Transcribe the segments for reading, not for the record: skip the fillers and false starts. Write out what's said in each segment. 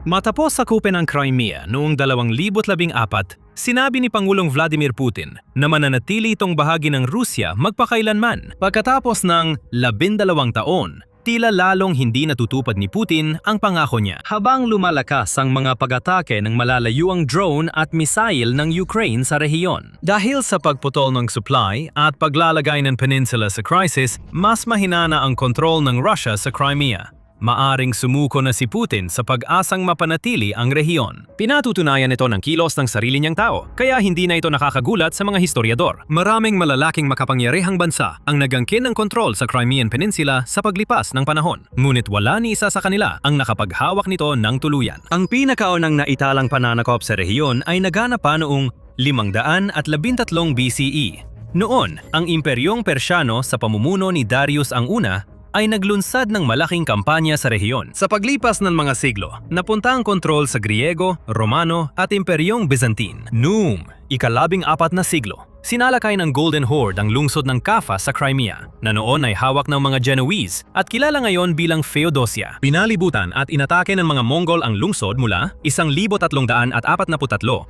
Matapos sakupin ang Crimea noong 2014, sinabi ni Pangulong Vladimir Putin na mananatili itong bahagi ng Rusya magpakailanman. Pagkatapos ng 12 taon, tila lalong hindi natutupad ni Putin ang pangako niya. Habang lumalakas ang mga pag-atake ng malalayuang drone at misail ng Ukraine sa rehiyon. Dahil sa pagputol ng supply at paglalagay ng peninsula sa crisis, mas mahina na ang kontrol ng Russia sa Crimea. Maaring sumuko na si Putin sa pag-asang mapanatili ang rehiyon. Pinatutunayan ito ng kilos ng sarili niyang tao, kaya hindi na ito nakakagulat sa mga historiador. Maraming malalaking makapangyarihang bansa ang nagangkin ng kontrol sa Crimean Peninsula sa paglipas ng panahon. Ngunit wala ni isa sa kanila ang nakapaghawak nito ng tuluyan. Ang pinakaunang naitalang pananakop sa rehiyon ay naganap pa noong 513 BCE. Noon, ang Imperyong Persyano sa pamumuno ni Darius ang Una ay naglunsad ng malaking kampanya sa rehiyon. Sa paglipas ng mga siglo, napunta ang kontrol sa Griego, Romano at Imperyong Byzantine. Noong ika-14 na siglo, sinalakay ng Golden Horde ang lungsod ng Kaffa sa Crimea, na noon ay hawak ng mga Genoese at kilala ngayon bilang Feodosia. Pinalibutan at inatake ng mga Mongol ang lungsod mula 1343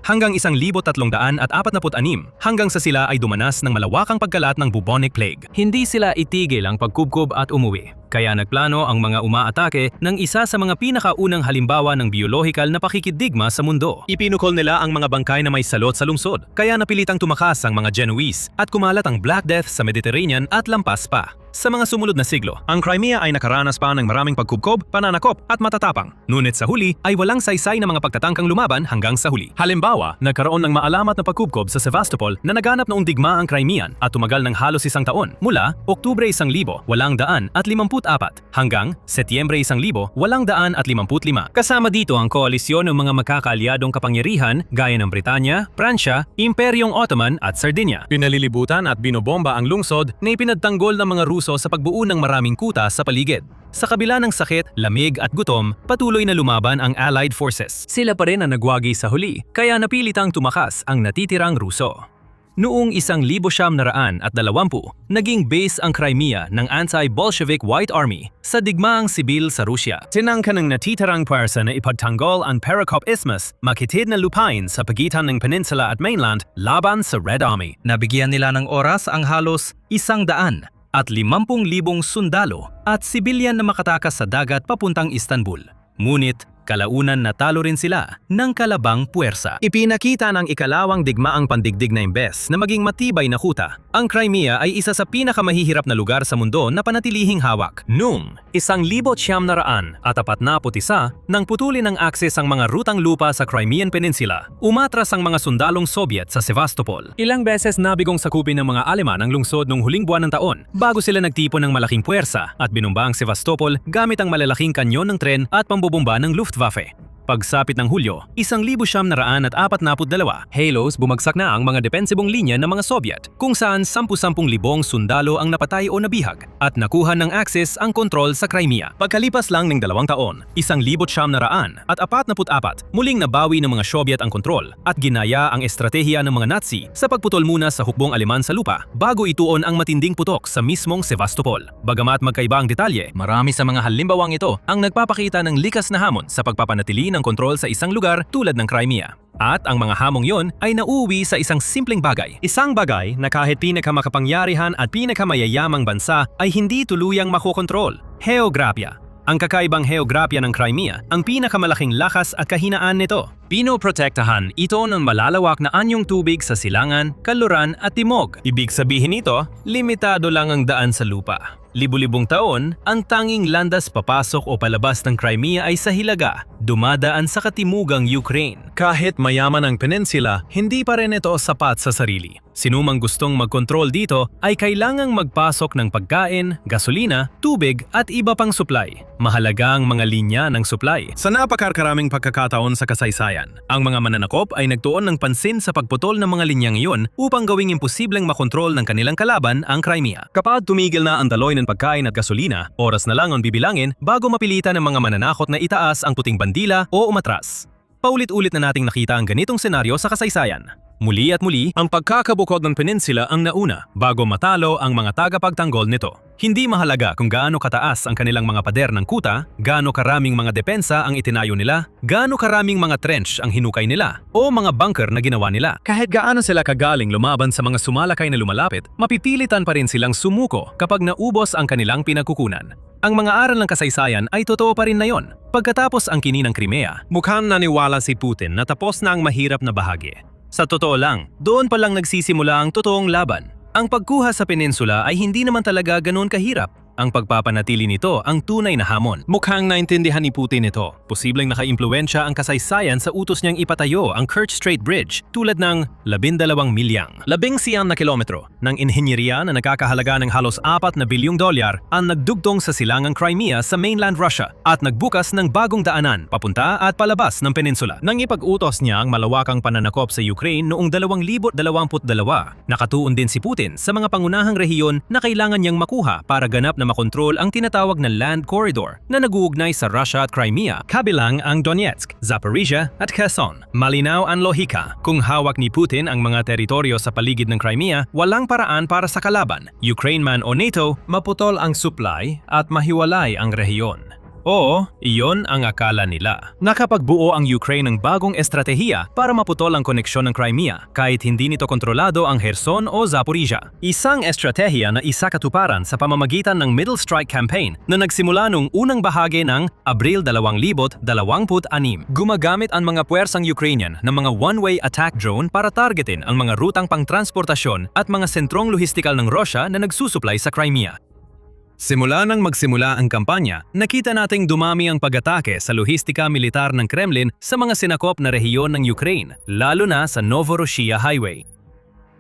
hanggang 1346 hanggang sa sila ay dumanas ng malawakang pagkalat ng bubonic plague. Hindi sila itigil ang pagkubkob at umuwi. Kaya nagplano ang mga umaatake ng isa sa mga pinakaunang halimbawa ng biolohikal na pakikidigma sa mundo. Ipinukol nila ang mga bangkay na may salot sa lungsod, kaya napilitang tumakas ang mga Genoese at kumalat ang Black Death sa Mediterranean at lampas pa. Sa mga sumunod na siglo, ang Crimea ay nakaranas pa ng maraming pagkubkob, pananakop at matatapang. Ngunit sa huli ay walang saysay na mga pagtatangkang lumaban hanggang sa huli. Halimbawa, nagkaroon ng maalamat na pagkubkob sa Sevastopol na naganap noong digma ang Crimean at tumagal ng halos 1 taon mula Oktubre 1854 hanggang Setyembre 1855. Kasama dito ang koalisyon ng mga magkakaalyadong kapangyarihan gaya ng Britanya, Pransya, Imperyong Ottoman at Sardinia. Pinalilibutan at binobomba ang lungsod na ipinagtanggol ng mga Ruso sa pagbuo ng maraming kuta sa paligid. Sa kabila ng sakit, lamig at gutom, patuloy na lumaban ang Allied forces. Sila pa rin ang nagwagi sa huli, kaya napilitang tumakas ang natitirang Ruso. Noong 1920, naging base ang Crimea ng anti-Bolshevik White Army sa digmaang sibil sa Rusya. Tinangka ng natitirang puwersa na ipagtanggol ang Perekop Isthmus, makitid na lupain sa pagitan ng peninsula at mainland laban sa Red Army. Nabigyan nila ng oras ang halos 150,000 sundalo at sibilyan na makatakas sa dagat papuntang Istanbul. Ngunit, kalaunan natalo rin sila ng kalabang puwersa. Ipinakita ng ikalawang digmaang pandigdig na imbes na maging matibay na kuta. Ang Crimea ay isa sa pinakamahihirap na lugar sa mundo na panatilihing hawak. Noong 1941 nang putulin ng akses ang mga rutang lupa sa Crimean Peninsula, umatras ang mga sundalong Soviet sa Sevastopol. Ilang beses nabigong sakupin ng mga Aleman ang lungsod noong huling buwan ng taon bago sila nagtipon ng malaking puwersa at binumba ang Sevastopol gamit ang malalaking kanyon ng tren at pambubumba ng Luftwaffe. Pagsapit ng Hulyo, 1942, halos bumagsak na ang mga depensibong linya ng mga Soviet, kung saan 10,000 sundalo ang napatay o nabihag at nakuha ng Axis ang kontrol sa Crimea. Pagkalipas lang ng 2 taon, 1944, muling nabawi ng mga Soviet ang kontrol at ginaya ang estratehiya ng mga Nazi sa pagputol muna sa hukbong Aleman sa lupa bago ituon ang matinding putok sa mismong Sevastopol. Bagamat magkaiba ang detalye, marami sa mga halimbawang ito ang nagpapakita ng likas na hamon sa pagpapanatili ng kontrol sa isang lugar tulad ng Crimea. At ang mga hamong yon ay nauuwi sa isang simpleng bagay. Isang bagay na kahit pinakamakapangyarihan at pinakamayayamang bansa ay hindi tuluyang makokontrol. Heograpya. Ang kakaibang heograpya ng Crimea ang pinakamalaking lakas at kahinaan nito. Pinoprotektahan ito ng malalawak na anyong tubig sa silangan, kanluran at timog. Ibig sabihin nito, limitado lang ang daan sa lupa. Libu-libong taon, ang tanging landas papasok o palabas ng Crimea ay sa hilaga, dumadaan sa katimugang Ukraine. Kahit mayaman ang peninsula, hindi pa rin ito sapat sa sarili. Sinumang gustong magkontrol dito ay kailangang magpasok ng pagkain, gasolina, tubig at iba pang supply. Mahalaga ang mga linya ng supply. Sa napakaraming pagkakataon sa kasaysayan, ang mga mananakop ay nagtuon ng pansin sa pagputol ng mga linyang iyon upang gawing imposibleng makontrol ng kanilang kalaban ang Crimea. Kapag tumigil na ang daloy ng pagkain at gasolina, oras na lang ang bibilangin bago mapilitan ng mga mananakot na itaas ang puting bandila o umatras. Paulit-ulit na nating nakita ang ganitong senaryo sa kasaysayan. Muli at muli, ang pagkakabukod ng peninsula ang nauna bago matalo ang mga tagapagtanggol nito. Hindi mahalaga kung gaano kataas ang kanilang mga pader ng kuta, gaano karaming mga depensa ang itinayo nila, gaano karaming mga trench ang hinukay nila, o mga bunker na ginawa nila. Kahit gaano sila kagaling lumaban sa mga sumalakay na lumalapit, mapipilitan pa rin silang sumuko kapag naubos ang kanilang pinagkukunan. Ang mga aral ng kasaysayan ay totoo pa rin na yon. Pagkatapos ang kini ng Crimea, mukhang naniwala si Putin na tapos na ang mahirap na bahagi. Sa totoo lang, doon pa lang nagsisimula ang totoong laban. Ang pagkuha sa peninsula ay hindi naman talaga ganoon kahirap. Ang pagpapanatili nito ang tunay na hamon. Mukhang naintindihan ni Putin ito. Posibleng nakaimpluwensya ang kasaysayan sa utos niyang ipatayo ang Kerch Strait Bridge tulad ng 12 milyang, 11 na kilometro ng inhenyeriya na nagkakahalaga ng halos $4 na bilyong ang nagdugtong sa silangang Crimea sa mainland Russia at nagbukas ng bagong daanan papunta at palabas ng peninsula. Nang ipag-utos niya ang malawakang pananakop sa Ukraine noong 2022, nakatuon din si Putin sa mga pangunahang rehiyon na kailangan niyang makuha para ganap na makontrol ang tinatawag na land corridor na nag-uugnay sa Russia at Crimea, kabilang ang Donetsk, Zaporizhia at Kherson. Malinaw ang lohika. Kung hawak ni Putin ang mga teritoryo sa paligid ng Crimea, walang paraan para sa kalaban, Ukraine man o NATO, maputol ang supply at mahiwalay ang rehiyon. Oo, iyon ang akala nila. Nakapagbuo ang Ukraine ng bagong estratehiya para maputol ang koneksyon ng Crimea kahit hindi nito kontrolado ang Kherson o Zaporizhia. Isang estratehiya na isakatuparan sa pamamagitan ng Middle Strike Campaign na nagsimula noong unang bahagi ng Abril 2026. Gumagamit ang mga puwersang Ukrainian ng mga one-way attack drone para targetin ang mga rutang pangtransportasyon at mga sentrong lohistikal ng Russia na nagsusuplay sa Crimea. Simula nang magsimula ang kampanya, nakita nating dumami ang pag-atake sa lohistika militar ng Kremlin sa mga sinakop na rehiyon ng Ukraine, lalo na sa Novorossiya Highway.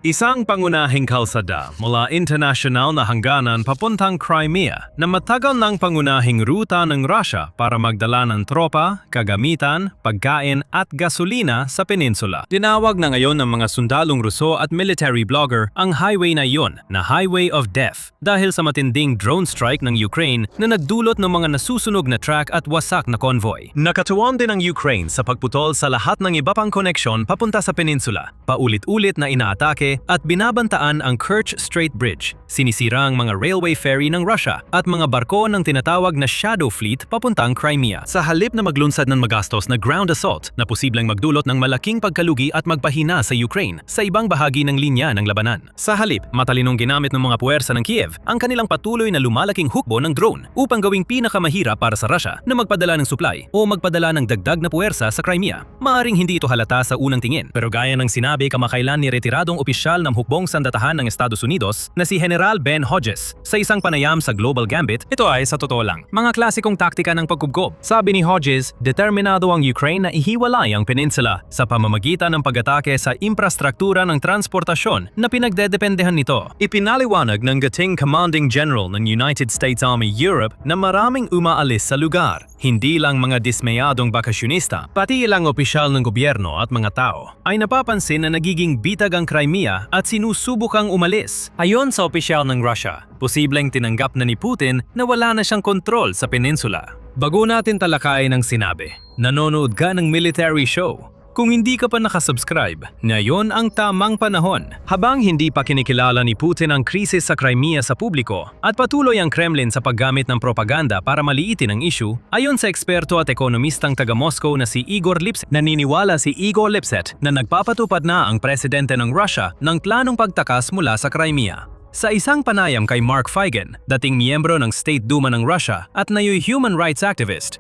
Isang pangunahing kalsada mula internasyonal na hangganan papuntang Crimea na matagal ng pangunahing ruta ng Russia para magdala ng tropa, kagamitan, pagkain at gasolina sa peninsula. Tinawag na ngayon ng mga sundalong Ruso at military blogger ang highway na iyon na Highway of Death dahil sa matinding drone strike ng Ukraine na nagdulot ng mga nasusunog na truck at wasak na convoy. Nakatuon din ang Ukraine sa pagputol sa lahat ng iba pang koneksyon papunta sa peninsula, paulit-ulit na inaatake at binabantaan ang Kerch Strait Bridge, sinisira ang mga railway ferry ng Russia at mga barko ng tinatawag na Shadow Fleet papuntang Crimea. Sa halip na maglunsad ng magastos na ground assault na posibleng magdulot ng malaking pagkalugi at magpahina sa Ukraine sa ibang bahagi ng linya ng labanan. Sa halip, matalinong ginamit ng mga puwersa ng Kiev ang kanilang patuloy na lumalaking hukbo ng drone upang gawing pinakamahirap para sa Russia na magpadala ng supply o magpadala ng dagdag na puwersa sa Crimea. Maaring hindi ito halata sa unang tingin, pero gaya ng sinabi kamakailan ni retiradong opisyal ng hukbong sandatahan ng Estados Unidos na si General Ben Hodges sa isang panayam sa Global Gambit, ito ay sa totoo lang mga klasikong taktika ng pagkubkob. Sabi ni Hodges, determinado ang Ukraine na ihiwalay ang peninsula sa pamamagitan ng pag-atake sa infrastruktura ng transportasyon na pinagdedependehan nito. Ipinaliwanag ng dating Commanding General ng United States Army Europe na maraming umaalis sa lugar. Hindi lang mga dismayadong bakasyonista, pati ilang opisyal ng gobyerno at mga tao ay napapansin na nagiging bitag ang Crimea at sinusubukang umalis. Ayon sa opisyal ng Russia, posibleng tinanggap na ni Putin na wala na siyang kontrol sa peninsula. Bago natin talakayin ang sinabi, nanonood ka ng military show. Kung hindi ka pa nakasubscribe, ngayon ang tamang panahon. Habang hindi pa kinikilala ni Putin ang krisis sa Crimea sa publiko at patuloy ang Kremlin sa paggamit ng propaganda para maliitin ang issue, ayon sa eksperto at ekonomistang taga-Moscow na si Igor Lipset, naniniwala si Igor Lipset na nagpapatupad na ang presidente ng Russia ng planong pagtakas mula sa Crimea. Sa isang panayam kay Mark Feigen, dating miyembro ng State Duma ng Russia at nayoy human rights activist,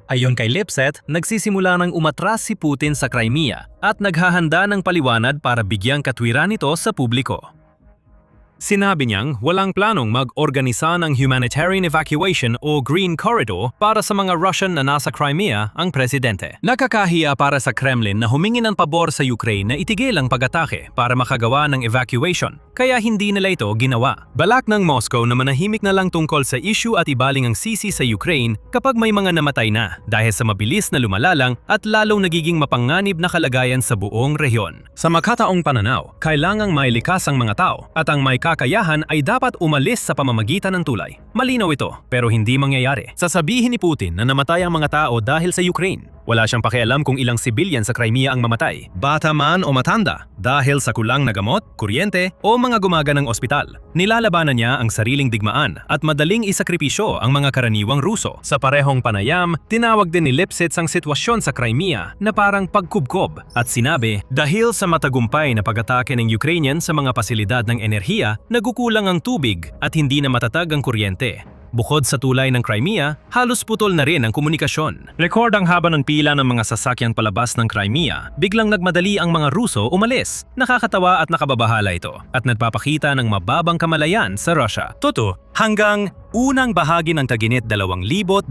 ayon kay Lipset, nagsisimula ng umatras si Putin sa Crimea at naghahanda ng paliwanag para bigyang katwiran ito sa publiko. Sinabi niyang walang planong mag-organisa ng humanitarian evacuation o Green Corridor para sa mga Russian na nasa Crimea ang presidente. Nakakahiya para sa Kremlin na humingi ng pabor sa Ukraine na itigil ang pag-atake para makagawa ng evacuation, kaya hindi nila ito ginawa. Balak ng Moscow na manahimik na lang tungkol sa issue at ibaling ang sisi sa Ukraine kapag may mga namatay na dahil sa mabilis na lumalalang at lalong nagiging mapanganib na kalagayan sa buong rehiyon. Sa makataong pananaw, kailangang may likas ang mga tao at ang may kakayahan ay dapat umalis sa pamamagitan ng tulay. Malinaw ito, pero hindi mangyayari. Sasabihin ni Putin na namatay ang mga tao dahil sa Ukraine. Wala siyang pakialam kung ilang sibilyan sa Crimea ang mamatay, bata man o matanda, dahil sa kulang na gamot, kuryente o mga gumaganang ospital. Nilalabanan niya ang sariling digmaan at madaling isakripisyo ang mga karaniwang Ruso. Sa parehong panayam, tinawag din ni Lipsitz ang sitwasyon sa Crimea na parang pagkubkob at sinabi, dahil sa matagumpay na pag-atake ng Ukrainian sa mga pasilidad ng enerhiya, nagukulang ang tubig at hindi na matatag ang kuryente. Bukod sa tulay ng Crimea, halos putol na rin ang komunikasyon. Rekord ang haba ng pila ng mga sasakyang palabas ng Crimea. Biglang nagmadali ang mga Ruso umalis. Nakakatawa at nakababahala ito at nagpapakita ng mababang kamalayan sa Russia. Toto, hanggang unang bahagi ng taginit 2026.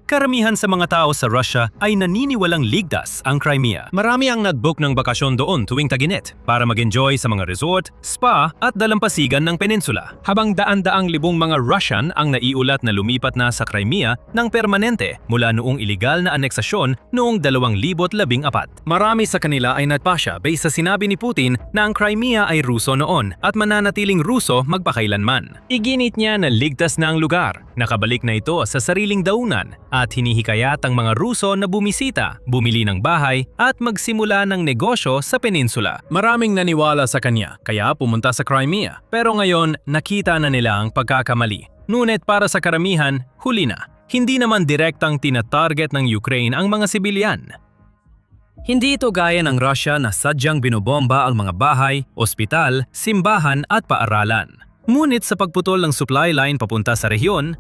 Karamihan sa mga tao sa Russia ay naniniwalang ligtas ang Crimea. Marami ang nag-book ng bakasyon doon tuwing taginit para mag-enjoy sa mga resort, spa at dalampasigan ng peninsula. Habang daan-daang libong mga Russian ang naiulat na lumipat na sa Crimea ng permanente mula noong iligal na aneksasyon noong 2014. Marami sa kanila ay nagpasya base sa sinabi ni Putin na ang Crimea ay Ruso noon at mananatiling Ruso magpakailanman. Iginit niya na ligtas na ang lugar. Nakabalik na ito sa sariling daunan at hinihikayat ang mga Ruso na bumisita, bumili ng bahay at magsimula ng negosyo sa peninsula. Maraming naniwala sa kanya kaya pumunta sa Crimea. Pero ngayon nakita na nila ang pagkakamali. Ngunit para sa karamihan, huli na. Hindi naman direktang tinatarget ng Ukraine ang mga sibilyan. Hindi ito gaya ng Russia na sadyang binobomba ang mga bahay, ospital, simbahan at paaralan. Ngunit sa pagputol ng supply line papunta sa rehiyon,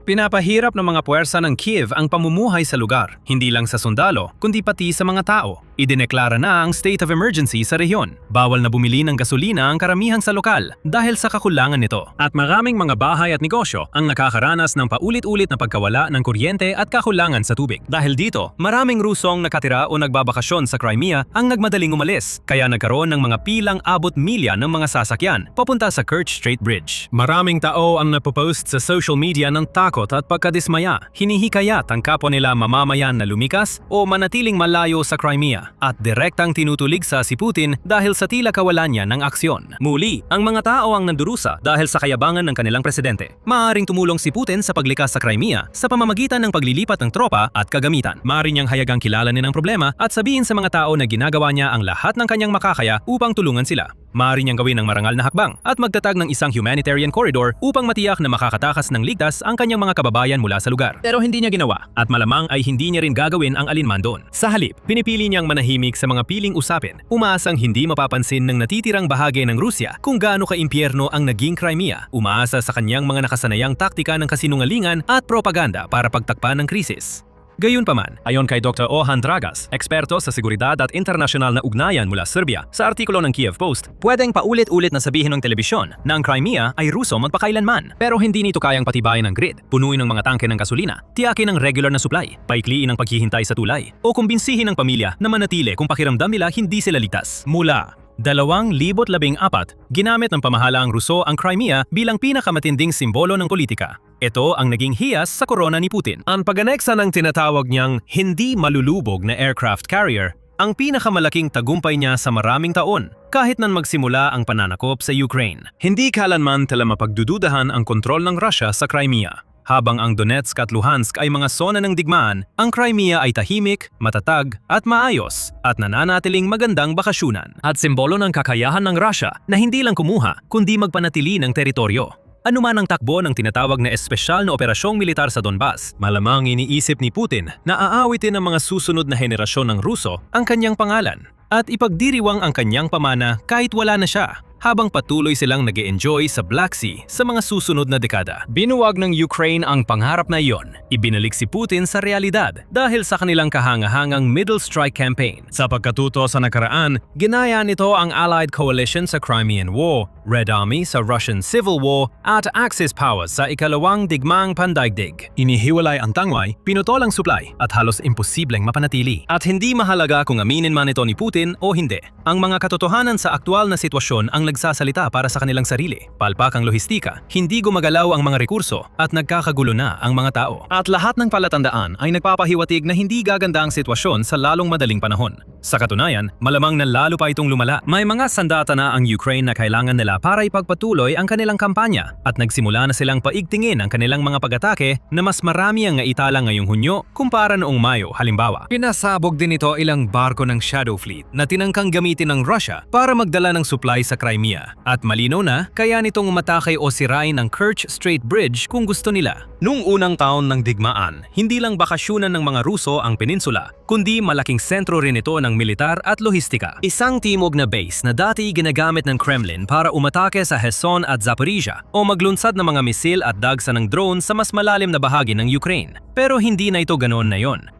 pinapahirap ng mga puwersa ng Kiev ang pamumuhay sa lugar, hindi lang sa sundalo, kundi pati sa mga tao. Idineklara na ang state of emergency sa rehiyon. Bawal na bumili ng gasolina ang karamihan sa lokal dahil sa kakulangan nito. At maraming mga bahay at negosyo ang nakakaranas ng paulit-ulit na pagkawala ng kuryente at kakulangan sa tubig. Dahil dito, maraming Rusong nakatira o nagbabakasyon sa Crimea ang nagmadaling umalis, kaya nagkaroon ng mga pilang abot milya ng mga sasakyan papunta sa Kerch Strait Bridge. Maraming tao ang napopost sa social media ng takot at pagkadismaya. Hinihikayat ang kapwa nila mamamayan na lumikas o manatiling malayo sa Crimea at direktang tinutulig sa si Putin dahil sa tila kawalan niya ng aksyon. Muli, ang mga tao ang nandurusa dahil sa kayabangan ng kanilang presidente. Maaaring tumulong si Putin sa paglikas sa Crimea sa pamamagitan ng paglilipat ng tropa at kagamitan. Maaari niyang hayagang kilalanin ang problema at sabihin sa mga tao na ginagawa niya ang lahat ng kanyang makakaya upang tulungan sila. Maaari niyang gawin ng marangal na hakbang at magtatag ng isang humanitarian corridor upang matiyak na makakatakas ng ligtas ang kanyang mga kababayan mula sa lugar. Pero hindi niya ginawa at malamang ay hindi niya rin gagawin ang alinman doon. Sa halip, pinipili niyang manahimik sa mga piling usapin, umaasang hindi mapapansin ng natitirang bahagi ng Rusya kung gaano ka-impyerno ang naging Crimea. Umaasa sa kanyang mga nakasanayang taktika ng kasinungalingan at propaganda para pagtakpan ng krisis. Gayunpaman, ayon kay Dr. Ohan Dragas, eksperto sa seguridad at internasyonal na ugnayan mula Serbia, sa artikulo ng Kiev Post, pwedeng paulit-ulit na sabihin ng telebisyon na ang Crimea ay Ruso magpakailanman. Pero hindi nito kayang patibayin ng grid, punuin ng mga tangke ng gasolina, tiyakin ng regular na supply, paikliin ang paghihintay sa tulay, o kumbinsihin ng pamilya na manatili kung pakiramdam nila hindi sila ligtas. Mula 2014, ginamit ng pamahalaang Ruso ang Crimea bilang pinakamatinding simbolo ng politika. Ito ang naging hiyas sa korona ni Putin. Ang pag-aneksa ng tinatawag niyang hindi malulubog na aircraft carrier ang pinakamalaking tagumpay niya sa maraming taon kahit nang magsimula ang pananakop sa Ukraine. Hindi kailanman tila mapagdududahan ang kontrol ng Russia sa Crimea. Habang ang Donetsk at Luhansk ay mga sona ng digmaan, ang Crimea ay tahimik, matatag at maayos at nananatiling magandang bakasyunan. At simbolo ng kakayahan ng Russia na hindi lang kumuha kundi magpanatili ng teritoryo. Ano man ang takbo ng tinatawag na espesyal na operasyong militar sa Donbas, malamang iniisip ni Putin na aawitin ng mga susunod na henerasyon ng Ruso ang kanyang pangalan at ipagdiriwang ang kanyang pamana kahit wala na siya, habang patuloy silang nag-e-enjoy sa Black Sea sa mga susunod na dekada. Binuwag ng Ukraine ang pangarap na iyon. Ibinalik si Putin sa realidad dahil sa kanilang kahangahangang Middle Strike campaign. Sa pagkatuto sa nakaraan, ginaya nito ang Allied Coalition sa Crimean War, Red Army sa Russian Civil War, at Axis powers sa ikalawang digmaang pandaigdig. Inihiwalay ang tangway, pinutol ang supply, at halos imposibleng mapanatili. At hindi mahalaga kung aminin man ito ni Putin o hindi. Ang mga katotohanan sa aktwal na sitwasyon ang nagsasalita para sa kanilang sarili. Palpak ang lohistika, hindi gumagalaw ang mga rekurso at nagkakagulo na ang mga tao. At lahat ng palatandaan ay nagpapahiwatig na hindi gaganda ang sitwasyon sa lalong madaling panahon. Sa katunayan, malamang na lalo pa itong lumala. May mga sandata na ang Ukraine na kailangan nila para ipagpatuloy ang kanilang kampanya at nagsimula na silang paigtingin ang kanilang mga pag-atake na mas marami ang naitala ngayong Hunyo kumpara noong Mayo halimbawa. Pinasabog din ito ilang barko ng Shadow Fleet na tinangkang gamitin ng Russia para magdala ng supply sa Crimea. At malinaw na kaya nitong umatake o sirain ang Kerch Strait Bridge kung gusto nila. Noong unang taon ng digmaan, hindi lang bakasyunan ng mga Ruso ang peninsula, kundi malaking sentro rin ito ng militar at lohistika. Isang timog na base na dati ginagamit ng Kremlin para umatake sa Kherson at Zaporizhia o maglunsad ng mga misil at dagsa ng drone sa mas malalim na bahagi ng Ukraine. Pero hindi na ito ganoon na yon.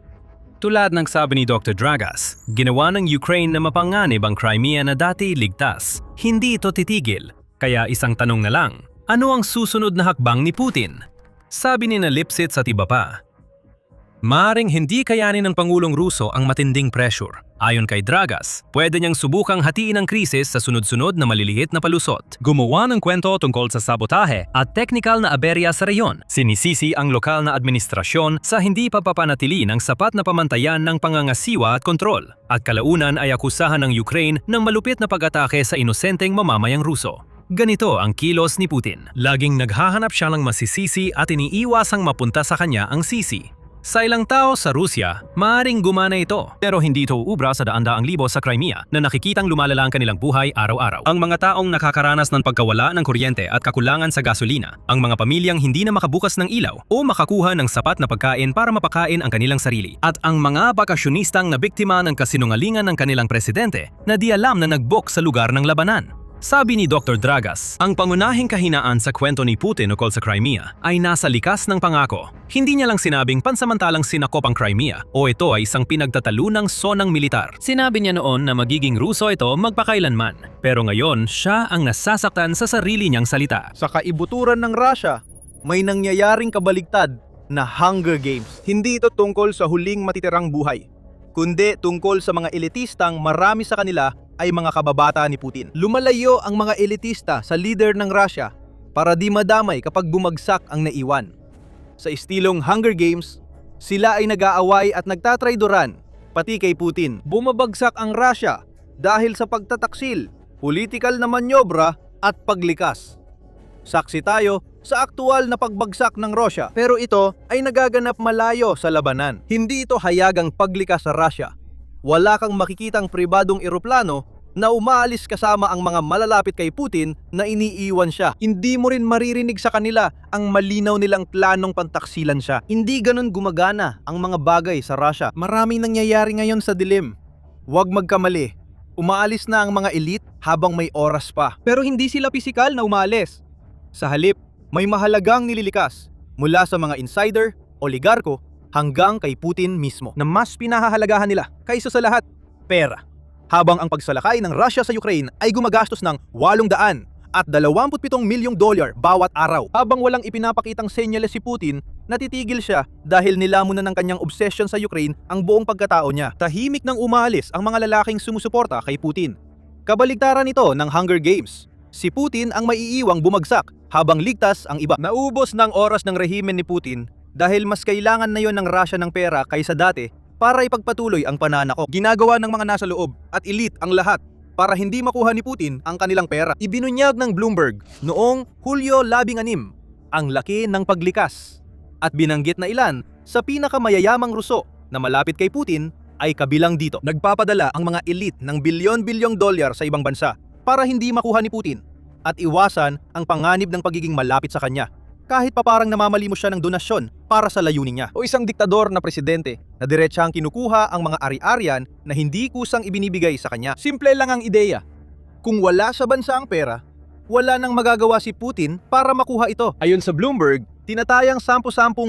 Tulad ng sabi ni Dr. Dragas, ginawa ng Ukraine na mapanganib ang Crimea na dati ligtas. Hindi ito titigil. Kaya isang tanong na lang, ano ang susunod na hakbang ni Putin? Sabi ni Lipsitz at iba pa. Maaring hindi kayanin ng Pangulong Ruso ang matinding pressure. Ayon kay Dragas, pwede niyang subukang hatiin ang krisis sa sunod-sunod na maliliit na palusot. Gumawa ng kwento tungkol sa sabotahe at teknikal na aberya sa reyon. Sinisisi ang lokal na administrasyon sa hindi papapanatili ng sapat na pamantayan ng pangangasiwa at kontrol. At kalaunan ay akusahan ng Ukraine ng malupit na pag-atake sa inosenteng mamamayang Ruso. Ganito ang kilos ni Putin. Laging naghahanap siya ng masisisi at iniiwasang mapunta sa kanya ang sisi. Sa ilang tao sa Rusya, maaaring gumana ito. Pero hindi ito uubra sa daan-daang libo sa Crimea na nakikitang lumalala ang kanilang buhay araw-araw. Ang mga taong nakakaranas ng pagkawala ng kuryente at kakulangan sa gasolina. Ang mga pamilyang hindi na makabukas ng ilaw o makakuha ng sapat na pagkain para mapakain ang kanilang sarili. At ang mga bakasyonistang na biktima ng kasinungalingan ng kanilang presidente na di alam na nag-book sa lugar ng labanan. Sabi ni Dr. Dragas, ang pangunahing kahinaan sa kwento ni Putin ukol sa Crimea ay nasa likas ng pangako. Hindi niya lang sinabing pansamantalang sinakop ang Crimea o ito ay isang pinagtatalunang sonang militar. Sinabi niya noon na magiging Ruso ito magpakailanman. Pero ngayon, siya ang nasasaktan sa sarili niyang salita. Sa kaibuturan ng Russia, may nangyayaring kabaligtad na Hunger Games. Hindi ito tungkol sa huling matitirang buhay, kundi tungkol sa mga elitistang marami sa kanila ay mga kababata ni Putin. Lumalayo ang mga elitista sa leader ng Russia para di madamay kapag bumagsak ang naiwan. Sa estilong Hunger Games, sila ay nag-aaway at nagtatraidoran, pati kay Putin. Bumabagsak ang Russia dahil sa pagtataksil, politikal na manyobra at paglikas. Saksi tayo sa aktual na pagbagsak ng Russia, pero ito ay nagaganap malayo sa labanan. Hindi ito hayagang paglikas sa Russia. Wala kang makikitang pribadong eroplano na umaalis kasama ang mga malalapit kay Putin na iniiwan siya. Hindi mo rin maririnig sa kanila ang malinaw nilang planong pantaksilan siya. Hindi ganun gumagana ang mga bagay sa Russia. Maraming nangyayari ngayon sa dilim. Huwag magkamali. Umaalis na ang mga elite habang may oras pa. Pero hindi sila pisikal na umaalis. Sa halip, may mahalagang nililikas mula sa mga insider, oligarko, hanggang kay Putin mismo na mas pinahahalagahan nila kaysa sa lahat, pera. Habang ang pagsalakay ng Russia sa Ukraine ay gumagastos ng $827 milyong bawat araw. Habang walang ipinapakitang senyales si Putin, natitigil siya dahil nilamon na ng kanyang obsession sa Ukraine ang buong pagkatao niya. Tahimik nang umaalis ang mga lalaking sumusuporta kay Putin. Kabaligtaran ito ng Hunger Games. Si Putin ang maiiwang bumagsak habang ligtas ang iba. Naubos ng oras ng rehimen ni Putin dahil mas kailangan na yon ng Russia ng pera kaysa dati para ipagpatuloy ang pananakop. Ginagawa ng mga nasa loob at elite ang lahat para hindi makuha ni Putin ang kanilang pera. Ibinunyag ng Bloomberg noong Hulyo 16 ang laki ng paglikas at binanggit na ilan sa pinakamayayamang Ruso na malapit kay Putin ay kabilang dito. Nagpapadala ang mga elite ng bilyon-bilyong dolyar sa ibang bansa para hindi makuha ni Putin at iwasan ang panganib ng pagiging malapit sa kanya. Kahit pa parang namamalimos siya ng donasyon para sa layunin niya. O isang diktador na presidente na diretsahang kinukuha ang mga ari-arian na hindi kusang ibinibigay sa kanya. Simple lang ang ideya. Kung wala sa bansa ang pera, wala nang magagawa si Putin para makuha ito. Ayon sa Bloomberg, tinatayang 10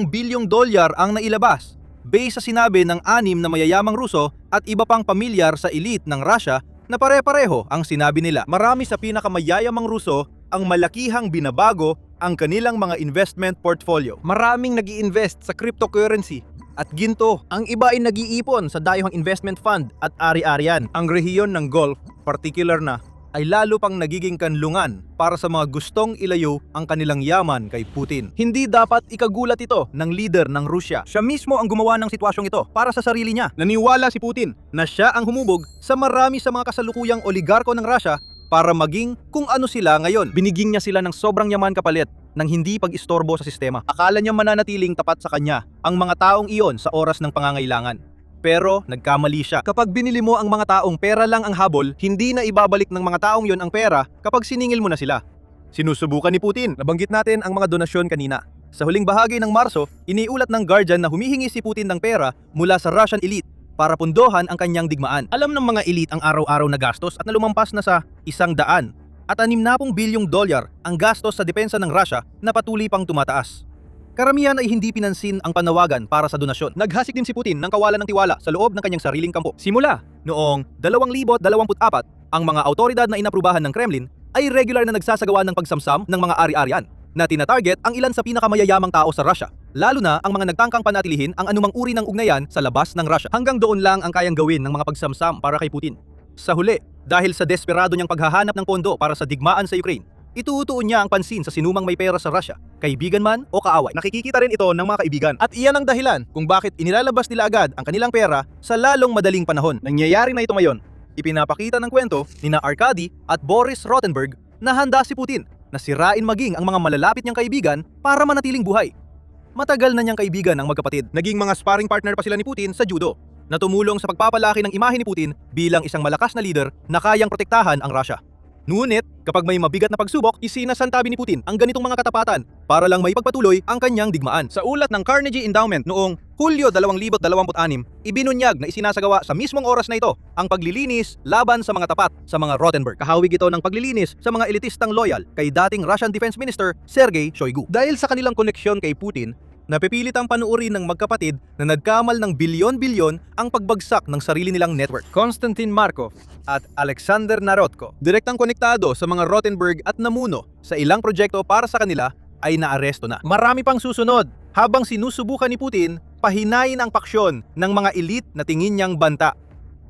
bilyong dolyar ang nailabas base sa sinabi ng 6 na mayayamang Ruso at iba pang pamilyar sa elite ng Russia na pare-pareho ang sinabi nila. Marami sa pinakamayayamang Ruso ang malakihang binabago ang kanilang mga investment portfolio. Maraming nag-i-invest sa cryptocurrency at ginto. Ang iba ay nag-iipon sa dayuhang investment fund at ari-arian. Ang rehiyon ng Gulf, particular na ay lalo pang nagiging kanlungan para sa mga gustong ilayo ang kanilang yaman kay Putin. Hindi dapat ikagulat ito ng leader ng Rusya. Siya mismo ang gumawa ng sitwasyong ito para sa sarili niya. Naniwala si Putin na siya ang humubog sa marami sa mga kasalukuyang oligarko ng Rusya para maging kung ano sila ngayon. Binigyan niya sila ng sobrang yaman kapalit ng hindi pag-istorbo sa sistema. Akala niya mananatiling tapat sa kanya ang mga taong iyon sa oras ng pangangailangan. Pero nagkamali siya. Kapag binili mo ang mga taong pera lang ang habol, hindi na ibabalik ng mga taong yon ang pera kapag siningil mo na sila. Sinusubukan ni Putin. Nabanggit natin ang mga donasyon kanina. Sa huling bahagi ng Marso, iniulat ng Guardian na humihingi si Putin ng pera mula sa Russian elite para pundohan ang kanyang digmaan. Alam ng mga elite ang araw-araw na gastos at nalumampas na sa 100 at 60 bilyong dolyar ang gastos sa depensa ng Russia na patuloy pang tumataas. Karamihan ay hindi pinansin ang panawagan para sa donasyon. Naghasik din si Putin ng kawalan ng tiwala sa loob ng kanyang sariling kampo. Simula noong 2024, ang mga autoridad na inaprubahan ng Kremlin ay regular na nagsasagawa ng pagsamsam ng mga ari-arian na tinatarget ang ilan sa pinakamayayamang tao sa Russia, lalo na ang mga nagtangkang panatilihin ang anumang uri ng ugnayan sa labas ng Russia. Hanggang doon lang ang kayang gawin ng mga pagsamsam para kay Putin. Sa huli, dahil sa desperado niyang paghahanap ng pondo para sa digmaan sa Ukraine, ituutuon niya ang pansin sa sinumang may pera sa Russia, kaibigan man o kaaway. Nakikikita rin ito ng mga kaibigan at iyan ang dahilan kung bakit inilalabas nila agad ang kanilang pera sa lalong madaling panahon. Nangyayari na ito ngayon. Ipinapakita ng kwento ni na Arkady at Boris Rotenberg na handa si Putin na sirain maging ang mga malalapit niyang kaibigan para manatiling buhay. Matagal na niyang kaibigan ang magkapatid. Naging mga sparring partner pa sila ni Putin sa judo na tumulong sa pagpapalaki ng imahe ni Putin bilang isang malakas na leader na kayang protektahan ang Russia. Ngunit, kapag may mabigat na pagsubok, isinasantabi ni Putin ang ganitong mga katapatan para lang may pagpatuloy ang kanyang digmaan. Sa ulat ng Carnegie Endowment noong Hulyo 2026, ibinunyag na isinasagawa sa mismong oras na ito ang paglilinis laban sa mga tapat sa mga Rotenberg. Kahawig ito ng paglilinis sa mga elitistang loyal kay dating Russian Defense Minister Sergei Shoigu. Dahil sa kanilang koneksyon kay Putin, napipilit ang panuorin ng magkapatid na nagkamal ng bilyon-bilyon ang pagbagsak ng sarili nilang network. Konstantin Markov at Alexander Narotko, direktang konektado sa mga Rotenberg at namuno sa ilang proyekto para sa kanila, ay naaresto na. Marami pang susunod habang sinusubukan ni Putin pahinain ang paksyon ng mga elite na tingin niyang banta.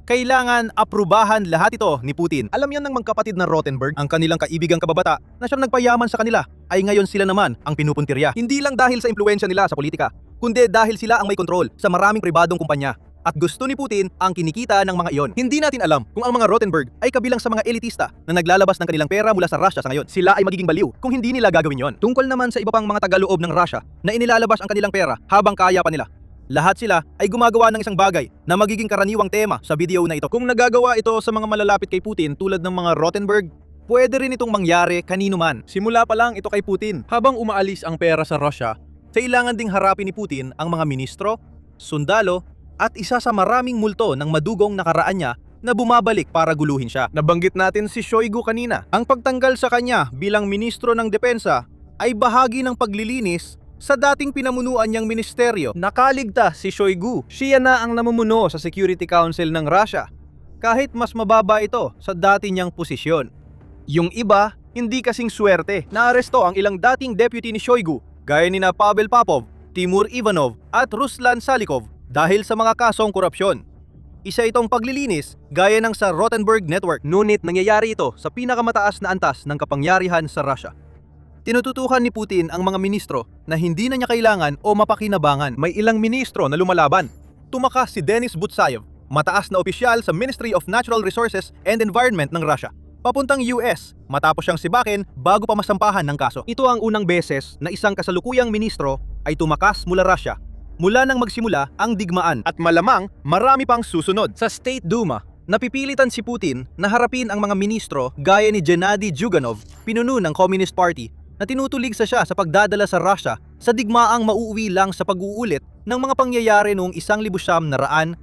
Kailangan aprubahan lahat ito ni Putin. Alam yan ng magkapatid na Rotenberg, ang kanilang kaibigang kababata na siyang nagpayaman sa kanila, ay ngayon sila naman ang pinupuntirya. Hindi lang dahil sa impluwensya nila sa politika, kundi dahil sila ang may kontrol sa maraming pribadong kumpanya. At gusto ni Putin ang kinikita ng mga iyon. Hindi natin alam kung ang mga Rotenberg ay kabilang sa mga elitista na naglalabas ng kanilang pera mula sa Russia sa ngayon. Sila ay magiging baliw kung hindi nila gagawin yon. Tungkol naman sa iba pang mga tagaloob ng Russia na inilalabas ang kanilang pera habang kaya pa nila. Lahat sila ay gumagawa ng isang bagay na magiging karaniwang tema sa video na ito. Kung nagagawa ito sa mga malalapit kay Putin tulad ng mga Rotenberg, pwede rin itong mangyari kanino man. Simula pa lang ito kay Putin. Habang umaalis ang pera sa Russia, kailangan ding harapin ni Putin ang mga ministro, sundalo, at isa sa maraming multo ng madugong nakaraan niya na bumabalik para guluhin siya. Nabanggit natin si Shoigu kanina. Ang pagtanggal sa kanya bilang ministro ng depensa ay bahagi ng paglilinis sa dating pinamunuan niyang ministeryo. Nakaligtas si Shoigu. Siya na ang namumuno sa Security Council ng Russia, kahit mas mababa ito sa dati niyang posisyon. Yung iba, hindi kasing swerte. Naaresto ang ilang dating deputy ni Shoigu, gaya ni na Pavel Popov, Timur Ivanov at Ruslan Salikov dahil sa mga kasong korupsyon. Isa itong paglilinis gaya ng sa Rotenberg Network, ngunit nangyayari ito sa pinakamataas na antas ng kapangyarihan sa Russia. Tinututukan ni Putin ang mga ministro na hindi na niya kailangan o mapakinabangan. May ilang ministro na lumalaban. Tumakas si Denis Butsayev, mataas na opisyal sa Ministry of Natural Resources and Environment ng Russia, papuntang US matapos siyang sibakin bago pa masampahan ng kaso. Ito ang unang beses na isang kasalukuyang ministro ay tumakas mula Russia mula nang magsimula ang digmaan, at malamang marami pang susunod. Sa State Duma, napipilitan si Putin na harapin ang mga ministro gaya ni Gennady Zyuganov, pinuno ng Communist Party, na tinutulig sa siya sa pagdadala sa Russia sa digmaang mauuwi lang sa pag-uulit ng mga pangyayari noong 1917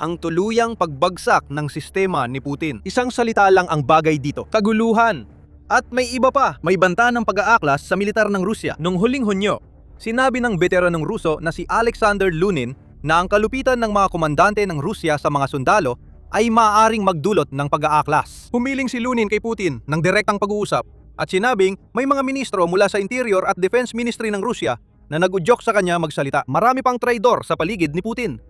ang tuluyang pagbagsak ng sistema ni Putin. Isang salita lang ang bagay dito: kaguluhan. At may iba pa, may banta ng pag-aaklas sa militar ng Rusya. Noong huling Hunyo, sinabi ng veteranong Ruso na si Alexander Lunin na ang kalupitan ng mga komandante ng Rusya sa mga sundalo ay maaaring magdulot ng pag-aaklas. Humiling si Lunin kay Putin ng direktang pag-uusap at sinabing may mga ministro mula sa Interior at Defense Ministry ng Rusya na nag-udyok sa kanya magsalita. Marami pang traidor sa paligid ni Putin.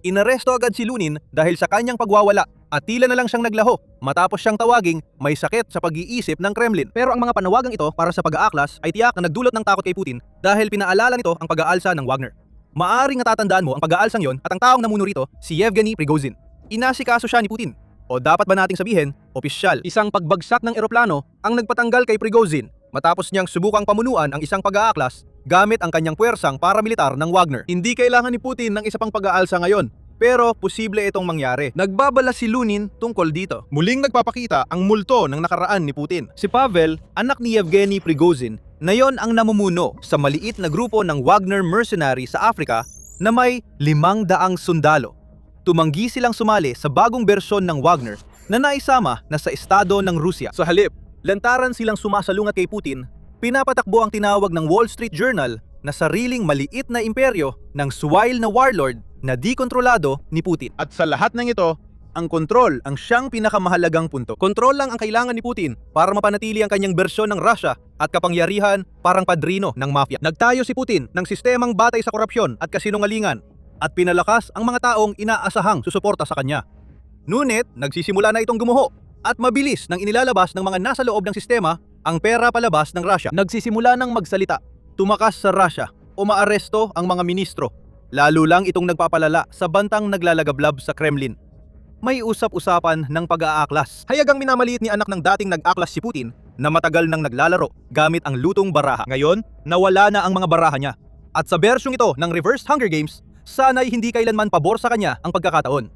Inaresto agad si Lunin dahil sa kanyang pagwawala At tila na lang siyang naglaho matapos siyang tawaging may sakit sa pag-iisip ng Kremlin. Pero ang mga panawagang ito para sa pag-aaklas ay tiyak na nagdulot ng takot kay Putin dahil pinaalala nito ang pag-aalsa ng Wagner. Maaring natatandaan mo ang pag-aalsang yon at ang taong namuno rito, si Yevgeny Prigozhin. Inasikaso siya ni Putin. O dapat ba nating sabihin, opisyal. Isang pagbagsak ng eroplano ang nagpatanggal kay Prigozhin matapos niyang subukang pamunuan ang isang pag-aaklas gamit ang kanyang puwersang paramilitar ng Wagner. Hindi kailangan ni Putin ng isa pang pag-aalsa ngayon. Pero posible itong mangyari. Nagbabala si Lunin tungkol dito. Muling nagpapakita ang multo ng nakaraan ni Putin. Si Pavel, anak ni Yevgeny Prigozhin, na yon ang namumuno sa maliit na grupo ng Wagner mercenary sa Africa na may 500 sundalo. Tumanggi silang sumali sa bagong bersyon ng Wagner na naisama na sa estado ng Rusya. Sa halip, lantaran silang sumasalungat kay Putin, pinapatakbo ang tinawag ng Wall Street Journal na sariling maliit na imperyo ng suwail na warlord na di kontrolado ni Putin. At sa lahat ng ito, ang kontrol ang siyang pinakamahalagang punto. Kontrol lang ang kailangan ni Putin para mapanatili ang kanyang bersyon ng Russia at kapangyarihan parang padrino ng mafia. Nagtayo si Putin ng sistemang batay sa korupsyon at kasinungalingan at pinalakas ang mga taong inaasahang susuporta sa kanya. Ngunit, nagsisimula na itong gumuho at mabilis nang inilalabas ng mga nasa loob ng sistema ang pera palabas ng Russia. Nagsisimula ng magsalita, tumakas sa Russia o maaresto ang mga ministro. Lalo lang itong nagpapalala sa bantang naglalagablab sa Kremlin. May usap-usapan ng pag-aaklas. Hayagang minamaliit ni anak ng dating nag-aklas si Putin na matagal nang naglalaro gamit ang lutong baraha. Ngayon, nawala na ang mga baraha niya. At sa bersyong ito ng Reverse Hunger Games, sana'y hindi kailanman pabor sa kanya ang pagkakataon.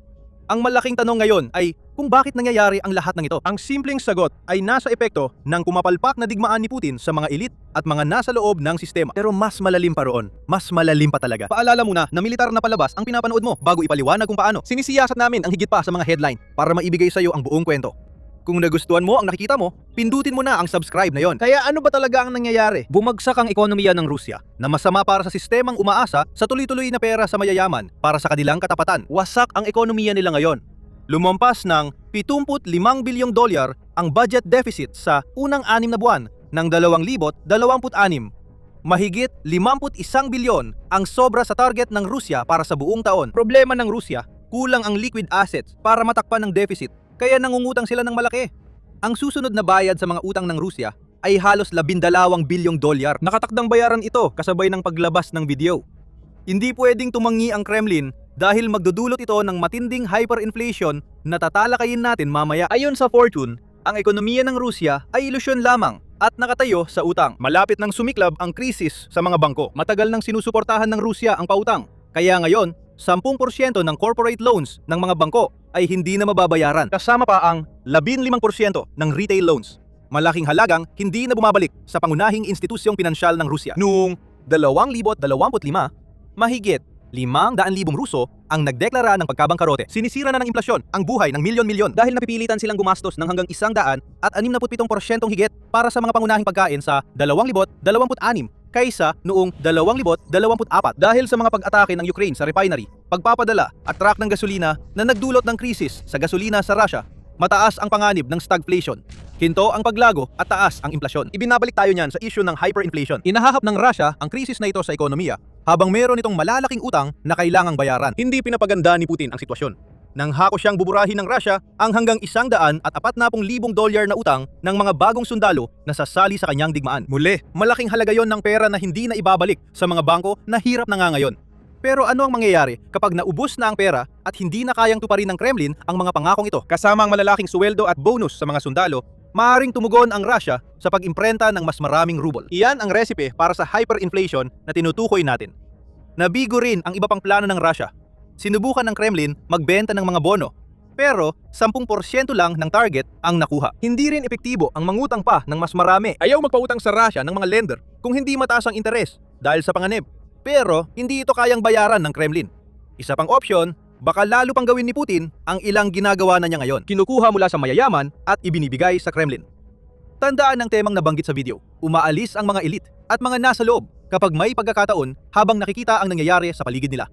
Ang malaking tanong ngayon ay kung bakit nangyayari ang lahat ng ito. Ang simpleng sagot ay nasa epekto ng kumapalpak na digmaan ni Putin sa mga elite at mga nasa loob ng sistema. Pero mas malalim pa roon. Mas malalim pa talaga. Paalala muna na militar na palabas ang pinapanood mo bago ipaliwanag kung paano. Sinisiyasat namin ang higit pa sa mga headline para maibigay sa iyo ang buong kwento. Kung nagustuhan mo ang nakikita mo, pindutin mo na ang subscribe na yon. Kaya ano ba talaga ang nangyayari? Bumagsak ang ekonomiya ng Rusya na masama para sa sistemang umaasa sa tuloy-tuloy na pera sa mayayaman para sa kanilang katapatan. Wasak ang ekonomiya nila ngayon. Lumampas ng $75 bilyong ang budget deficit sa unang 6 na buwan ng 2026. Mahigit 51 bilyon ang sobra sa target ng Rusya para sa buong taon. Problema ng Rusya, kulang ang liquid assets para matakpan ng deficit. Kaya nangungutang sila ng malaki. Ang susunod na bayad sa mga utang ng Rusya ay halos $12 bilyong. Nakatakdang bayaran ito kasabay ng paglabas ng video. Hindi pwedeng tumangi ang Kremlin dahil magdudulot ito ng matinding hyperinflation na tatalakayin natin mamaya. Ayon sa Fortune, ang ekonomiya ng Rusya ay ilusyon lamang at nakatayo sa utang. Malapit nang sumiklab ang krisis sa mga bangko. Matagal nang sinusuportahan ng Rusya ang pautang. Kaya ngayon, 10% ng corporate loans ng mga bangko ay hindi na mababayaran. Kasama pa ang 15% ng retail loans. Malaking halagang hindi na bumabalik sa pangunahing institusyong pinansyal ng Rusya. Noong 2025, mahigit 500,000 Ruso ang nagdeklara ng pagkabangkarote. Sinisira na ng implasyon ang buhay ng milyon-milyon dahil napipilitan silang gumastos ng hanggang 167% higit para sa mga pangunahing pagkain sa 2026 kaysa noong 2024 dahil sa mga pag-atake ng Ukraine sa refinery, pagpapadala at truck ng gasolina na nagdulot ng krisis sa gasolina sa Russia. Mataas ang panganib ng stagflation. Hinto ang paglago at taas ang implasyon. Ibinabalik tayo niyan sa issue ng hyperinflation. Inahahap ng Russia ang krisis na ito sa ekonomiya habang meron itong malalaking utang na kailangang bayaran. Hindi pinapaganda ni Putin ang sitwasyon. Nang hako siyang buburahin ng Russia ang hanggang $140,000 na utang ng mga bagong sundalo na sasali sa kanyang digmaan. Muli, malaking halaga yon ng pera na hindi na ibabalik sa mga bangko na hirap na nga ngayon. Pero ano ang mangyayari kapag naubos na ang pera at hindi na kayang tuparin ng Kremlin ang mga pangakong ito? Kasama ang malalaking suweldo at bonus sa mga sundalo, maaaring tumugon ang Russia sa pag-imprenta ng mas maraming ruble. Iyan ang recipe para sa hyperinflation na tinutukoy natin. Nabigo rin ang iba pang plano ng Russia. Sinubukan ng Kremlin magbenta ng mga bono, pero 10% lang ng target ang nakuha. Hindi rin epektibo ang mangutang pa ng mas marami. Ayaw magpautang sa Russia ng mga lender kung hindi mataas ang interes dahil sa panganib. Pero hindi ito kayang bayaran ng Kremlin. Isa pang opsyon, baka lalo pang gawin ni Putin ang ilang ginagawa na niya ngayon. Kinukuha mula sa mayayaman at ibinibigay sa Kremlin. Tandaan ang temang nabanggit sa video. Umaalis ang mga elite at mga nasa loob kapag may pagkakataon habang nakikita ang nangyayari sa paligid nila.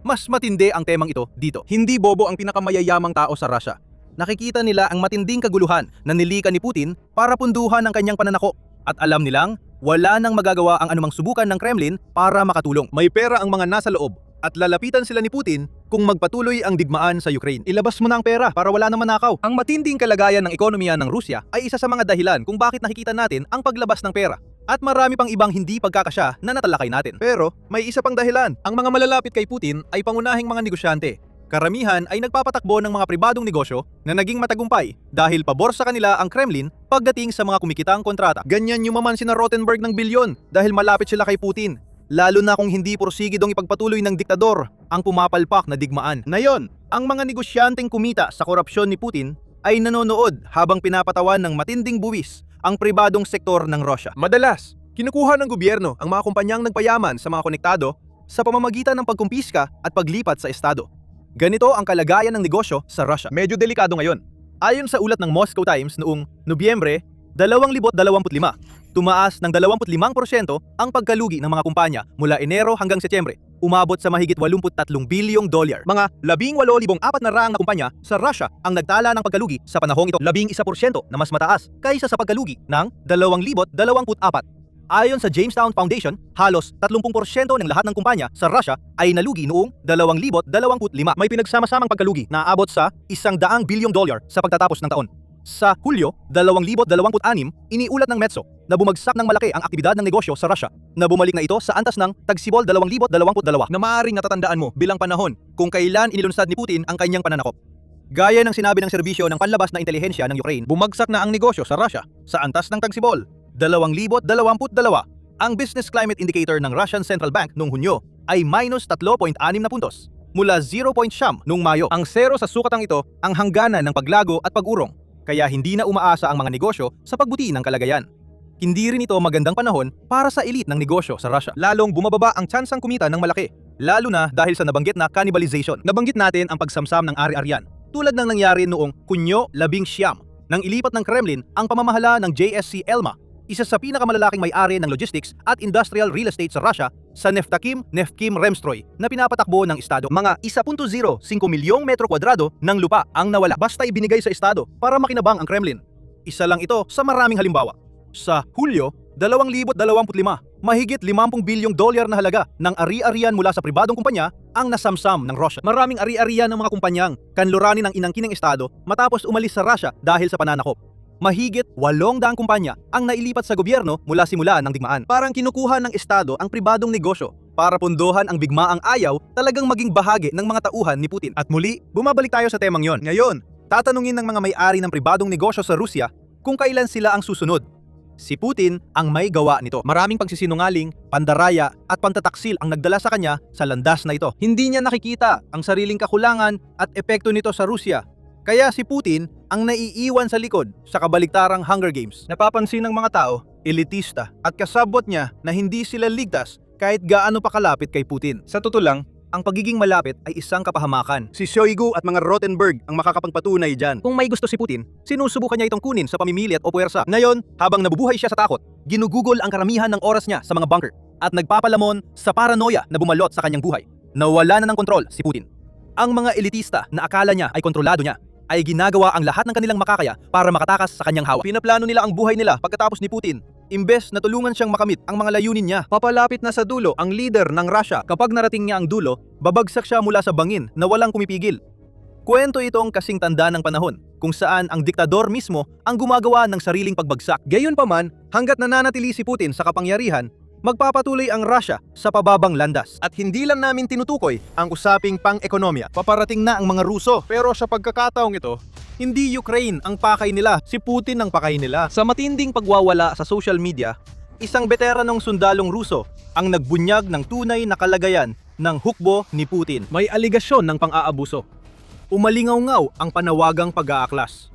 Mas matindi ang temang ito dito. Hindi bobo ang pinakamayayamang tao sa Russia. Nakikita nila ang matinding kaguluhan na nilika ni Putin para punduhan ang kanyang pananako. At alam nilang wala nang magagawa ang anumang subukan ng Kremlin para makatulong. May pera ang mga nasa loob at lalapitan sila ni Putin kung magpatuloy ang digmaan sa Ukraine. Ilabas mo na ang pera para wala naman nakaw. Ang matinding kalagayan ng ekonomiya ng Rusya ay isa sa mga dahilan kung bakit nakikita natin ang paglabas ng pera. At marami pang ibang hindi pagkakasya na natalakay natin. Pero may isa pang dahilan. Ang mga malalapit kay Putin ay pangunahing mga negosyante. Karamihan ay nagpapatakbo ng mga pribadong negosyo na naging matagumpay dahil pabor sa kanila ang Kremlin pagdating sa mga kumikitang kontrata. Ganyan yumaman sina Rothenberg ng bilyon dahil malapit sila kay Putin. Lalo na kung hindi porsigidong ipagpatuloy ng diktador ang pumapalpak na digmaan. Ngayon, ang mga negosyanteng kumita sa korupsyon ni Putin ay nanonood habang pinapatawan ng matinding buwis ang pribadong sektor ng Russia. Madalas, kinukuha ng gobyerno ang mga kumpanyang nagpayaman sa mga konektado sa pamamagitan ng pagkumpiska at paglipat sa estado. Ganito ang kalagayan ng negosyo sa Russia. Medyo delikado ngayon. Ayon sa ulat ng Moscow Times noong Nobyembre 2025, tumaas ng 25% ang pagkalugi ng mga kumpanya mula Enero hanggang Setyembre. Umabot sa mahigit 83 bilyong dolyar. Mga 18,400 na kumpanya sa Russia ang nagtala ng pagkalugi sa panahong ito. 11% na mas mataas kaysa sa pagkalugi ng 2024. Ayon sa Jamestown Foundation, halos 30% ng lahat ng kumpanya sa Russia ay nalugi noong 2025. May pinagsama-samang pagkalugi na aabot sa 100 bilyong dolyar sa pagtatapos ng taon. Sa Hulyo 2026, iniulat ng Metso na bumagsak ng malaki ang aktibidad ng negosyo sa Russia na bumalik na ito sa antas ng tagsibol 2022 na maaaring natatandaan mo bilang panahon kung kailan inilunsad ni Putin ang kanyang pananakop. Gaya ng sinabi ng serbisyo ng panlabas na intelihensya ng Ukraine, bumagsak na ang negosyo sa Russia sa antas ng tagsibol 2022. Ang business climate indicator ng Russian Central Bank noong Hunyo ay minus 3.6 na puntos mula 0.7 noong Mayo. Ang zero sa sukatang ito ang hangganan ng paglago at pag-urong, kaya hindi na umaasa ang mga negosyo sa pagbuti ng kalagayan. Hindi rin ito magandang panahon para sa elite ng negosyo sa Russia. Lalong bumababa ang tsansang kumita ng malaki, lalo na dahil sa nabanggit na cannibalization. Nabanggit natin ang pagsamsam ng ari-arian, tulad ng nangyari noong Kunyo 19 nang ilipat ng Kremlin ang pamamahala ng JSC Elma, isa sa pinakamalalaking may-ari ng logistics at industrial real estate sa Russia, sa Neftakim Remstroy na pinapatakbo ng Estado. Mga 1.05 milyong metro kwadrado ng lupa ang nawala basta ibinigay sa Estado para makinabang ang Kremlin. Isa lang ito sa maraming halimbawa. Sa Hulyo 2025, mahigit 50 bilyong dolyar na halaga ng ari-arian mula sa pribadong kumpanya ang nasamsam ng Russia. Maraming ari-arian ng mga kumpanyang kanluranin ng inangkin ng Estado matapos umalis sa Russia dahil sa pananakop. Mahigit 800 kumpanya ang nailipat sa gobyerno mula simula ng digmaan. Parang kinukuha ng Estado ang pribadong negosyo para pundohan ang bigmaang ayaw talagang maging bahagi ng mga tauhan ni Putin. At muli, bumabalik tayo sa temang yon. Ngayon, tatanungin ng mga may-ari ng pribadong negosyo sa Rusya kung kailan sila ang susunod. Si Putin ang may gawa nito. Maraming pagsisinungaling, pandaraya at pantataksil ang nagdala sa kanya sa landas na ito. Hindi niya nakikita ang sariling kakulangan at epekto nito sa Rusya. Kaya si Putin ang naiiwan sa likod sa kabaliktarang Hunger Games. Napapansin ng mga tao, elitista, at kasabot niya na hindi sila ligtas kahit gaano pa kalapit kay Putin. Sa totoo lang, ang pagiging malapit ay isang kapahamakan. Si Shoigu at mga Rothenberg ang makakapagpatunay dyan. Kung may gusto si Putin, sinusubukan niya itong kunin sa pamimilit o puwersa. Ngayon, habang nabubuhay siya sa takot, ginugugol ang karamihan ng oras niya sa mga bunker at nagpapalamon sa paranoia na bumalot sa kanyang buhay. Nawala na ng kontrol si Putin. Ang mga elitista na akala niya ay kontrolado niya ay ginagawa ang lahat ng kanilang makakaya para makatakas sa kanyang hawak. Pinaplano nila ang buhay nila pagkatapos ni Putin. Imbes na tulungan siyang makamit ang mga layunin niya, papalapit na sa dulo ang leader ng Russia. Kapag narating niya ang dulo, babagsak siya mula sa bangin na walang kumipigil. Kwento itong kasing tanda ng panahon kung saan ang diktador mismo ang gumagawa ng sariling pagbagsak. Gayunpaman, hanggat nananatili si Putin sa kapangyarihan, magpapatuloy ang Russia sa pababang landas. At hindi lang namin tinutukoy ang usaping pang-ekonomiya. Paparating na ang mga Ruso. Pero sa pagkakataong ito, hindi Ukraine ang pakay nila, si Putin ang pakay nila. Sa matinding pagwawala sa social media, isang veteranong sundalong Ruso ang nagbunyag ng tunay na kalagayan ng hukbo ni Putin. May aligasyon ng pang-aabuso. Umalingaw-ngaw ang panawagang pag-aaklas.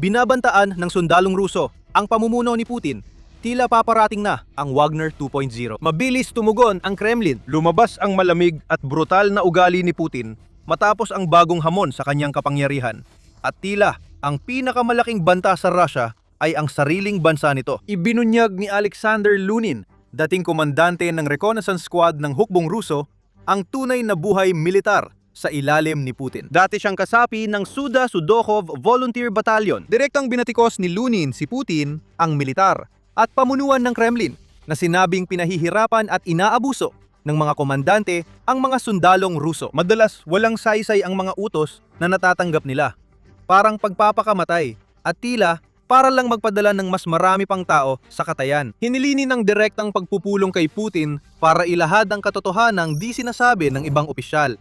Binabantaan ng sundalong Ruso ang pamumuno ni Putin. Tila paparating na ang Wagner 2.0. Mabilis tumugon ang Kremlin. Lumabas ang malamig at brutal na ugali ni Putin matapos ang bagong hamon sa kanyang kapangyarihan. At tila ang pinakamalaking banta sa Russia ay ang sariling bansa nito. Ibinunyag ni Alexander Lunin, dating komandante ng Reconnaissance Squad ng hukbong Ruso, ang tunay na buhay militar sa ilalim ni Putin. Dati siyang kasapi ng Suda Sudokhov Volunteer Battalion. Direktang binatikos ni Lunin si Putin, ang militar, at pamunuan ng Kremlin na sinabing pinahihirapan at inaabuso ng mga komandante ang mga sundalong Ruso. Madalas walang saysay ang mga utos na natatanggap nila. Parang pagpapakamatay at tila para lang magpadala ng mas marami pang tao sa katayan. Hinilini ng direktang pagpupulong kay Putin para ilahad ang katotohanang di sinasabi ng ibang opisyal.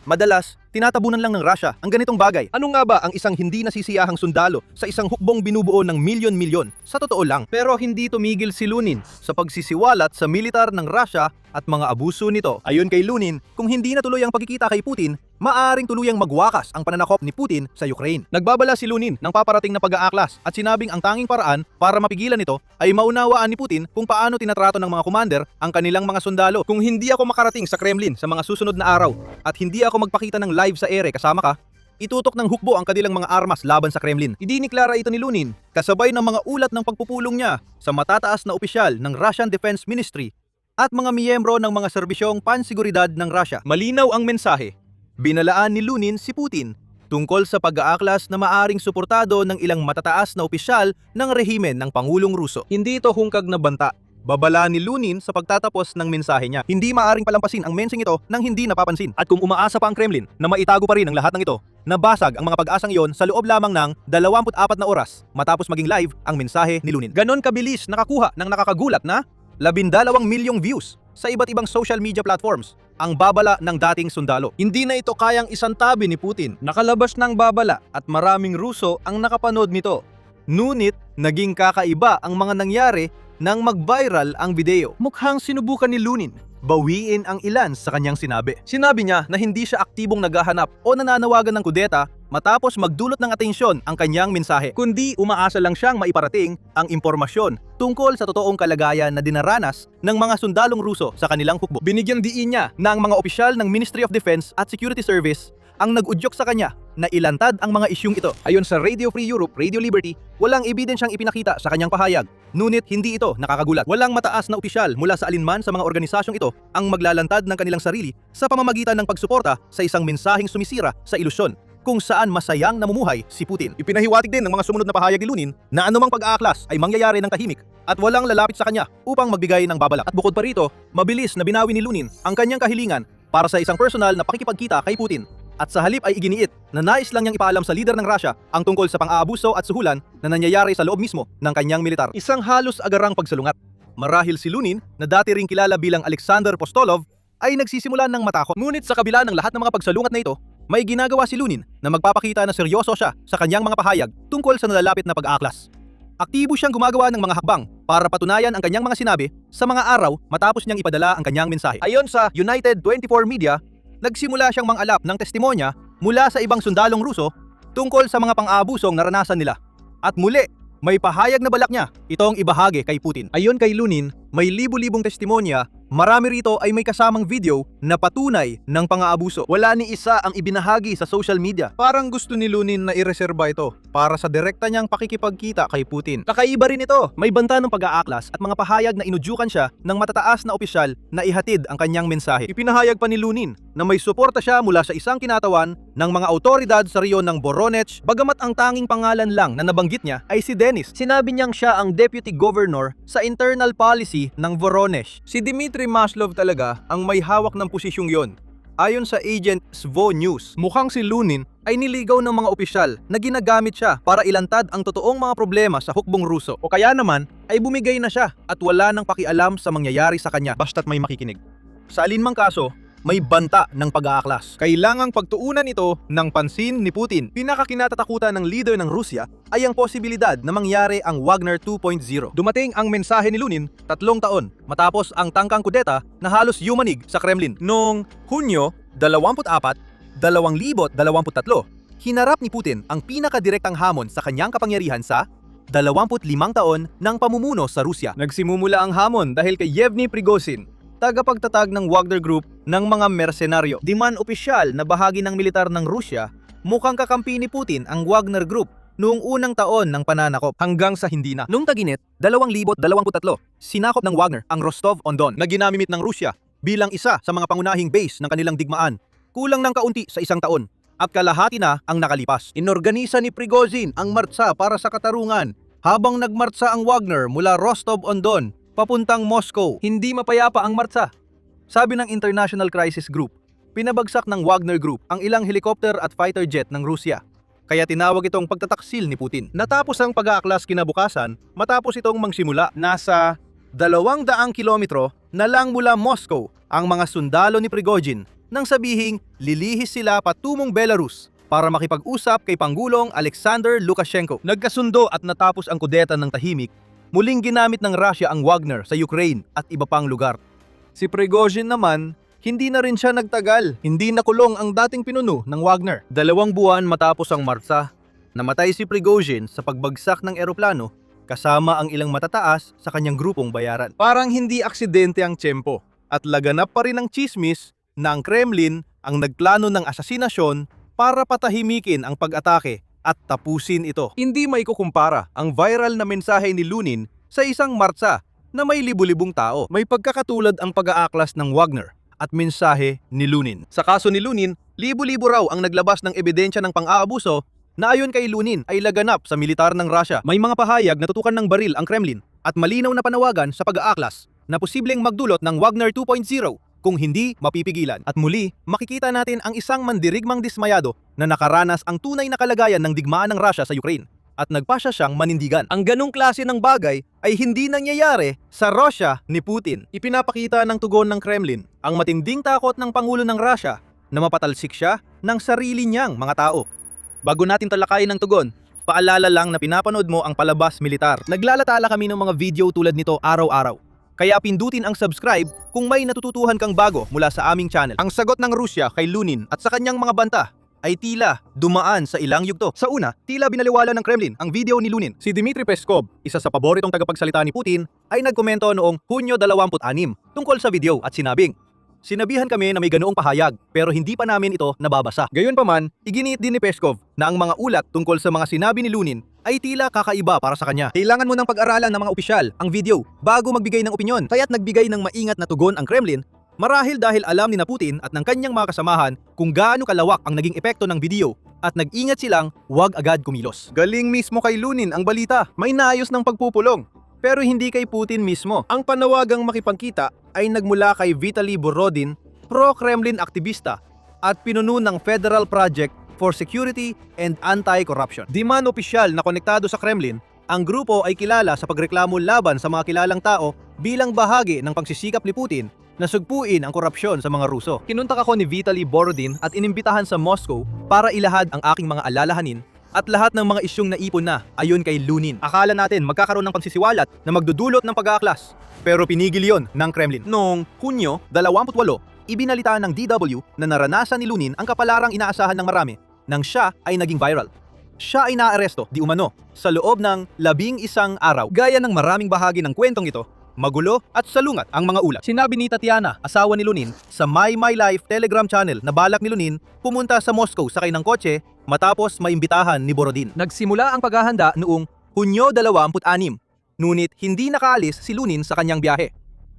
Madalas, tinatabunan lang ng Russia ang ganitong bagay. Ano nga ba ang isang hindi nasisiyahang sundalo sa isang hukbong binubuo ng milyon-milyon? Sa totoo lang, pero hindi tumigil si Lunin sa pagsisiwalat sa militar ng Russia at mga abuso nito. Ayon kay Lunin, kung hindi natuloy ang pagkikita kay Putin, maaring tuluyang magwakas ang pananakop ni Putin sa Ukraine. Nagbabala si Lunin ng paparating na pag-aaklas at sinabing ang tanging paraan para mapigilan ito ay maunawaan ni Putin kung paano tinatrato ng mga commander ang kanilang mga sundalo. Kung hindi ako makarating sa Kremlin sa mga susunod na araw at hindi ako magpakita ng live sa ere kasama ka, itutok ng hukbo ang kanilang mga armas laban sa Kremlin. Idiniklara ito ni Lunin kasabay ng mga ulat ng pagpupulong niya sa matataas na opisyal ng Russian Defense Ministry at mga miyembro ng mga serbisyong pansiguridad ng Russia. Malinaw ang mensahe. Binalaan ni Lunin si Putin tungkol sa pag-aaklas na maaring suportado ng ilang matataas na opisyal ng rehimen ng Pangulong Ruso. Hindi ito hungkag na banta. Babala ni Lunin sa pagtatapos ng mensahe niya. Hindi maaring palampasin ang menseng ito nang hindi napapansin. At kung umaasa pa ang Kremlin na maitago pa rin ang lahat ng ito, nabasag ang mga pag-asang iyon sa loob lamang ng 24 na oras matapos maging live ang mensahe ni Lunin. Ganon kabilis nakakuha ng nakakagulat na 12 milyong views sa iba't ibang social media platforms ang babala ng dating sundalo. Hindi na ito kayang isantabi ni Putin. Nakalabas ng babala at maraming Ruso ang nakapanood nito. Ngunit naging kakaiba ang mga nangyari nang mag-viral ang video. Mukhang sinubukan ni Lunin bawiin ang ilan sa kanyang sinabi. Sinabi niya na hindi siya aktibong naghahanap o nananawagan ng kudeta matapos magdulot ng atensyon ang kanyang mensahe, kundi umaasa lang siyang maiparating ang impormasyon tungkol sa totoong kalagayan na dinaranas ng mga sundalong Ruso sa kanilang hukbo. Binigyan diin niya na ang mga opisyal ng Ministry of Defense at Security Service ang nag-udyok sa kanya na ilantad ang mga isyung ito. Ayon sa Radio Free Europe, Radio Liberty, walang ebidensyang ipinakita sa kanyang pahayag. Ngunit hindi ito nakakagulat. Walang mataas na opisyal mula sa alinman sa mga organisasyong ito ang maglalantad ng kanilang sarili sa pamamagitan ng pagsuporta sa isang mensaheng sumisira sa ilusyon kung saan masayang namumuhay si Putin. Ipinahiwatig din ng mga sumunod na pahayag ni Lunin na anumang pag-aaklas ay mangyayari ng tahimik at walang lalapit sa kanya upang magbigay ng babalak. At bukod pa rito, mabilis na binawi ni Lunin ang kanyang kahilingan para sa isang personal na pakikipagkita kay Putin. At sa halip ay iginiit na nais lang niyang ipaalam sa lider ng Russia ang tungkol sa pang-aabuso at suhulan na nangyayari sa loob mismo ng kanyang militar. Isang halos agarang pagsalungat. Marahil si Lunin, na dati ring kilala bilang Alexander Postolov, ay nagsisimula ng matakot. Ngunit sa kabila ng lahat ng mga pagsalungat na ito, may ginagawa si Lunin na magpapakita na seryoso siya sa kanyang mga pahayag tungkol sa nalalapit na pag-aaklas. Aktibo siyang gumagawa ng mga hakbang para patunayan ang kanyang mga sinabi sa mga araw matapos niyang ipadala ang kanyang mensahe. Ayon sa United 24 Media, nagsimula siyang mangalap ng testimonya mula sa ibang sundalong Ruso tungkol sa mga pang-aabusong naranasan nila. At muli, may pahayag na balak niya itong ibahagi kay Putin. Ayon kay Lunin, may libu-libong testimonya, marami rito ay may kasamang video na patunay ng pang-aabuso. Wala ni isa ang ibinahagi sa social media. Parang gusto ni Lunin na ireserba ito para sa direkta niyang pakikipagkita kay Putin. Kakaiba rin ito. May banta ng pag-aaklas at mga pahayag na inudyukan siya ng matataas na opisyal na ihatid ang kanyang mensahe. Ipinahayag pa ni Lunin na may suporta siya mula sa isang kinatawan ng mga autoridad sa rehiyon ng Voronezh, bagamat ang tanging pangalan lang na nabanggit niya ay si Denis. Sinabi niyang siya ang deputy governor sa internal policy ng Voronezh. Si Dmitry Maslov talaga ang may hawak ng posisyong yon. Ayon sa agent Svo News, mukhang si Lunin ay niligaw ng mga opisyal na ginagamit siya para ilantad ang totoong mga problema sa hukbong Ruso. O kaya naman ay bumigay na siya at wala nang pakialam sa mangyayari sa kanya basta't may makikinig. Sa alinmang kaso, may banta ng pag-aaklas. Kailangang pagtuunan ito ng pansin ni Putin. Pinakakinatatakutan ng leader ng Rusya ay ang posibilidad na mangyari ang Wagner 2.0. Dumating ang mensahe ni Lunin 3 taon matapos ang tangkang kudeta na halos yumanig sa Kremlin. Noong Hunyo 24, 2023, hinarap ni Putin ang pinakadirektang hamon sa kanyang kapangyarihan sa 25 taon ng pamumuno sa Rusya. Nagsimumula ang hamon dahil kay Yevgeny Prigozhin, tagapagtatag ng Wagner Group ng mga mersenaryo. Di man opisyal na bahagi ng militar ng Rusya, mukhang kakampi ni Putin ang Wagner Group noong unang taon ng pananakop hanggang sa hindi na. Noong tag-init, 2023, sinakop ng Wagner ang Rostov-on-Don na ginamit ng Rusya bilang isa sa mga pangunahing base ng kanilang digmaan. Kulang ng kaunti sa 1 taon at kalahati na ang nakalipas. Inorganisa ni Prigozhin ang martsa para sa katarungan habang nagmartsa ang Wagner mula Rostov-on-Don papuntang Moscow. Hindi mapayapa ang martsa. Sabi ng International Crisis Group, pinabagsak ng Wagner Group ang ilang helicopter at fighter jet ng Rusya. Kaya tinawag itong pagtataksil ni Putin. Natapos ang pag-aaklas kinabukasan matapos itong mangsimula. Nasa 200 kilometro na lang mula Moscow ang mga sundalo ni Prigozhin nang sabihing lilihis sila patungong Belarus para makipag-usap kay Pangulong Alexander Lukashenko. Nagkasundo at natapos ang kudeta ng tahimik, muling ginamit ng Russia ang Wagner sa Ukraine at iba pang lugar. Si Prigozhin naman, hindi na rin siya nagtagal. Hindi nakulong ang dating pinuno ng Wagner. 2 buwan matapos ang Marsa, namatay si Prigozhin sa pagbagsak ng eroplano kasama ang ilang matataas sa kanyang grupong bayaran. Parang hindi aksidente ang tiyempo at laganap pa rin ang chismis na ang Kremlin ang nagplano ng asasinasyon para patahimikin ang pag-atake at tapusin ito. Hindi maikukumpara ang viral na mensahe ni Lunin sa isang martsa na may libu-libong tao. May pagkakatulad ang pag-aaklas ng Wagner at mensahe ni Lunin. Sa kaso ni Lunin, libu-libo raw ang naglabas ng ebidensya ng pang-aabuso na ayon kay Lunin ay laganap sa militar ng Russia. May mga pahayag na tutukan ng baril ang Kremlin at malinaw na panawagan sa pag-aaklas na posibleng magdulot ng Wagner 2.0 kung hindi mapipigilan. At muli, makikita natin ang isang mandirigmang dismayado na nakaranas ang tunay na kalagayan ng digmaan ng Russia sa Ukraine at nagpasya siyang manindigan. Ang ganong klase ng bagay ay hindi nangyayari sa Russia ni Putin. Ipinapakita ng tugon ng Kremlin ang matinding takot ng Pangulo ng Russia na mapatalsik siya ng sarili niyang mga tao. Bago natin talakayin ang tugon, paalala lang na pinapanood mo ang Palabas Militar. Naglalatala kami ng mga video tulad nito araw-araw. Kaya pindutin ang subscribe kung may natututuhan kang bago mula sa aming channel. Ang sagot ng Rusya kay Lunin at sa kanyang mga banta ay tila dumaan sa ilang yugto. Sa una, tila binaliwala ng Kremlin ang video ni Lunin. Si Dmitry Peskov, isa sa paboritong tagapagsalita ni Putin, ay nagkomento noong Hunyo 26 tungkol sa video at sinabing, "Sinabihan kami na may ganoong pahayag pero hindi pa namin ito nababasa." Gayunpaman, iginiit din ni Peskov na ang mga ulat tungkol sa mga sinabi ni Lunin ay tila kakaiba para sa kanya. Kailangan mo ng pag-aralan ng mga opisyal ang video bago magbigay ng opinyon. Kaya't nagbigay ng maingat na tugon ang Kremlin marahil dahil alam ni na Putin at ng kanyang mga kasamahan kung gaano kalawak ang naging epekto ng video at nag-ingat silang huwag agad kumilos. Galing mismo kay Lunin ang balita. May naayos ng pagpupulong. Pero hindi kay Putin mismo. Ang panawagang makipagkita ay nagmula kay Vitaly Borodin, pro-Kremlin aktivista at pinuno ng Federal Project for Security and Anti-Corruption. Di man opisyal na konektado sa Kremlin, ang grupo ay kilala sa pagreklamo laban sa mga kilalang tao bilang bahagi ng pagsisikap ni Putin na sugpuin ang korupsyon sa mga Ruso. Kinuntak ako ni Vitaly Borodin at inimbitahan sa Moscow para ilahad ang aking mga alalahanin at lahat ng mga isyong naipon na ayon kay Lunin. Akala natin magkakaroon ng pagsisiwalat na magdudulot ng pag-aaklas. Pero pinigil yon ng Kremlin. Noong Hunyo 28, ibinalita ng DW na naranasan ni Lunin ang kapalarang inaasahan ng marami nang siya ay naging viral. Siya ay naaresto di umano sa loob ng 11 araw. Gaya ng maraming bahagi ng kwentong ito, magulo at salungat ang mga ulat. Sinabi ni Tatiana, asawa ni Lunin, sa My Life Telegram channel na balak ni Lunin pumunta sa Moscow sakay ng kotse matapos maimbitahan ni Borodin. Nagsimula ang paghahanda noong Hunyo 26, ngunit hindi nakaalis si Lunin sa kanyang biyahe.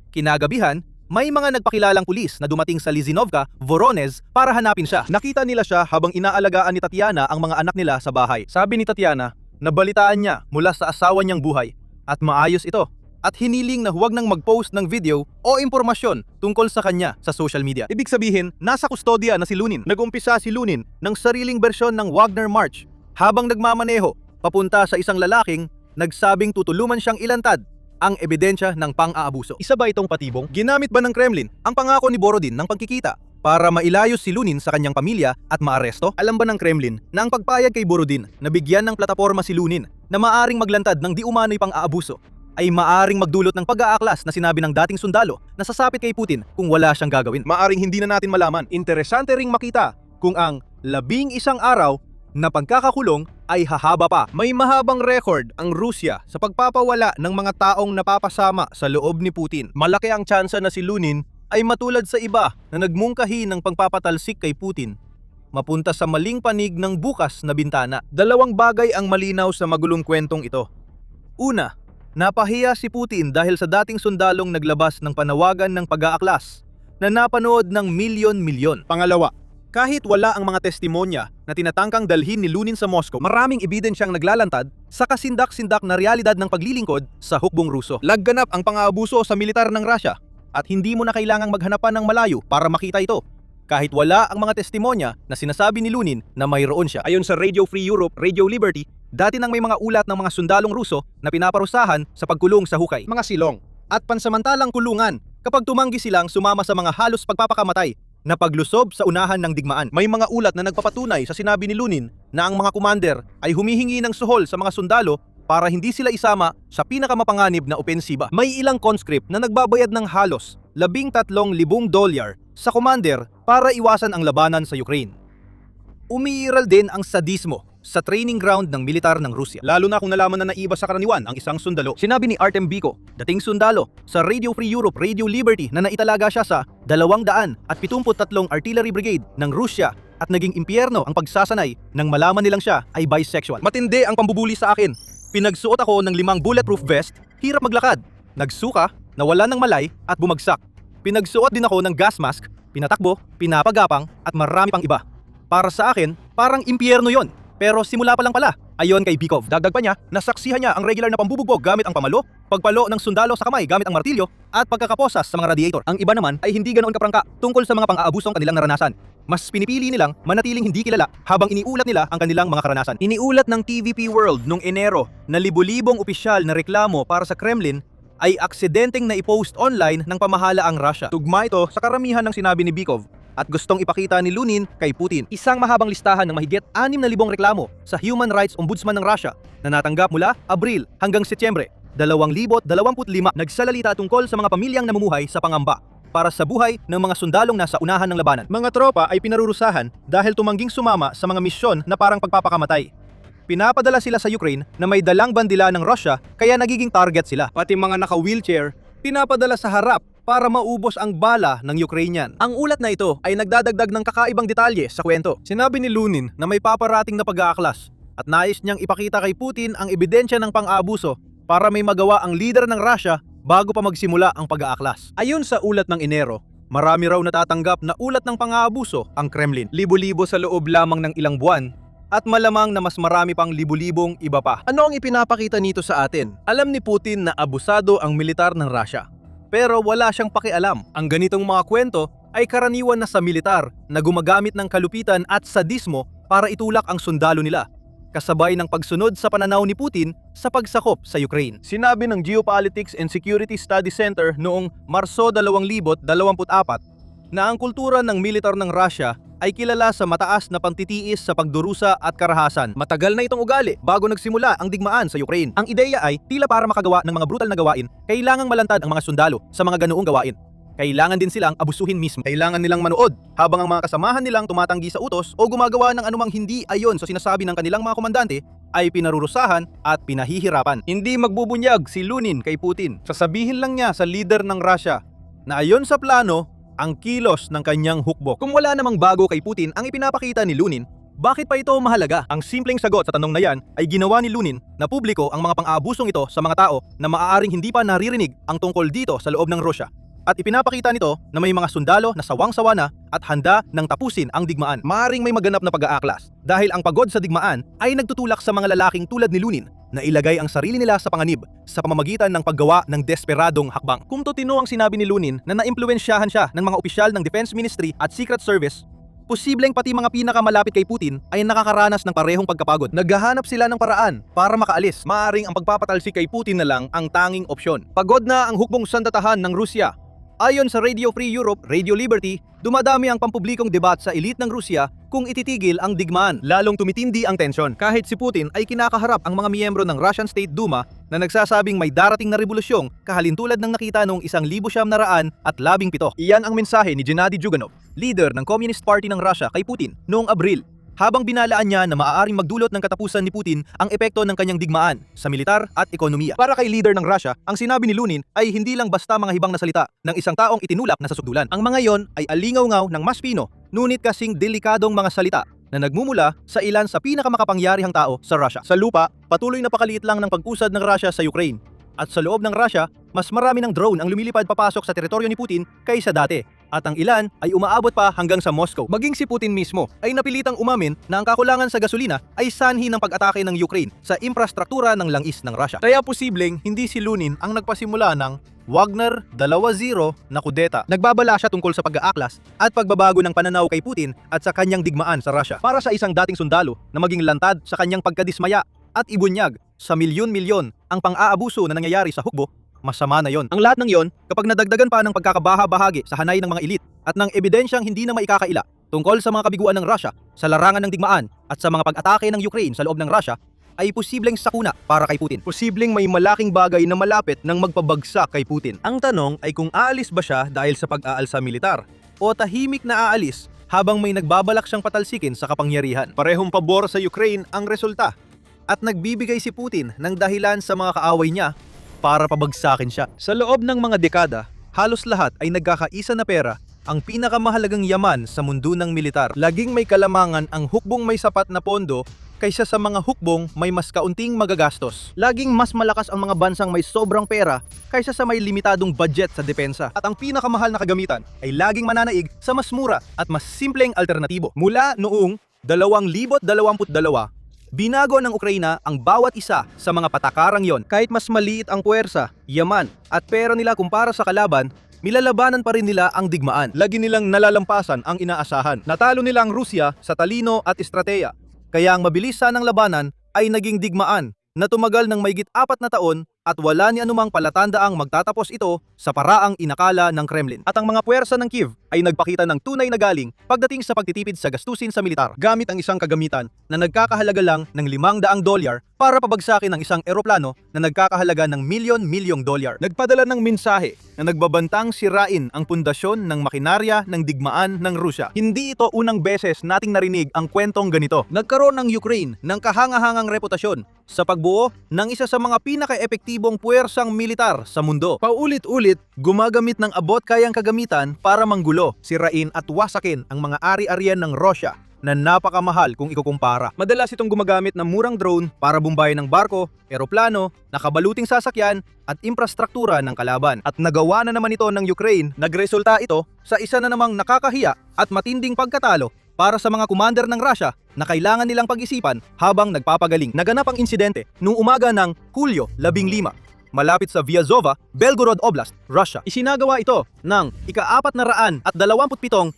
Kinagabihan, may mga nagpakilalang pulis na dumating sa Lizinovka, Voronezh para hanapin siya. Nakita nila siya habang inaalagaan ni Tatiana ang mga anak nila sa bahay. Sabi ni Tatiana, nabalitaan niya mula sa asawa niyang buhay at maayos ito at hiniling na huwag nang mag-post ng video o impormasyon tungkol sa kanya sa social media. Ibig sabihin, nasa kustodya na si Lunin. Nag-umpisa si Lunin ng sariling bersyon ng Wagner March habang nagmamaneho papunta sa isang lalaking nagsabing tutulungan siyang ilantad ang ebidensya ng pang-aabuso. Isa ba itong patibong? Ginamit ba ng Kremlin ang pangako ni Borodin ng pagkikita para mailayos si Lunin sa kanyang pamilya at maaresto? Alam ba ng Kremlin na ang pagpayag kay Borodin na bigyan ng plataporma si Lunin na maaring maglantad ng di umano'y pang-aabuso ay maaring magdulot ng pag-aaklas na sinabi ng dating sundalo na sasapit kay Putin kung wala siyang gagawin? Maaring hindi na natin malaman. Interesante ring makita kung ang 11 araw na pagkakakulong ay hahaba pa. May mahabang record ang Rusya sa pagpapawala ng mga taong napapasama sa loob ni Putin. Malaki ang tsansa na si Lunin ay matulad sa iba na nagmungkahi ng pagpapatalsik kay Putin, mapunta sa maling panig ng bukas na bintana. 2 bagay ang malinaw sa magulong kwentong ito. Una, napahiya si Putin dahil sa dating sundalong naglabas ng panawagan ng pag-aaklas na napanood ng milyon-milyon. Pangalawa, kahit wala ang mga testimonya na tinatangkang dalhin ni Lunin sa Moscow, maraming ebidensyang naglalantad sa kasindak-sindak na realidad ng paglilingkod sa hukbong Ruso. Lagganap ang pang-aabuso sa militar ng Russia at hindi mo na kailangang maghanapan ng malayo para makita ito. Kahit wala ang mga testimonya na sinasabi ni Lunin na mayroon siya. Ayon sa Radio Free Europe, Radio Liberty, dati nang may mga ulat ng mga sundalong Ruso na pinaparusahan sa pagkulong sa hukay, mga silong, at pansamantalang kulungan kapag tumanggi silang sumama sa mga halos pagpapakamatay na paglusob sa unahan ng digmaan. May mga ulat na nagpapatunay sa sinabi ni Lunin na ang mga commander ay humihingi ng suhol sa mga sundalo para hindi sila isama sa pinakamapanganib na opensiba. May ilang conscript na nagbabayad ng halos $13,000 sa commander para iwasan ang labanan sa Ukraine. Umiiral din ang sadismo sa training ground ng militar ng Rusya, lalo na kung nalaman na naiba sa karaniwan ang isang sundalo. Sinabi ni Artem Biko, dating sundalo sa Radio Free Europe, Radio Liberty, na naitalaga siya sa 273 Artillery Brigade ng Rusya at naging impyerno ang pagsasanay nang malaman nilang siya ay bisexual. Matindi ang pambubuli sa akin. Pinagsuot ako ng 5 bulletproof vest, hirap maglakad, nagsuka, nawala ng malay at bumagsak. Pinagsuot din ako ng gas mask, pinatakbo, pinapagapang at marami pang iba. Para sa akin, parang impyerno yon. Pero simula pa lang pala. Ayon kay Bikov, dagdag pa niya, nasaksihan niya ang regular na pambubugbog gamit ang pamalo, pagpalo ng sundalo sa kamay gamit ang martilyo, at pagkakaposas sa mga radiator. Ang iba naman ay hindi ganoon kaprangka tungkol sa mga pang-aabusong kanilang naranasan. Mas pinipili nilang manatiling hindi kilala habang iniulat nila ang kanilang mga karanasan. Iniulat ng TVP World noong Enero na libu-libong opisyal na reklamo para sa Kremlin ay aksidenteng na i-post online ng pamahalaang Russia. Tugma ito sa karamihan ng sinabi ni Bikov at gustong ipakita ni Lunin kay Putin. Isang mahabang listahan ng mahigit 6,000 reklamo sa Human Rights Ombudsman ng Russia na natanggap mula Abril hanggang Setyembre 2025 nagsalalita tungkol sa mga pamilyang namumuhay sa pangamba para sa buhay ng mga sundalong nasa unahan ng labanan. Mga tropa ay pinarurusahan dahil tumangging sumama sa mga misyon na parang pagpapakamatay. Pinapadala sila sa Ukraine na may dalang bandila ng Russia kaya nagiging target sila. Pati mga naka-wheelchair, pinapadala sa harap para maubos ang bala ng Ukrainian. Ang ulat na ito ay nagdadagdag ng kakaibang detalye sa kwento. Sinabi ni Lunin na may paparating na pag-aaklas at nais niyang ipakita kay Putin ang ebidensya ng pang-aabuso para may magawa ang leader ng Russia bago pa magsimula ang pag-aaklas. Ayon sa ulat ng Enero, marami raw natatanggap na ulat ng pang-aabuso ang Kremlin. Libo-libo sa loob lamang ng ilang buwan at malamang na mas marami pang libu-libong iba pa. Ano ang ipinapakita nito sa atin? Alam ni Putin na abusado ang militar ng Russia. Pero wala siyang pakialam. Ang ganitong mga kwento ay karaniwan na sa militar na gumagamit ng kalupitan at sadismo para itulak ang sundalo nila, kasabay ng pagsunod sa pananaw ni Putin sa pagsakop sa Ukraine. Sinabi ng Geopolitics and Security Study Center noong Marso 2024 na ang kultura ng militar ng Russia ay kilala sa mataas na pagtitiis sa pagdurusa at karahasan. Matagal na itong ugali bago nagsimula ang digmaan sa Ukraine. Ang ideya ay tila para makagawa ng mga brutal na gawain, kailangang malantad ang mga sundalo sa mga ganoong gawain. Kailangan din silang abusuhin mismo. Kailangan nilang manood habang ang mga kasamahan nilang tumatanggi sa utos o gumagawa ng anumang hindi ayon sa sinasabi ng kanilang mga komandante ay pinarurusahan at pinahihirapan. Hindi magbubunyag si Lunin kay Putin. Sasabihin lang niya sa leader ng Russia na ayon sa plano ang kilos ng kanyang hukbok. Kung wala namang bago kay Putin ang ipinapakita ni Lunin, bakit pa ito mahalaga? Ang simpleng sagot sa tanong na yan ay ginawa ni Lunin na publiko ang mga pang-aabusong ito sa mga tao na maaaring hindi pa naririnig ang tungkol dito sa loob ng Russia. At ipinapakita nito na may mga sundalo na sawang-sawa na at handa nang tapusin ang digmaan. Maaring may maganap na pag-aaklas dahil ang pagod sa digmaan ay nagtutulak sa mga lalaking tulad ni Lunin na ilagay ang sarili nila sa panganib sa pamamagitan ng paggawa ng desperadong hakbang. Kung totino ang sinabi ni Lunin na naimpluwensyahan siya ng mga opisyal ng Defense Ministry at Secret Service, posibleng pati mga pinakamalapit kay Putin ay nakakaranas ng parehong pagkapagod. Naghahanap sila ng paraan para makaalis. Maaring ang pagpapatalsik kay Putin na lang ang tanging opsyon. Pagod na ang hukbong sandatahan ng Rusya. Ayon sa Radio Free Europe, Radio Liberty, dumadami ang pampublikong debat sa elite ng Rusya kung ititigil ang digmaan. Lalong tumitindi ang tensyon kahit si Putin ay kinakaharap ang mga miyembro ng Russian State Duma na nagsasabing may darating na revolusyon kahalintulad ng nakita noong 1917. Iyan ang mensahe ni Gennady Zyuganov, leader ng Communist Party ng Russia kay Putin noong Abril, habang binalaan niya na maaaring magdulot ng katapusan ni Putin ang epekto ng kanyang digmaan sa militar at ekonomiya. Para kay leader ng Russia, ang sinabi ni Lunin ay hindi lang basta mga hibang na salita ng isang taong itinulak na sa sukdulan. Ang mga yon ay alingaw-ngaw ng mas pino, ngunit kasing delikadong mga salita na nagmumula sa ilan sa pinakamakapangyarihang tao sa Russia. Sa lupa, patuloy na pakaliit lang ng pag-usad ng Russia sa Ukraine. At sa loob ng Russia, mas marami ng drone ang lumilipad papasok sa teritoryo ni Putin kaysa dati. At ang ilan ay umaabot pa hanggang sa Moscow. Maging si Putin mismo ay napilitang umamin na ang kakulangan sa gasolina ay sanhi ng pag-atake ng Ukraine sa infrastruktura ng langis ng Russia. Kaya posibleng hindi si Lunin ang nagpasimula ng Wagner 2-0 na kudeta. Nagbabala siya tungkol sa pag-aaklas at pagbabago ng pananaw kay Putin at sa kanyang digmaan sa Russia. Para sa isang dating sundalo na maging lantad sa kanyang pagkadismaya at ibunyag sa milyon-milyon ang pang-aabuso na nangyayari sa hukbo, masama na yon. Ang lahat ng yon kapag nadagdagan pa ng pagkakabaha-bahagi sa hanay ng mga elit at ng ebidensyang hindi na maikakaila tungkol sa mga kabiguan ng Russia sa larangan ng digmaan at sa mga pag-atake ng Ukraine sa loob ng Russia, ay posibleng sakuna para kay Putin. Posibleng may malaking bagay na malapit ng magpabagsak kay Putin. Ang tanong ay kung aalis ba siya dahil sa pag-aalsa militar o tahimik na aalis habang may nagbabalak siyang patalsikin sa kapangyarihan. Parehong pabor sa Ukraine ang resulta at nagbibigay si Putin ng dahilan sa mga kaaway niya para pabagsakin siya. Sa loob ng mga dekada, halos lahat ay nagkakaisa na pera, ang pinakamahalagang yaman sa mundo ng militar. Laging may kalamangan ang hukbong may sapat na pondo kaysa sa mga hukbong may mas kaunting magagastos. Laging mas malakas ang mga bansang may sobrang pera kaysa sa may limitadong budget sa depensa. At ang pinakamahal na kagamitan ay laging mananaig sa mas mura at mas simpleng alternatibo. Mula noong 2022, binago ng Ukraina ang bawat isa sa mga patakarang yon. Kahit mas maliit ang puwersa, yaman at pera nila kumpara sa kalaban, nilalabanan pa rin nila ang digmaan. Lagi nilang nalalampasan ang inaasahan. Natalo nila ang Rusya sa talino at estrateya. Kaya ang mabilis sanang labanan ay naging digmaan na tumagal ng mahigit 4 na taon at wala ni anumang palatandaang magtatapos ito sa paraang inakala ng Kremlin. At ang mga puwersa ng Kiev ay nagpakita ng tunay na galing pagdating sa pagtitipid sa gastusin sa militar gamit ang isang kagamitan na nagkakahalaga lang ng $500 para pabagsakin ang isang eroplano na nagkakahalaga ng milyon-milyong dolyar. Nagpadala ng mensahe na nagbabantang sirain ang pundasyon ng makinarya ng digmaan ng Rusya. Hindi ito unang beses nating narinig ang kwentong ganito. Nagkaroon ng Ukraine ng kahangahangang reputasyon sa pagbuo ng isa sa mga pinaka-epektibong puwersang militar sa mundo. Paulit-ulit, gumagamit ng abot kayang kagamitan para manggulo, sirain at wasakin ang mga ari-arian ng Rusya na napakamahal kung ikukumpara. Madalas itong gumagamit ng murang drone para bumbayin ng barko, eroplano, nakabaluting sasakyan at infrastruktura ng kalaban. At nagawa na naman ito ng Ukraine, nagresulta ito sa isa na namang nakakahiya at matinding pagkatalo para sa mga commander ng Russia na kailangan nilang pag-isipan habang nagpapagaling. Naganap ang insidente noong umaga ng Hulyo 15, malapit sa Vyazova, Belgorod Oblast, Russia. Isinagawa ito ng ika-427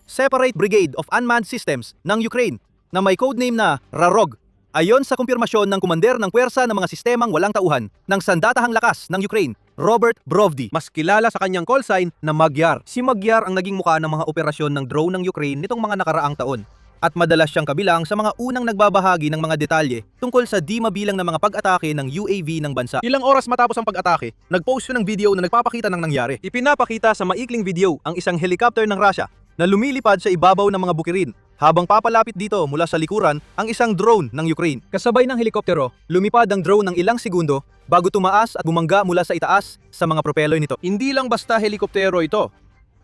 Separate Brigade of Unmanned Systems ng Ukraine na may codename na Rarog. Ayon sa kumpirmasyon ng kumander ng puwersa ng mga sistemang walang tauhan ng sandatahang lakas ng Ukraine, Robert Brovdi, mas kilala sa kanyang call sign na Magyar. Si Magyar ang naging mukha ng mga operasyon ng drone ng Ukraine nitong mga nakaraang taon. At madalas siyang kabilang sa mga unang nagbabahagi ng mga detalye tungkol sa di mabilang na mga pag-atake ng UAV ng bansa. Ilang oras matapos ang pag-atake, nag-post siya ng video na nagpapakita ng nangyari. Ipinapakita sa maikling video ang isang helicopter ng Russia na lumilipad sa ibabaw ng mga bukirin habang papalapit dito mula sa likuran ang isang drone ng Ukraine. Kasabay ng helikoptero, lumipad ang drone ng ilang segundo bago tumaas at bumangga mula sa itaas sa mga propeller nito. Hindi lang basta helikoptero ito.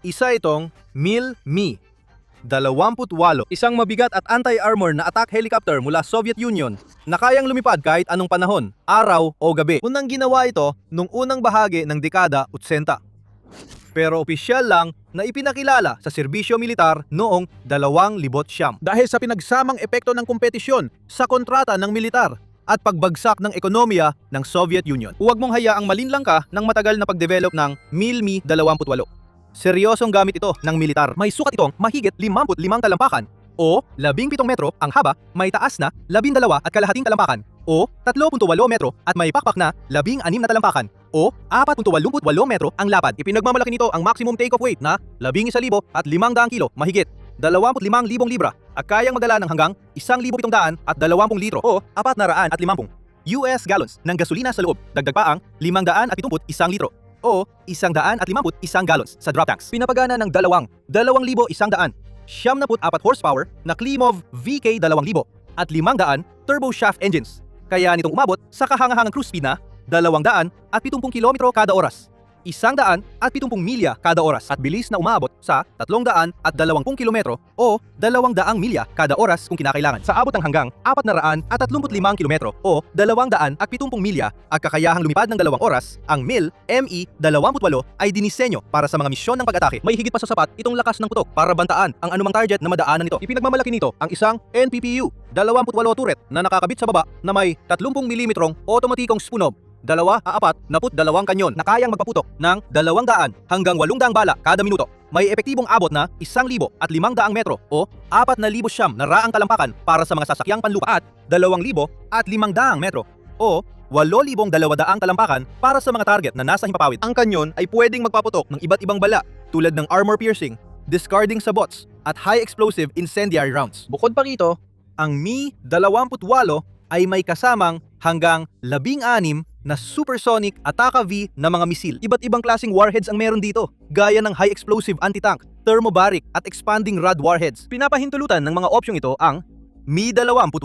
Isa itong Mil-Mi 28, isang mabigat at anti-armor na attack helicopter mula Soviet Union na kayang lumipad kahit anong panahon, araw o gabi. Unang ginawa ito nung unang bahagi ng dekada 80. Pero opisyal lang na ipinakilala sa serbisyo militar noong 2009 dahil sa pinagsamang epekto ng kompetisyon sa kontrata ng militar at pagbagsak ng ekonomiya ng Soviet Union. Huwag mong hayaang malinlang ka ng matagal na pagdevelop ng Mil-Mi 28. Seryosong gamit ito ng militar. May sukat itong mahigit 55 talampakan o 17 metro ang haba, may taas na 12 at kalahating talampakan o 3.8 metro at may pakpak na 16 na talampakan o 4.88 metro ang lapad. Ipinagmamalaki nito ang maximum take-off weight na 11,500 kilo, mahigit 25,000 libra at kayang magdala ng hanggang 1,720 litro o 450 US gallons ng gasolina sa loob. Dagdag pa ang 571 litro o 151 gallons sa drop tanks. Pinapagana ng 2,100 74 horsepower na Klimov VK2000 at 500 turbo shaft engines. Kaya nitong umabot sa kahangahangang cruise speed na 270 kilometro kada oras. 170 milya kada oras at bilis na umabot sa 320 kilometro o 200 milya kada oras kung kinakailangan. Sa abot ng hanggang 435 kilometro o 270 milya at kakayahang lumipad ng 2 oras, ang Mil-Mi-28 ay dinisenyo para sa mga misyon ng pag-atake. May higit pa sa sapat itong lakas ng putok para bantaan ang anumang target na madaanan nito. Ipinagmamalaki nito ang isang NPPU 28 turret na nakakabit sa baba na may 30 mm otomatikong spunob 242 kanyon na kayang magpaputok ng 200 hanggang 800 bala kada minuto. May epektibong abot na 1,500 metro o 4,000 na raang talampakan para sa mga sasakyang panlupa at 2,500 metro o 8,200 talampakan para sa mga target na nasa himpapawid. Ang kanyon ay pwedeng magpaputok ng iba't ibang bala tulad ng armor piercing, discarding sabots at high explosive incendiary rounds. Bukod pa rito, ang Mi-28 ay may kasamang hanggang 16 na supersonic Ataka V na mga misil. Iba't ibang klaseng warheads ang meron dito, gaya ng high explosive anti-tank, thermobaric at expanding rod warheads. Pinapahintulutan ng mga opsyong ito ang Mi-28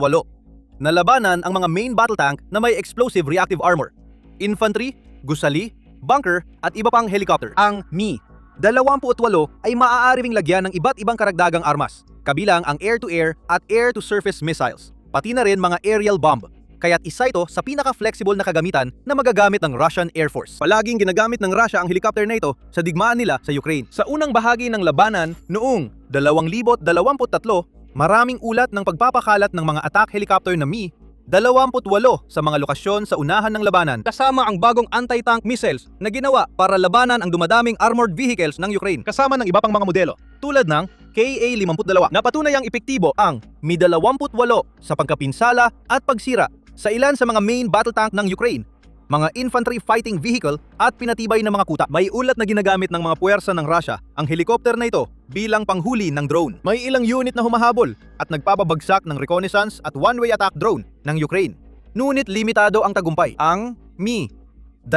na labanan ang mga main battle tank na may explosive reactive armor, infantry, gusali, bunker at iba pang helicopter. Ang Mi-28 ay maaari ring lagyan ng iba't ibang karagdagang armas, kabilang ang air-to-air at air-to-surface missiles, pati na rin mga aerial bomb. Kaya't isa ito sa pinaka-flexible na kagamitan na magagamit ng Russian Air Force. Palaging ginagamit ng Russia ang helicopter na ito sa digmaan nila sa Ukraine. Sa unang bahagi ng labanan noong 2023, maraming ulat ng pagpapakalat ng mga attack helicopter na Mi-28 sa mga lokasyon sa unahan ng labanan, kasama ang bagong anti-tank missiles na ginawa para labanan ang dumadaming armored vehicles ng Ukraine, kasama ng iba pang mga modelo tulad ng Ka-52. Napatunayang epektibo ang Mi-28 sa pagkapinsala at pagsira sa ilan sa mga main battle tank ng Ukraine, mga infantry fighting vehicle at pinatibay na mga kuta. May ulat na ginagamit ng mga puwersa ng Russia ang helicopter na ito bilang panghuli ng drone. May ilang unit na humahabol at nagpapabagsak ng reconnaissance at one-way attack drone ng Ukraine. Ngunit limitado ang tagumpay. Ang Mi-28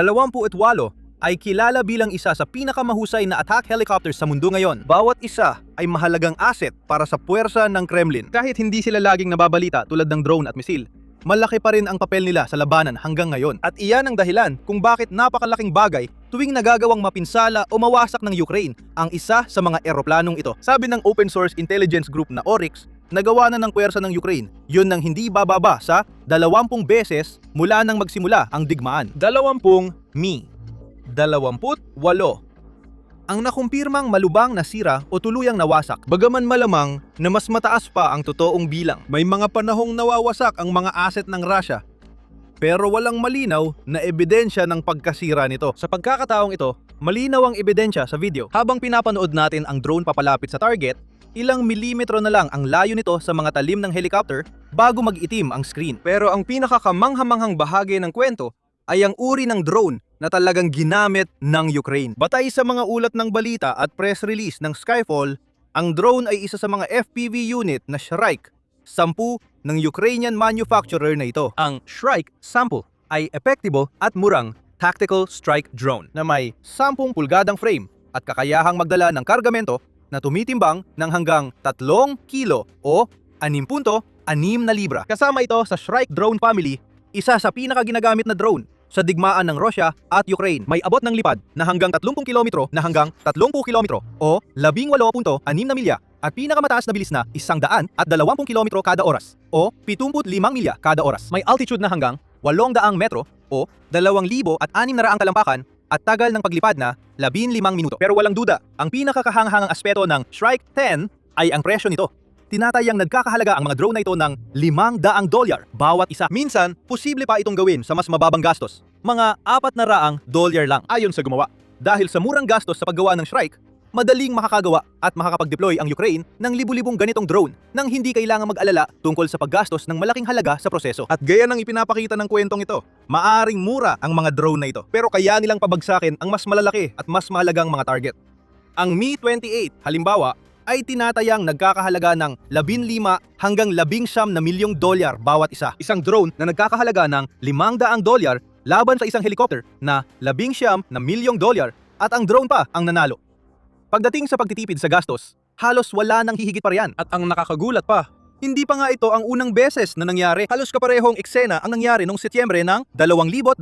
ay kilala bilang isa sa pinakamahusay na attack helicopter sa mundo ngayon. Bawat isa ay mahalagang asset para sa puwersa ng Kremlin. Kahit hindi sila laging nababalita tulad ng drone at misil, malaki pa rin ang papel nila sa labanan hanggang ngayon. At iyan ang dahilan kung bakit napakalaking bagay tuwing nagagawang mapinsala o mawasak ng Ukraine ang isa sa mga eroplanong ito. Sabi ng open source intelligence group na Oryx, nagawa na ng puwersa ng Ukraine yun nang hindi bababa sa 20 beses mula nang magsimula ang digmaan. 20 Mi-28 ang nakumpirmang malubang nasira o tuluyang nawasak, bagaman malamang na mas mataas pa ang totoong bilang. May mga panahong nawawasak ang mga asset ng Russia, pero walang malinaw na ebidensya ng pagkasira nito. Sa pagkakataong ito, malinaw ang ebidensya sa video. Habang pinapanood natin ang drone papalapit sa target, ilang milimetro na lang ang layo nito sa mga talim ng helicopter bago mag-itim ang screen. Pero ang pinakakamanghamanghang bahagi ng kwento ay ang uri ng drone na talagang ginamit ng Ukraine. Batay sa mga ulat ng balita at press release ng Skyfall, ang drone ay isa sa mga FPV unit na Shrike 10 ng Ukrainian manufacturer na ito. Ang Shrike 10 ay epektibo at murang tactical strike drone na may 10 pulgadang frame at kakayahang magdala ng kargamento na tumitimbang ng hanggang 3 kilo o 6.6 na libra. Kasama ito sa Shrike drone family, isa sa pinakaginagamit na drone sa digmaan ng Russia at Ukraine. May abot ng lipad na hanggang 30 kilometro na hanggang 30 kilometro o 18.6 na milya at pinakamataas na bilis na 120 kilometro kada oras o 75 milya kada oras. May altitude na hanggang 800 metro o 2,600 talampakan at tagal ng paglipad na 15 minuto. Pero walang duda, ang pinakakahangahangang aspeto ng Shrike 10 ay ang presyo nito. Tinatayang nagkakahalaga ang mga drone na ito ng $500 bawat isa. Minsan, posible pa itong gawin sa mas mababang gastos. Mga $400 lang ayon sa gumawa. Dahil sa murang gastos sa paggawa ng Shrike, madaling makakagawa at makakapag-deploy ang Ukraine ng libu-libong ganitong drone nang hindi kailangan mag-alala tungkol sa paggastos ng malaking halaga sa proseso. At gaya ng ipinapakita ng kwentong ito, maaring mura ang mga drone na ito, pero kaya nilang pabagsakin ang mas malalaki at mas mahalagang mga target. Ang Mi-28, halimbawa, ay tinatayang nagkakahalaga ng 15 hanggang 19 na milyong dolyar bawat isa. Isang drone na nagkakahalaga ng $500 laban sa isang helicopter na 19 na milyong dolyar at ang drone pa ang nanalo. Pagdating sa pagtitipid sa gastos, halos wala nang hihigit pa riyan. At ang nakakagulat pa, hindi pa nga ito ang unang beses na nangyari. Halos kaparehong eksena ang nangyari noong Setyembre ng 2025.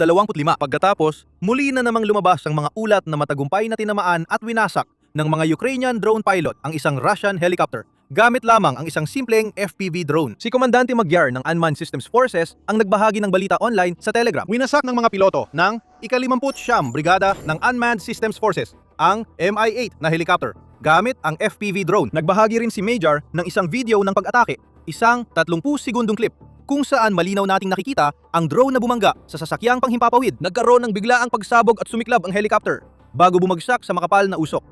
Pagkatapos, muli na namang lumabas ang mga ulat na matagumpay na tinamaan at winasak ng mga Ukrainian drone pilot ang isang Russian helicopter gamit lamang ang isang simpleng FPV drone. Si Komandante Magyar ng Unmanned Systems Forces ang nagbahagi ng balita online sa Telegram. Winasak ng mga piloto ng ika-59 Brigada ng Unmanned Systems Forces ang Mi-8 na helicopter gamit ang FPV drone. Nagbahagi rin si Magyar ng isang video ng pag-atake, isang 30 segundong clip kung saan malinaw nating nakikita ang drone na bumangga sa sasakyang panghimpapawid. Nagkaroon ng biglaang pagsabog at sumiklab ang helicopter bago bumagsak sa makapal na usok.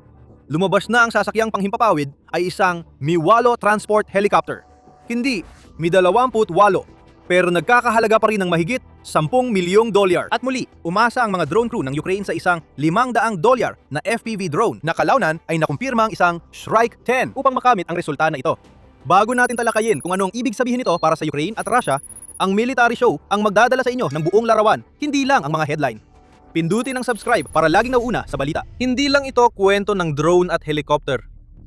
Lumabas na ang sasakyang panghimpapawid ay isang Mi-8 transport helicopter. Hindi Mi-28, pero nagkakahalaga pa rin ng mahigit $10 milyong. At muli, umasa ang mga drone crew ng Ukraine sa isang $500 na FPV drone na kalaunan ay nakumpirma ang isang Shrike 10 upang makamit ang resulta na ito. Bago natin talakayin kung anong ibig sabihin nito para sa Ukraine at Russia, ang military show ang magdadala sa inyo ng buong larawan, hindi lang ang mga headline. Pindutin ang subscribe para laging nauuna sa balita. Hindi lang ito kwento ng drone at helicopter,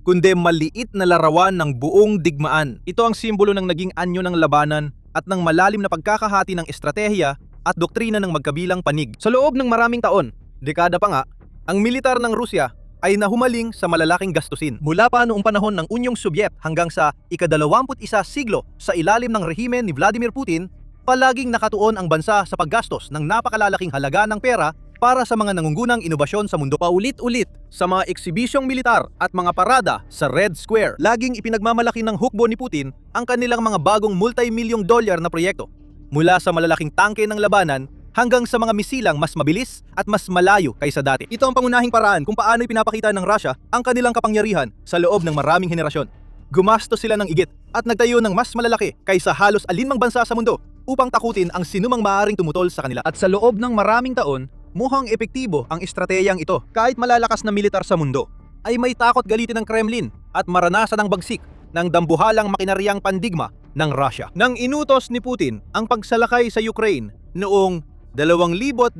kundi maliit na larawan ng buong digmaan. Ito ang simbolo ng naging anyo ng labanan at ng malalim na pagkakahati ng estratehiya at doktrina ng magkabilang panig. Sa loob ng maraming taon, dekada pa nga, ang militar ng Rusya ay nahumaling sa malalaking gastusin. Mula pa noong panahon ng Unyong Sobyet hanggang sa ika-21 siglo sa ilalim ng rehimen ni Vladimir Putin, palaging nakatuon ang bansa sa paggastos ng napakalalaking halaga ng pera para sa mga nangungunang inobasyon sa mundo. Paulit-ulit sa mga eksibisyong militar at mga parada sa Red Square, laging ipinagmamalaki ng hukbo ni Putin ang kanilang mga bagong multi-milyong dolyar na proyekto. Mula sa malalaking tangke ng labanan hanggang sa mga misilang mas mabilis at mas malayo kaysa dati. Ito ang pangunahing paraan kung paano ipinapakita ng Russia ang kanilang kapangyarihan sa loob ng maraming henerasyon. Gumastos sila ng igit at nagtayo ng mas malalaki kaysa halos alinmang bansa sa mundo upang takutin ang sinumang maaaring tumutol sa kanila. At sa loob ng maraming taon, mukhang epektibo ang estratehiyang ito. Kahit malalakas na militar sa mundo, ay may takot galitin ng Kremlin at maranasan ang bagsik ng dambuhalang makinaryang pandigma ng Russia. Nang inutos ni Putin ang pagsalakay sa Ukraine noong 2022,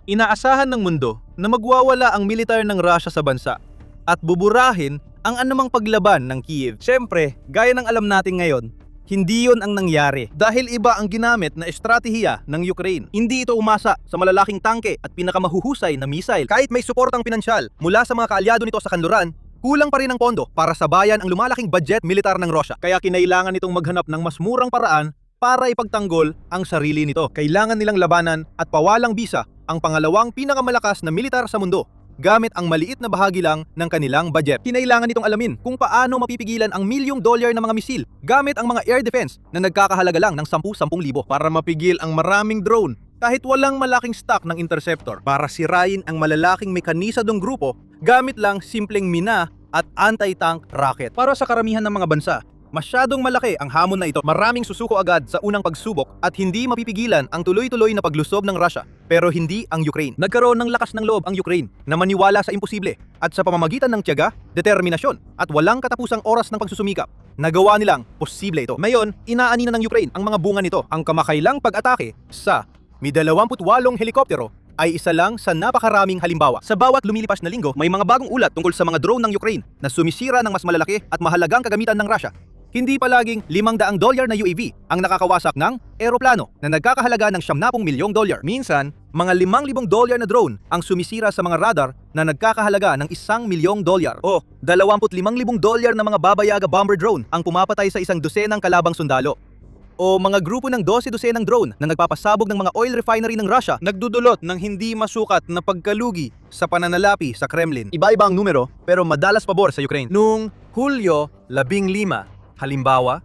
inaasahan ng mundo na magwawala ang militar ng Russia sa bansa at buburahin ang anumang paglaban ng Kiev. Siyempre, gaya ng alam natin ngayon, hindi yon ang nangyari dahil iba ang ginamit na estratehiya ng Ukraine. Hindi ito umasa sa malalaking tangke at pinakamahuhusay na missile. Kahit may suportang pinansyal mula sa mga kaalyado nito sa kanluran, kulang pa rin ang pondo para sabayan ang lumalaking budget militar ng Russia. Kaya kinailangan nitong maghanap ng mas murang paraan para ipagtanggol ang sarili nito. Kailangan nilang labanan at pawalang bisa ang pangalawang pinakamalakas na militar sa mundo gamit ang maliit na bahagi lang ng kanilang budget. Kinailangan nitong alamin kung paano mapipigilan ang $1 milyong na mga misil gamit ang mga air defense na nagkakahalaga lang ng 10,000 para mapigil ang maraming drone kahit walang malaking stock ng interceptor para sirain ang malalaking mekanisadong grupo gamit lang simpleng mina at anti-tank rocket. Para sa karamihan ng mga bansa, masyadong malaki ang hamon na ito. Maraming susuko agad sa unang pagsubok at hindi mapipigilan ang tuloy-tuloy na paglusob ng Russia, pero hindi ang Ukraine. Nagkaroon ng lakas ng loob ang Ukraine na maniwala sa imposible at sa pamamagitan ng tiyaga, determinasyon at walang katapusang oras ng pagsusumikap, nagawa nilang posible ito. Ngayon, inaanina ng Ukraine ang mga bunga nito. Ang kamakailang pag-atake sa Mi-28 helikoptero ay isa lang sa napakaraming halimbawa. Sa bawat lumilipas na linggo, may mga bagong ulat tungkol sa mga drone ng Ukraine na sumisira ng mas malalaki at mahalagang kagamitan ng Russia. Hindi palaging $500 na UAV ang nakakawasak ng eroplano na nagkakahalaga ng $70 milyong. Minsan, mga $5,000 na drone ang sumisira sa mga radar na nagkakahalaga ng $1 milyong o $25,000 na mga babayaga bomber drone ang pumapatay sa isang dosenang kalabang sundalo. O mga grupo ng 12 dosenang drone na nagpapasabog ng mga oil refinery ng Russia nagdudulot ng hindi masukat na pagkalugi sa pananalapi sa Kremlin. Iba-iba ang numero pero madalas pabor sa Ukraine. Noong Hulyo 15, halimbawa,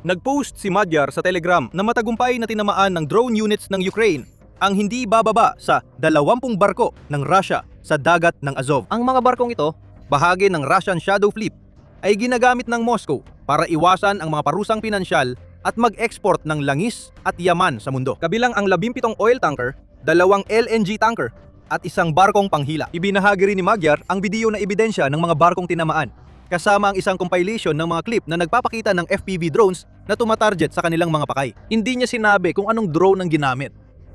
nag-post si Magyar sa Telegram na matagumpay na tinamaan ng drone units ng Ukraine ang hindi bababa sa 20 barko ng Russia sa dagat ng Azov. Ang mga barkong ito, bahagi ng Russian Shadow Fleet, ay ginagamit ng Moscow para iwasan ang mga parusang pinansyal at mag-export ng langis at yaman sa mundo. Kabilang ang 17 oil tanker, 2 LNG tanker, at isang barkong panghila. Ibinahagi rin ni Magyar ang video na ebidensya ng mga barkong tinamaan, kasama ang isang compilation ng mga clip na nagpapakita ng FPV drones na tumatarget sa kanilang mga pakay. Hindi niya sinabi kung anong drone ang ginamit.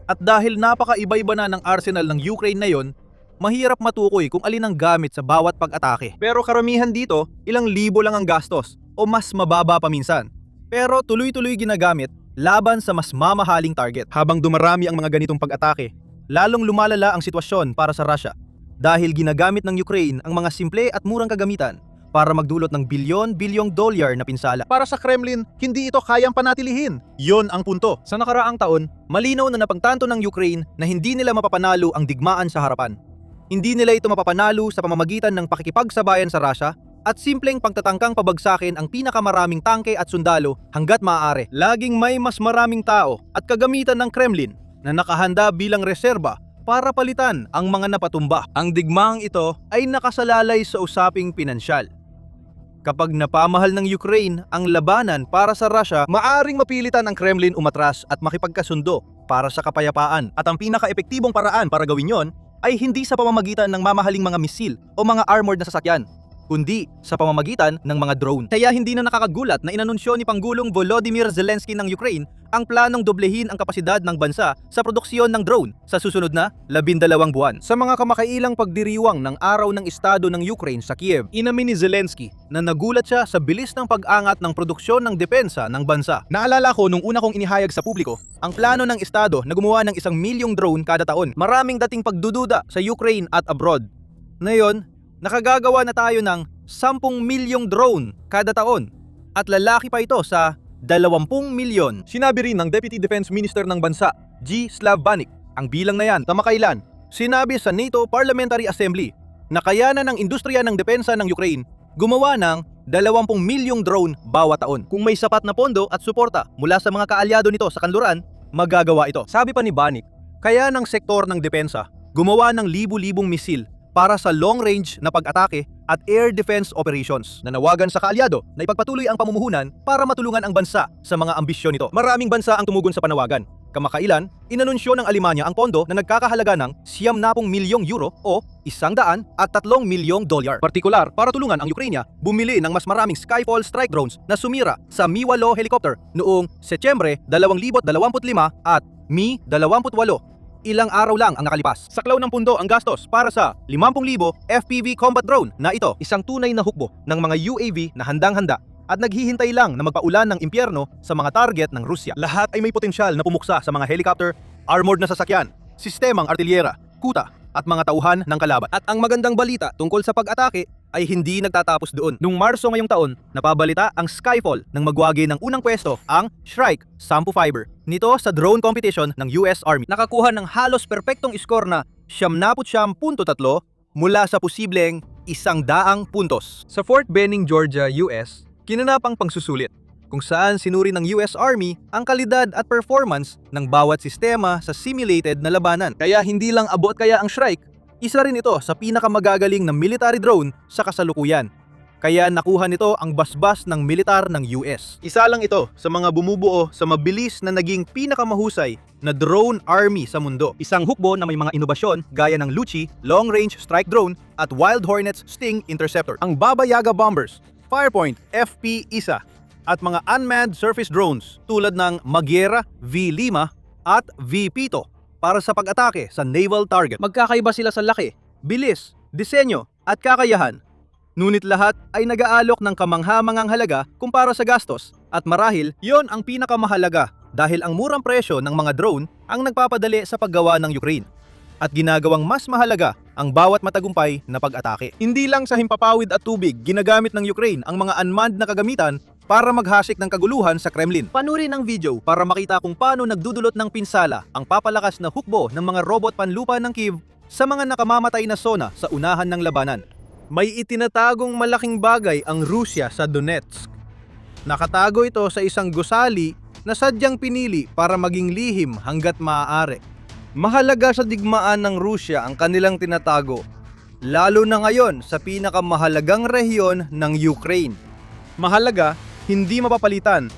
At dahil napaka-iba-iba na ng arsenal ng Ukraine na yon, mahirap matukoy kung alin ang gamit sa bawat pag-atake. Pero karamihan dito, ilang libo lang ang gastos o mas mababa pa minsan. Pero tuloy-tuloy ginagamit laban sa mas mamahaling target. Habang dumarami ang mga ganitong pag-atake, lalong lumalala ang sitwasyon para sa Russia dahil ginagamit ng Ukraine ang mga simple at murang kagamitan para magdulot ng bilyon-bilyong dolyar na pinsala. Para sa Kremlin, hindi ito kayang panatilihin. Yon ang punto. Sa nakaraang taon, malinaw na napagtanto ng Ukraine na hindi nila mapapanalo ang digmaan sa harapan. Hindi nila ito mapapanalo sa pamamagitan ng pakikipagsabayan sa Russia at simpleng pagtatangkang pabagsakin ang pinakamaraming tangke at sundalo hanggat maaari. Laging may mas maraming tao at kagamitan ng Kremlin na nakahanda bilang reserba para palitan ang mga napatumba. Ang digmaang ito ay nakasalalay sa usaping pinansyal. Kapag napamahal ng Ukraine ang labanan para sa Russia, maaring mapilitan ang Kremlin umatras at makipagkasundo para sa kapayapaan. At ang pinaka-epektibong paraan para gawin yon ay hindi sa pamamagitan ng mamahaling mga misil o mga armored na sasakyan, kundi sa pamamagitan ng mga drone. Kaya hindi na nakakagulat na inanunsyo ni Pangulong Volodymyr Zelensky ng Ukraine ang planong doblehin ang kapasidad ng bansa sa produksyon ng drone sa susunod na 12 buwan. Sa mga kamakailang pagdiriwang ng Araw ng Estado ng Ukraine sa Kiev, inamin ni Zelensky na nagulat siya sa bilis ng pag-angat ng produksyon ng depensa ng bansa. Naalala ko nung una kong inihayag sa publiko ang plano ng Estado na gumawa ng 1 milyong drone kada taon. Maraming dating pagdududa sa Ukraine at abroad. Ngayon, nakagagawa na tayo ng 10 milyong drone kada taon at lalaki pa ito sa 20 milyon. Sinabi rin ng Deputy Defense Minister ng bansa, G. Slavbanik, ang bilang na yan kamakailan. Sinabi sa NATO Parliamentary Assembly na kayanan ng industriya ng depensa ng Ukraine gumawa ng 20 milyong drone bawat taon. Kung may sapat na pondo at suporta mula sa mga kaalyado nito sa kanluran, magagawa ito. Sabi pa ni Banik, kaya ng sektor ng depensa gumawa ng libu-libong misil para sa long-range na pag-atake at air defense operations. Nanawagan sa kaalyado na ipagpatuloy ang pamumuhunan para matulungan ang bansa sa mga ambisyon nito. Maraming bansa ang tumugon sa panawagan. Kamakailan, inanunsyo ng Alemanya ang pondo na nagkakahalaga ng 90 milyong euro o 103 milyong dolyar. Partikular para tulungan ang Ukraine bumili ng mas maraming Skyfall strike drones na sumira sa Mi-8 helicopter noong Setyembre 2025 at Mi-28. Ilang araw lang ang nakalipas. Saklaw ng pundo ang gastos para sa 50,000 FPV combat drone na ito, isang tunay na hukbo ng mga UAV na handang-handa at naghihintay lang na magpaulan ng impyerno sa mga target ng Rusya. Lahat ay may potensyal na pumuksa sa mga helicopter, armored na sasakyan, sistemang artilyera, kuta at mga tauhan ng kalaban. At ang magandang balita tungkol sa pag-atake ay hindi nagtatapos doon. Noong Marso ngayong taon, napabalita ang Skyfall nang magwagi ng unang pwesto ang Shrike Sampo Fiber. Nito sa drone competition ng US Army. Nakakuha ng halos perpektong score na 79.3 mula sa posibleng 100 puntos. Sa Fort Benning, Georgia, US, kinanapang pangsusulit kung saan sinuri ng US Army ang kalidad at performance ng bawat sistema sa simulated na labanan. Kaya hindi lang abot kaya ang Shrike, isa rin ito sa pinakamagagaling na military drone sa kasalukuyan. Kaya nakuha nito ang basbas ng militar ng US. Isa lang ito sa mga bumubuo sa mabilis na naging pinakamahusay na drone army sa mundo. Isang hukbo na may mga inobasyon gaya ng Luchi Long Range Strike Drone at Wild Hornets Sting Interceptor. Ang Baba Yaga Bombers, Firepoint FP-1 at mga unmanned surface drones tulad ng Magyera V5 at V7 para sa pag-atake sa naval target. Magkakaiba sila sa laki, bilis, disenyo at kakayahan. Ngunit lahat ay nag-aalok ng kamangha-mangang halaga kumpara sa gastos at marahil yon ang pinakamahalaga dahil ang murang presyo ng mga drone ang nagpapadali sa paggawa ng Ukraine at ginagawang mas mahalaga ang bawat matagumpay na pag-atake. Hindi lang sa himpapawid at tubig ginagamit ng Ukraine ang mga unmanned na kagamitan para maghasik ng kaguluhan sa Kremlin. Panurin ang video para makita kung paano nagdudulot ng pinsala ang papalakas na hukbo ng mga robot panlupa ng Kyiv sa mga nakamamatay na sona sa unahan ng labanan. May itinatagong malaking bagay ang Rusya sa Donetsk. Nakatago ito sa isang gusali na sadyang pinili para maging lihim hanggat maaari. Mahalaga sa digmaan ng Rusya ang kanilang tinatago, lalo na ngayon sa pinakamahalagang rehiyon ng Ukraine. Mahalaga, hindi mapapalitan.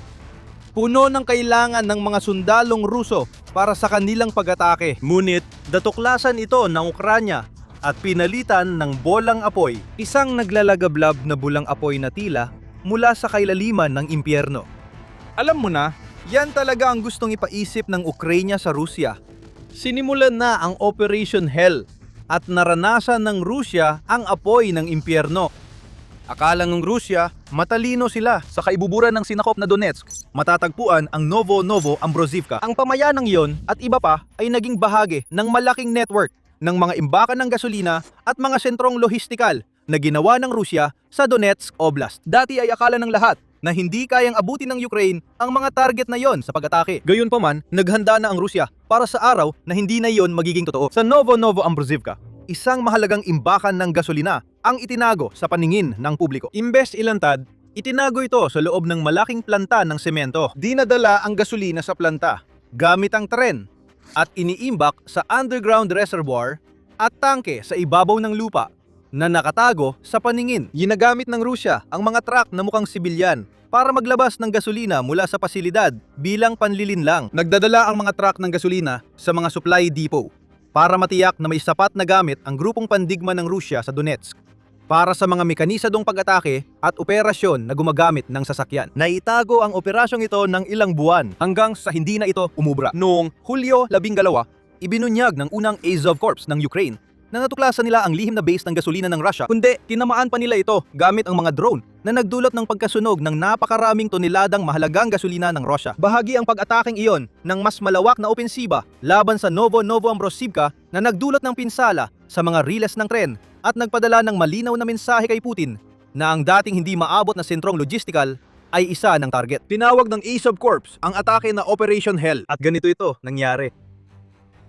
Puno ng kailangan ng mga sundalong Ruso para sa kanilang pag-atake. Ngunit datuklasan ito ng Ukranya at pinalitan ng bolang apoy, isang naglalagablab na bulang apoy na tila mula sa kailaliman ng impyerno. Alam mo na, yan talaga ang gustong ipaisip ng Ukraine sa Rusya. Sinimulan na ang Operation Hell at naranasan ng Rusya ang apoy ng impyerno. Akala ng Rusya, matalino sila sa kaibuburan ng sinakop na Donetsk. Matatagpuan ang Novo-Ambrosivka. Ang pamayanang yon at iba pa ay naging bahagi ng malaking network ng mga imbakan ng gasolina at mga sentrong lohistikal na ginawa ng Rusya sa Donetsk Oblast. Dati ay akala ng lahat na hindi kayang abutin ng Ukraine ang mga target na yon sa pag-atake. Gayunpaman, naghanda na ang Rusya para sa araw na hindi na yon magiging totoo. Sa Novo-Ambrosivka, isang mahalagang imbakan ng gasolina ang itinago sa paningin ng publiko. Imbes ilantad, itinago ito sa loob ng malaking planta ng semento. Dinadala ang gasolina sa planta gamit ang tren at iniimbak sa underground reservoir at tangke sa ibabaw ng lupa na nakatago sa paningin. Ginagamit ng Rusya ang mga truck na mukhang sibilyan para maglabas ng gasolina mula sa pasilidad bilang panlilinlang. Nagdadala ang mga truck ng gasolina sa mga supply depot para matiyak na may sapat na gamit ang grupong pandigma ng Rusya sa Donetsk para sa mga mekanisadong pag-atake at operasyon na gumagamit ng sasakyan. Naitago ang operasyong ito ng ilang buwan hanggang sa hindi na ito umubra. Noong Hulyo 12, ibinunyag ng unang Azov Corps ng Ukraine na natuklasan nila ang lihim na base ng gasolina ng Russia, kundi tinamaan pa nila ito gamit ang mga drone na nagdulot ng pagkasunog ng napakaraming toneladang mahalagang gasolina ng Russia. Bahagi ang pag-ataking iyon ng mas malawak na opensiba laban sa Novoambrosivka na nagdulot ng pinsala sa mga riles ng tren at nagpadala ng malinaw na mensahe kay Putin na ang dating hindi maabot na sentrong logistical ay isa ng target. Tinawag ng Azov Corps ang atake na Operation Hell at ganito ito nangyari.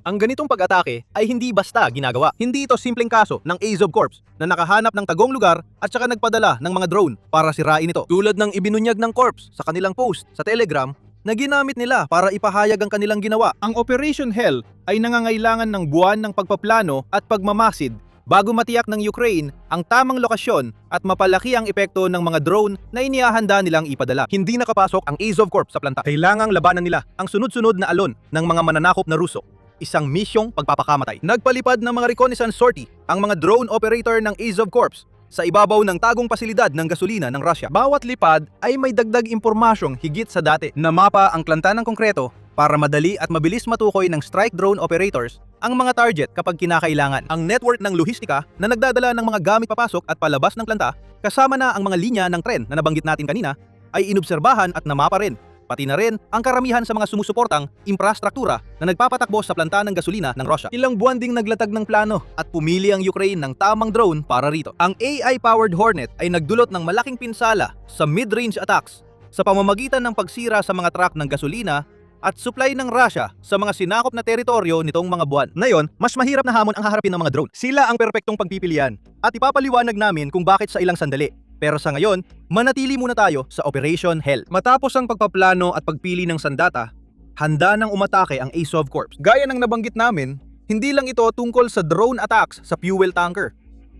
Ang ganitong pag-atake ay hindi basta ginagawa. Hindi ito simpleng kaso ng Azov Corps na nakahanap ng tagong lugar at saka nagpadala ng mga drone para sirain ito. Tulad ng ibinunyag ng Corps sa kanilang post sa Telegram na ginamit nila para ipahayag ang kanilang ginawa. Ang Operation Hell ay nangangailangan ng buwan ng pagpaplano at pagmamasid bago matiyak ng Ukraine ang tamang lokasyon at mapalaki ang epekto ng mga drone na inihahanda nilang ipadala. Hindi nakapasok ang Azov Corps sa planta. Kailangang labanan nila ang sunod-sunod na alon ng mga mananakop na Ruso. Isang misyong pagpapakamatay. Nagpalipad ng mga reconnaissance sortie ang mga drone operator ng Azov Corps sa ibabaw ng tagong pasilidad ng gasolina ng Russia. Bawat lipad ay may dagdag impormasyong higit sa dati. Namapa ang planta ng konkreto para madali at mabilis matukoy ng strike drone operators ang mga target kapag kinakailangan. Ang network ng lohistika na nagdadala ng mga gamit papasok at palabas ng planta kasama na ang mga linya ng tren na nabanggit natin kanina ay inobserbahan at namapa rin. Pati na rin ang karamihan sa mga sumusuportang infrastruktura na nagpapatakbo sa planta ng gasolina ng Russia. Ilang buwan ding naglatag ng plano at pumili ang Ukraine ng tamang drone para rito. Ang AI-powered Hornet ay nagdulot ng malaking pinsala sa mid-range attacks sa pamamagitan ng pagsira sa mga truck ng gasolina at supply ng Russia sa mga sinakop na teritoryo nitong mga buwan. Ngayon, mas mahirap na hamon ang haharapin ng mga drone. Sila ang perpektong pagpipilian at ipapaliwanag namin kung bakit sa ilang sandali. Pero sa ngayon, manatili muna tayo sa Operation Hell. Matapos ang pagpaplano at pagpili ng sandata, handa nang umatake ang Azov Corps. Gaya ng nabanggit namin, hindi lang ito tungkol sa drone attacks sa fuel tanker.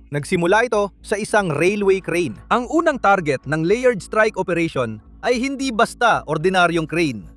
Nagsimula ito sa isang railway crane. Ang unang target ng layered strike operation ay hindi basta ordinaryong crane.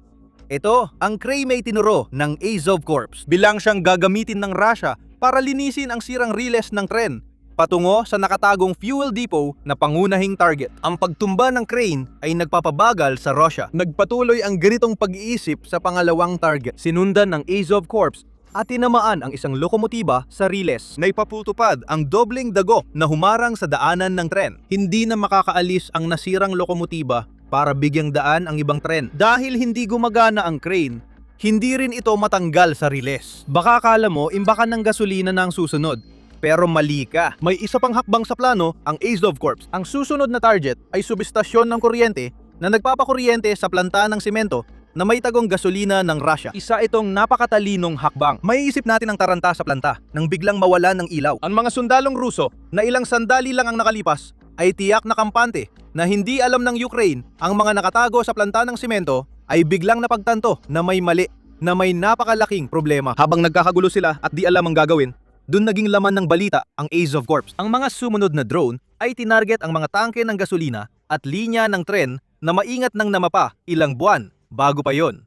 Ito ang crane may tinuro ng Azov Corps. Bilang siyang gagamitin ng Russia para linisin ang sirang riles ng tren patungo sa nakatagong fuel depot na pangunahing target. Ang pagtumba ng crane ay nagpapabagal sa Russia. Nagpatuloy ang ganitong pag-iisip sa pangalawang target. Sinundan ng Azov Corps at tinamaan ang isang lokomotiba sa riles. Naipaputupad ang dobleng dago na humarang sa daanan ng tren. Hindi na makakaalis ang nasirang lokomotiba para bigyang daan ang ibang tren. Dahil hindi gumagana ang crane, hindi rin ito matanggal sa riles. Baka akala mo imbakan ng gasolina na ang susunod. Pero mali ka. May isa pang hakbang sa plano ang Azov Corps. Ang susunod na target ay subistasyon ng kuryente na nagpapakuryente sa planta ng semento na may tagong gasolina ng Russia. Isa itong napakatalinong hakbang. Maiisip natin ang taranta sa planta nang biglang mawala ng ilaw. Ang mga sundalong Ruso na ilang sandali lang ang nakalipas ay tiyak na kampante na hindi alam ng Ukraine ang mga nakatago sa planta ng semento ay biglang napagtanto na may mali, na may napakalaking problema. Habang nagkakagulo sila at di alam ang gagawin, doon naging laman ng balita ang Azov Corps. Ang mga sumunod na drone ay tinarget ang mga tangke ng gasolina at linya ng tren na maingat ng namapa ilang buwan bago pa yon.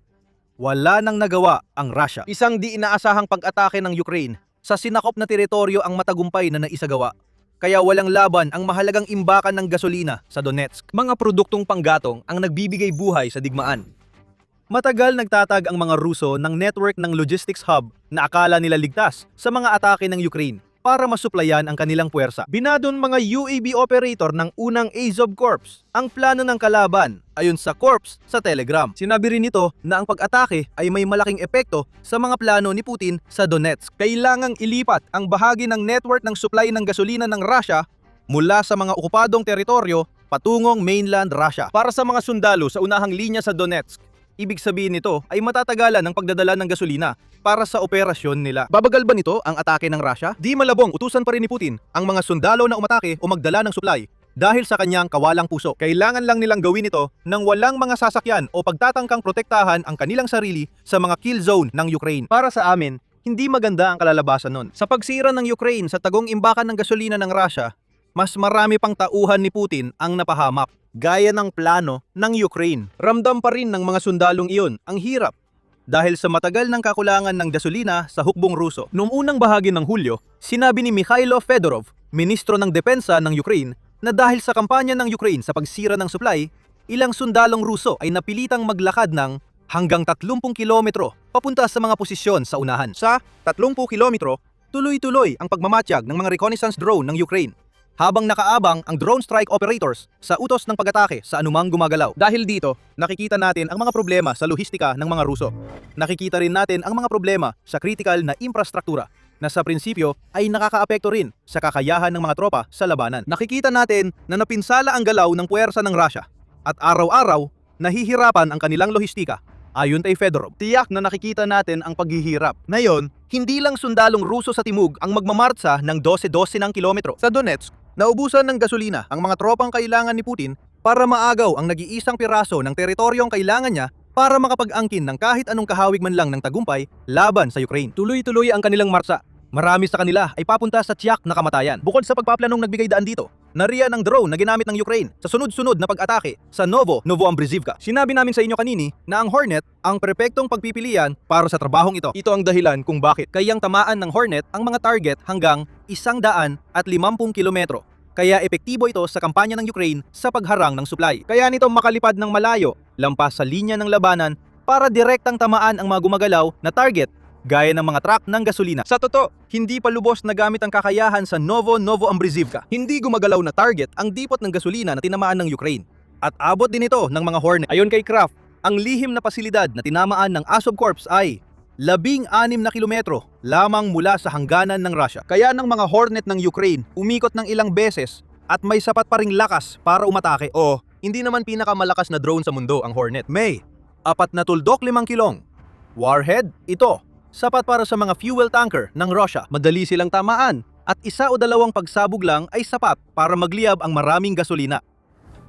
Wala nang nagawa ang Russia. Isang di inaasahang pag-atake ng Ukraine sa sinakop na teritoryo ang matagumpay na naisagawa. Kaya walang laban ang mahalagang imbakan ng gasolina sa Donetsk. Mga produktong panggatong ang nagbibigay buhay sa digmaan. Matagal nagtatag ang mga Ruso ng network ng logistics hub na akala nila ligtas sa mga atake ng Ukraine para masuplayan ang kanilang puwersa. Binadon mga UAV operator ng unang Azov Corps ang plano ng kalaban ayon sa Corps sa Telegram. Sinabi rin nito na ang pag-atake ay may malaking epekto sa mga plano ni Putin sa Donetsk. Kailangang ilipat ang bahagi ng network ng supply ng gasolina ng Russia mula sa mga okupadong teritoryo patungong mainland Russia. Para sa mga sundalo sa unahang linya sa Donetsk, Ibig sabihin nito ay matatagalan ang pagdadala ng gasolina para sa operasyon nila. Babagal ba nito ang atake ng Russia? Di malabong utusan pa rin ni Putin ang mga sundalo na umatake o magdala ng supply dahil sa kanyang kawalang puso. Kailangan lang nilang gawin ito nang walang mga sasakyan o pagtatangkang protektahan ang kanilang sarili sa mga kill zone ng Ukraine. Para sa amin, hindi maganda ang kalalabasan nun. Sa pagsira ng Ukraine sa tagong imbakan ng gasolina ng Russia, mas marami pang tauhan ni Putin ang napahamak, gaya ng plano ng Ukraine. Ramdam pa rin ng mga sundalong iyon ang hirap dahil sa matagal ng kakulangan ng gasolina sa hukbong Ruso. Noong unang bahagi ng Hulyo, sinabi ni Mikhailo Fedorov, ministro ng depensa ng Ukraine, na dahil sa kampanya ng Ukraine sa pagsira ng supply, ilang sundalong Ruso ay napilitang maglakad ng hanggang 30 kilometro papunta sa mga posisyon sa unahan. Sa 30 kilometro, tuloy-tuloy ang pagmamatsyag ng mga reconnaissance drone ng Ukraine, habang nakaabang ang drone strike operators sa utos ng pag-atake sa anumang gumagalaw. Dahil dito, nakikita natin ang mga problema sa lohistika ng mga Ruso. Nakikita rin natin ang mga problema sa critical na infrastruktura na sa prinsipyo ay nakakaapekto rin sa kakayahan ng mga tropa sa labanan. Nakikita natin na napinsala ang galaw ng puwersa ng Russia at araw-araw nahihirapan ang kanilang lohistika. Ayon kay Fedorov, tiyak na nakikita natin ang paghihirap. Ngayon, hindi lang sundalong Ruso sa timog ang magmamartsa ng 12-12 ng kilometro. Sa Donetsk, naubusan ng gasolina ang mga tropang kailangan ni Putin para maagaw ang nag-iisang piraso ng teritoryong kailangan niya para makapag-angkin ng kahit anong kahawig man lang ng tagumpay laban sa Ukraine. Tuloy-tuloy ang kanilang marsa. Marami sa kanila ay papunta sa tiyak na kamatayan. Bukod sa pagpaplanong nagbigay daan dito, nariyan ang drone na ginamit ng Ukraine sa sunod-sunod na pag-atake sa Novoambrzyivka. Sinabi namin sa inyo kanini na ang Hornet ang perpektong pagpipilian para sa trabahong ito. Ito ang dahilan kung bakit kayang tamaan ng Hornet ang mga target hanggang 150 kilometro. Kaya epektibo ito sa kampanya ng Ukraine sa pagharang ng supply. Kaya nito makalipad ng malayo, lampas sa linya ng labanan para direktang tamaan ang mga gumagalaw na target gaya ng mga truck ng gasolina. Sa totoo, hindi pa lubos na gamit ang kakayahan sa Novoambrzyivka. Hindi gumagalaw na target ang dipot ng gasolina na tinamaan ng Ukraine. At abot din ito ng mga Hornet. Ayon kay Kraft, ang lihim na pasilidad na tinamaan ng Azov Corps ay 16 na kilometro lamang mula sa hangganan ng Russia. Kaya ng mga Hornet ng Ukraine umikot ng ilang beses at may sapat pa ring lakas para umatake. O, hindi naman pinakamalakas na drone sa mundo ang Hornet. May 4.5 kilong warhead ito. Sapat para sa mga fuel tanker ng Russia. Madali silang tamaan at 1 o 2 pagsabog lang ay sapat para magliyab ang maraming gasolina.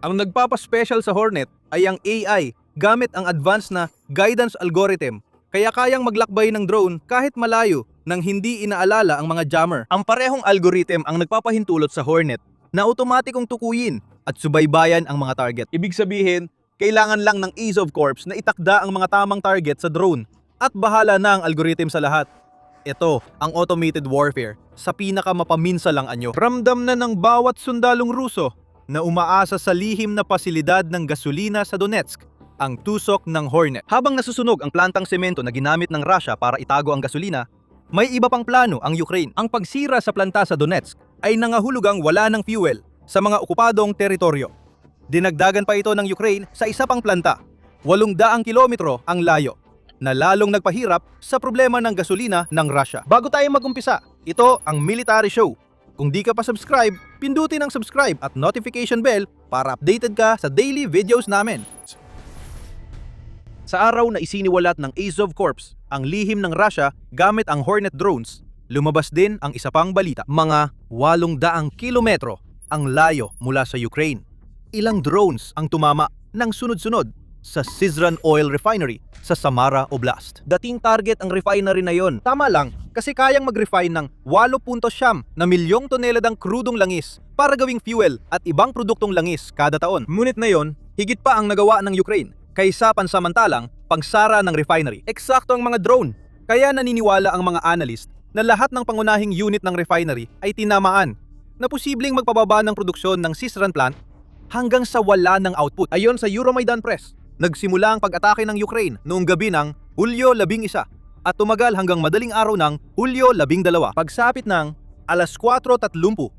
Ang nagpapaspecial sa Hornet ay ang AI gamit ang advanced na guidance algorithm, kaya kayang maglakbay ng drone kahit malayo nang hindi inaalala ang mga jammer. Ang parehong algorithm ang nagpapahintulot sa Hornet na otomatikong tukuyin at subaybayan ang mga target. Ibig sabihin, kailangan lang ng Azov Corps na itakda ang mga tamang target sa drone at bahala na ang algorithm sa lahat. Ito ang automated warfare sa pinakamapaminsalang anyo. Ramdam na ng bawat sundalong Ruso na umaasa sa lihim na pasilidad ng gasolina sa Donetsk ang tusok ng Hornet. Habang nasusunog ang plantang semento na ginamit ng Russia para itago ang gasolina, may iba pang plano ang Ukraine. Ang pagsira sa planta sa Donetsk ay nangahulugang wala ng fuel sa mga okupadong teritoryo. Dinagdagan pa ito ng Ukraine sa isa pang planta, 800 kilometro ang layo, na lalong nagpahirap sa problema ng gasolina ng Russia. Bago tayo mag-umpisa, ito ang Military Show. Kung di ka pa subscribe, pindutin ang subscribe at notification bell para updated ka sa daily videos namin. Sa araw na isiniwalat ng Azov Corps ang lihim ng Russia gamit ang Hornet drones, lumabas din ang isa pang balita. Mga 800 kilometro ang layo mula sa Ukraine. Ilang drones ang tumama ng sunod-sunod sa Syzran Oil Refinery sa Samara Oblast. Dating target ang refinery na yon. Tama lang, kasi kayang mag-refine ng 8.9 na milyong toneladang krudong langis para gawing fuel at ibang produktong langis kada taon. Ngunit na yon, higit pa ang nagawa ng Ukraine kaysa pansamantalang pagsara ng refinery. Eksakto ang mga drone. Kaya naniniwala ang mga analyst na lahat ng pangunahing unit ng refinery ay tinamaan na posibleng magpababa ng produksyon ng Syzran plant hanggang sa wala ng output. Ayon sa Euromaidan Press, nagsimula ang pag-atake ng Ukraine noong gabi ng Hulyo 11 at tumagal hanggang madaling araw ng Hulyo 12. Pagsapit ng 4:30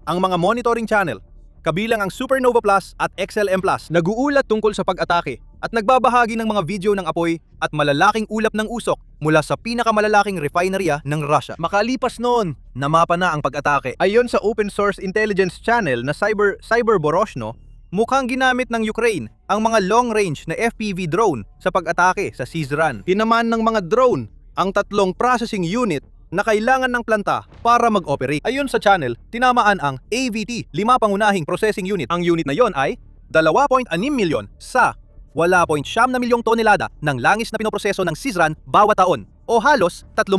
ang mga monitoring channel, kabilang ang Supernova Plus at XLM Plus, nag-uulat tungkol sa pag-atake at nagbabahagi ng mga video ng apoy at malalaking ulap ng usok mula sa pinakamalalaking refinerya ng Russia. Makalipas noon, namapa na ang pag-atake. Ayon sa open source intelligence channel na Cyber Boroshno, Mukhang ginamit ng Ukraine ang mga long-range na FPV drone sa pag-atake sa Syzran. Tinamaan ng mga drone ang 3 processing unit na kailangan ng planta para mag-operate. Ayon sa channel, tinamaan ang AVT, 5 pangunahing processing unit. Ang unit na yon ay 2.6 milyon sa 1.7 milyong tonelada ng langis na pinoproseso ng Syzran bawat taon o halos 30%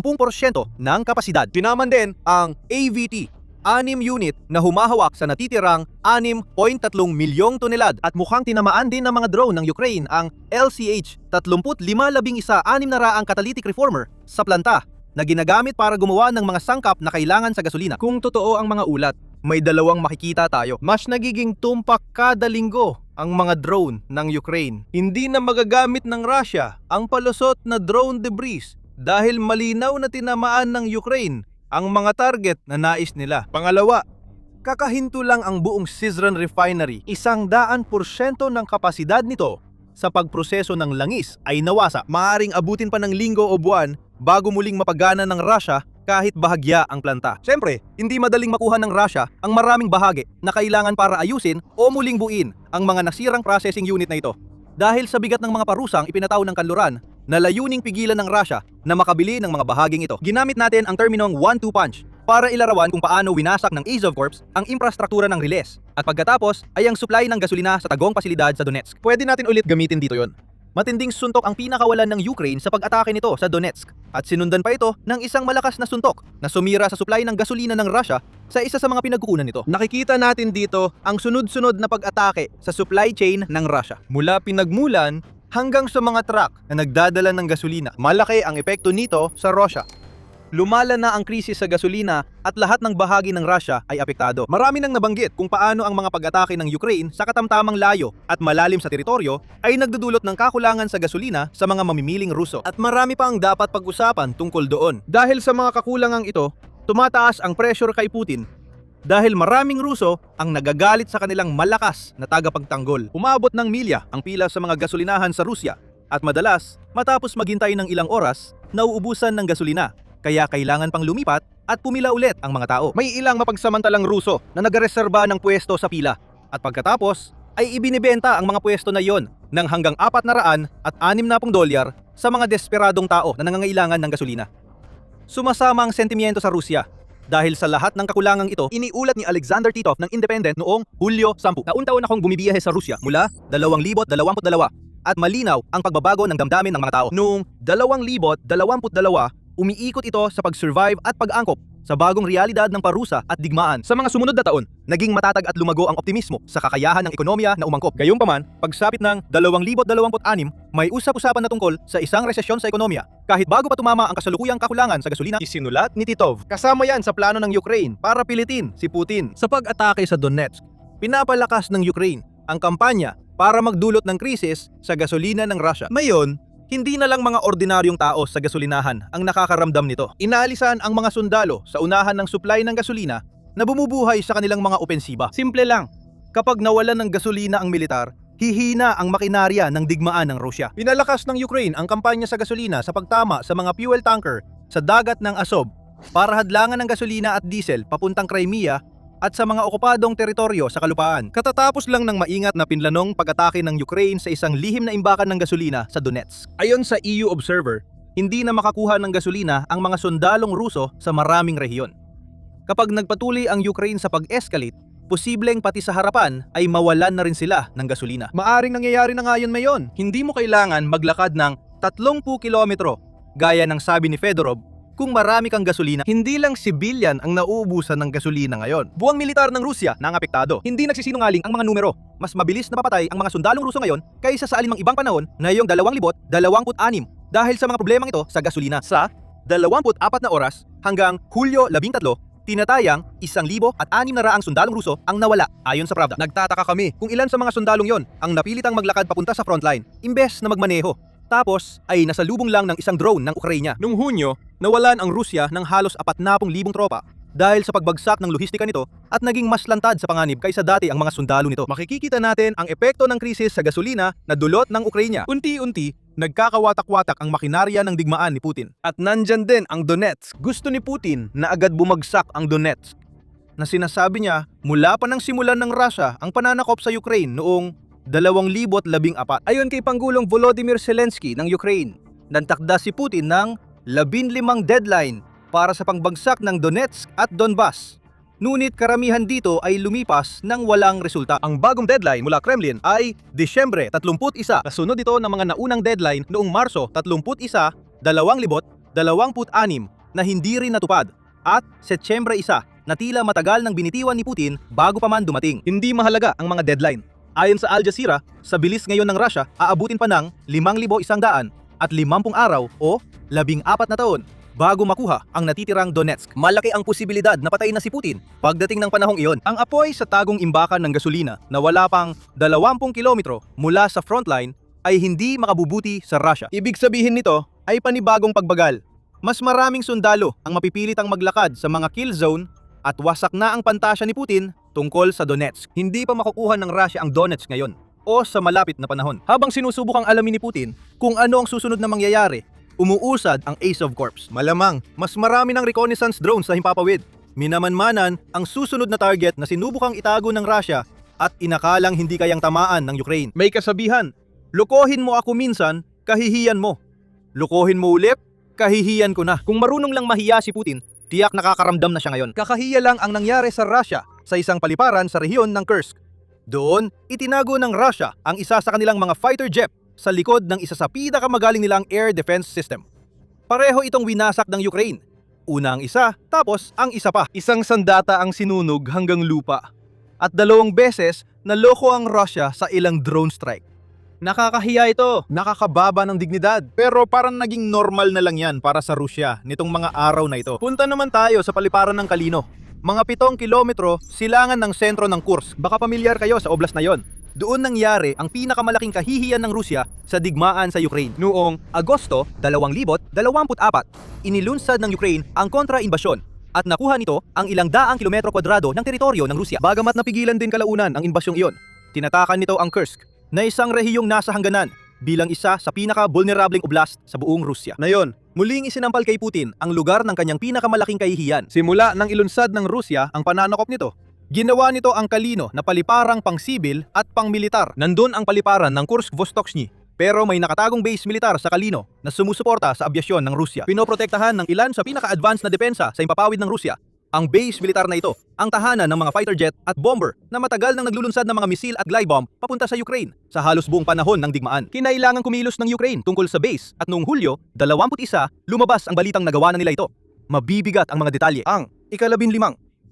ng kapasidad. Tinaman din ang AVT, 6 unit na humahawak sa natitirang 6.3 milyong tonelad at mukhang tinamaan din ng mga drone ng Ukraine ang LCH-3511 600 catalytic reformer sa planta na ginagamit para gumawa ng mga sangkap na kailangan sa gasolina. Kung totoo ang mga ulat, may 2 makikita tayo. Mas nagiging tumpak kada linggo ang mga drone ng Ukraine. Hindi na magagamit ng Russia ang palusot na drone debris dahil malinaw na tinamaan ng Ukraine ang mga target na nais nila. Pangalawa, kakahinto lang ang buong Syzran refinery. 100% ng kapasidad nito sa pagproseso ng langis ay nawasa. Maaring abutin pa ng linggo o buwan bago muling mapagana ng Russia kahit bahagya ang planta. Siyempre, hindi madaling makuha ng Russia ang maraming bahagi na kailangan para ayusin o muling buuin ang mga nasirang processing unit na ito. Dahil sa bigat ng mga parusang ipinataw ng kanluran na layuning pigilan ng Russia na makabili ng mga bahaging ito. Ginamit natin ang terminong 1-2 punch para ilarawan kung paano winasak ng Azov Corps ang infrastruktura ng riles at pagkatapos ay ang supply ng gasolina sa tagong pasilidad sa Donetsk. Pwede natin ulit gamitin dito yon. Matinding suntok ang pinakawalan ng Ukraine sa pag-atake nito sa Donetsk at sinundan pa ito ng isang malakas na suntok na sumira sa supply ng gasolina ng Russia sa isa sa mga pinagkukunan nito. Nakikita natin dito ang sunod-sunod na pag-atake sa supply chain ng Russia. Mula pinagmulan hanggang sa mga truck na nagdadala ng gasolina. Malaki ang epekto nito sa Russia. Lumala na ang krisis sa gasolina at lahat ng bahagi ng Russia ay apektado. Marami nang nabanggit kung paano ang mga pag-atake ng Ukraine sa katamtamang layo at malalim sa teritoryo ay nagdudulot ng kakulangan sa gasolina sa mga mamimiling Ruso. At marami pa ang dapat pag-usapan tungkol doon. Dahil sa mga kakulangang ito, tumataas ang pressure kay Putin dahil maraming Ruso ang nagagalit sa kanilang malakas na tagapagtanggol. Umabot ng milya ang pila sa mga gasolinahan sa Rusya at madalas, matapos maghintay ng ilang oras, nauubusan ng gasolina. Kaya kailangan pang lumipat at pumila ulit ang mga tao. May ilang mapagsamantalang Ruso na nagreserba ng pwesto sa pila at pagkatapos ay ibinibenta ang mga pwesto na yon ng hanggang $400 at $60 sa mga desperadong tao na nangangailangan ng gasolina. Sumasama ang sentimiento sa Rusya. Dahil sa lahat ng kakulangang ito, iniulat ni Alexander Titov ng Independent noong Hulyo 10. Taon-taon akong bumibiyahe sa Rusya mula 2022 at malinaw ang pagbabago ng damdamin ng mga tao. Noong 2022, umiikot ito sa pag-survive at pag-angkop sa bagong realidad ng parusa at digmaan. Sa mga sumunod na taon, naging matatag at lumago ang optimismo sa kakayahan ng ekonomiya na umangkop. Gayunpaman, pagsapit ng 2026, may usap-usapan na tungkol sa isang resesyon sa ekonomiya. Kahit bago pa tumama ang kasalukuyang kakulangan sa gasolina, isinulat ni Titov. Kasama yan sa plano ng Ukraine para pilitin si Putin. Sa pag-atake sa Donetsk, pinapalakas ng Ukraine ang kampanya para magdulot ng krisis sa gasolina ng Russia. Ngayon, hindi na lang mga ordinaryong tao sa gasolinahan ang nakakaramdam nito. Inaalisan ang mga sundalo sa unahan ng supply ng gasolina na bumubuhay sa kanilang mga opensiba. Simple lang, kapag nawalan ng gasolina ang militar, hihina ang makinarya ng digmaan ng Rusya. Pinalakas ng Ukraine ang kampanya sa gasolina sa pagtama sa mga fuel tanker sa dagat ng Azov para hadlangan ng gasolina at diesel papuntang Crimea at sa mga okupadong teritoryo sa kalupaan. Katatapos lang ng maingat na pinlanong pag-atake ng Ukraine sa isang lihim na imbakan ng gasolina sa Donetsk. Ayon sa EU Observer, hindi na makakuha ng gasolina ang mga sundalong Ruso sa maraming rehiyon. Kapag nagpatuloy ang Ukraine sa pag-escalate, posibleng pati sa harapan ay mawalan na rin sila ng gasolina. Maaring nangyayari na ngayon mayon. Hindi mo kailangan maglakad ng 30 kilometro, gaya ng sabi ni Fedorov, kung marami kang gasolina. Hindi lang sibilyan ang nauubusan ng gasolina ngayon. Buwang militar ng Rusya na ang apektado. Hindi nagsisinungaling ang mga numero. Mas mabilis na papatay ang mga sundalong Ruso ngayon kaysa sa alinmang ibang panahon ngayong 2026 dahil sa mga problemang ito sa gasolina. Sa 24 na oras hanggang Hulyo 13, tinatayang 1,600 sundalong Ruso ang nawala ayon sa Pravda. Nagtataka kami kung ilan sa mga sundalong yon ang napilitang maglakad papunta sa frontline imbes na magmaneho. Tapos ay nasalubong lang ng isang drone ng Ukraine. Noong Hunyo, nawalan ang Rusya ng halos 40,000 tropa dahil sa pagbagsak ng lohistika nito at naging mas lantad sa panganib kaysa dati ang mga sundalo nito. Makikikita natin ang epekto ng krisis sa gasolina na dulot ng Ukraine. Unti-unti, nagkakawatak-watak ang makinarya ng digmaan ni Putin. At nandyan din ang Donetsk. Gusto ni Putin na agad bumagsak ang Donetsk. na sinasabi niya mula pa nang simulan ng Russia ang pananakop sa Ukraine noong 2014. Ayon kay Pangulong Volodymyr Zelensky ng Ukraine, nantakda si Putin ng 15 deadline para sa pangbagsak ng Donetsk at Donbas. Ngunit karamihan dito ay lumipas ng walang resulta. Ang bagong deadline mula Kremlin ay Disyembre 31, kasunod ito ng mga naunang deadline noong Marso 31, 2026 na hindi rin natupad, at Setyembre 1 na tila matagal nang binitiwan ni Putin bago pa man dumating. Hindi mahalaga ang mga deadline. Ayon sa Al Jazeera, sa bilis ngayon ng Russia, aabutin pa ng 5,100 at 50 araw o 14 na taon bago makuha ang natitirang Donetsk. Malaki ang posibilidad na patay na si Putin pagdating ng panahong iyon. Ang apoy sa tagong imbakan ng gasolina na wala pang 20 kilometro mula sa frontline ay hindi makabubuti sa Russia. Ibig sabihin nito ay panibagong pagbagal. Mas maraming sundalo ang mapipilitang maglakad sa mga kill zone at wasak na ang pantasya ni Putin tungkol sa Donetsk. Hindi pa makukuha ng Russia ang Donetsk ngayon o sa malapit na panahon. Habang sinusubukang alamin ni Putin kung ano ang susunod na mangyayari, umuusad ang Ace of Corps. Malamang, mas marami ng reconnaissance drones sa himpapawid. Minamanmanan ang susunod na target na sinubukang itago ng Russia at inakalang hindi kayang tamaan ng Ukraine. May kasabihan, lokohin mo ako minsan, kahihiyan mo. Lokohin mo ulit, kahihiyan ko na. Kung marunong lang mahiya si Putin, tiyak nakakaramdam na siya ngayon. Kakahiya lang ang nangyari sa Russia sa isang paliparan sa rehiyon ng Kursk. Doon, itinago ng Russia ang isa sa kanilang mga fighter jet sa likod ng isa sa pinakamagaling nilang air defense system. Pareho itong winasak ng Ukraine. Una ang isa, tapos ang isa pa. Isang sandata ang sinunog hanggang lupa. At 2 beses naloko ang Russia sa ilang drone strike. Nakakahiya ito, nakakababa ng dignidad. Pero parang naging normal na lang yan para sa Rusya nitong mga araw na ito. Punta naman tayo sa paliparan ng Kalino. Mga 7 kilometro silangan ng sentro ng Kursk. Baka pamilyar kayo sa oblast na yon. Doon nangyari ang pinakamalaking kahihiyan ng Rusya sa digmaan sa Ukraine. Noong Agosto 2024, inilunsad ng Ukraine ang kontra-imbasyon at nakuha nito ang ilang daang kilometro kwadrado ng teritoryo ng Rusya. Bagamat napigilan din kalaunan ang imbasyong iyon, tinatakan nito ang Kursk na isang rehiyong nasa hangganan bilang isa sa pinaka-vulnerableng oblast sa buong Rusya. Ngayon, muling isinampal kay Putin ang lugar ng kanyang pinakamalaking kahihiyan. Simula nang ilunsad ng Rusya ang pananakop nito, ginawa nito ang Kalino na paliparang pang-sibil at pang-militar. Nandun ang paliparan ng Kursk-Vostochny, pero may nakatagong base militar sa Kalino na sumusuporta sa abyasyon ng Rusya. Pinoprotektahan ng ilan sa pinaka-advanced na depensa sa impapawid ng Rusya. Ang base militar na ito, ang tahanan ng mga fighter jet at bomber na matagal nang naglulunsad ng mga misil at glide bomb papunta sa Ukraine sa halos buong panahon ng digmaan. Kinailangang kumilos ng Ukraine tungkol sa base at noong Hulyo 21, lumabas ang balitang nagawa na nila ito. Mabibigat ang mga detalye. Ang ika-15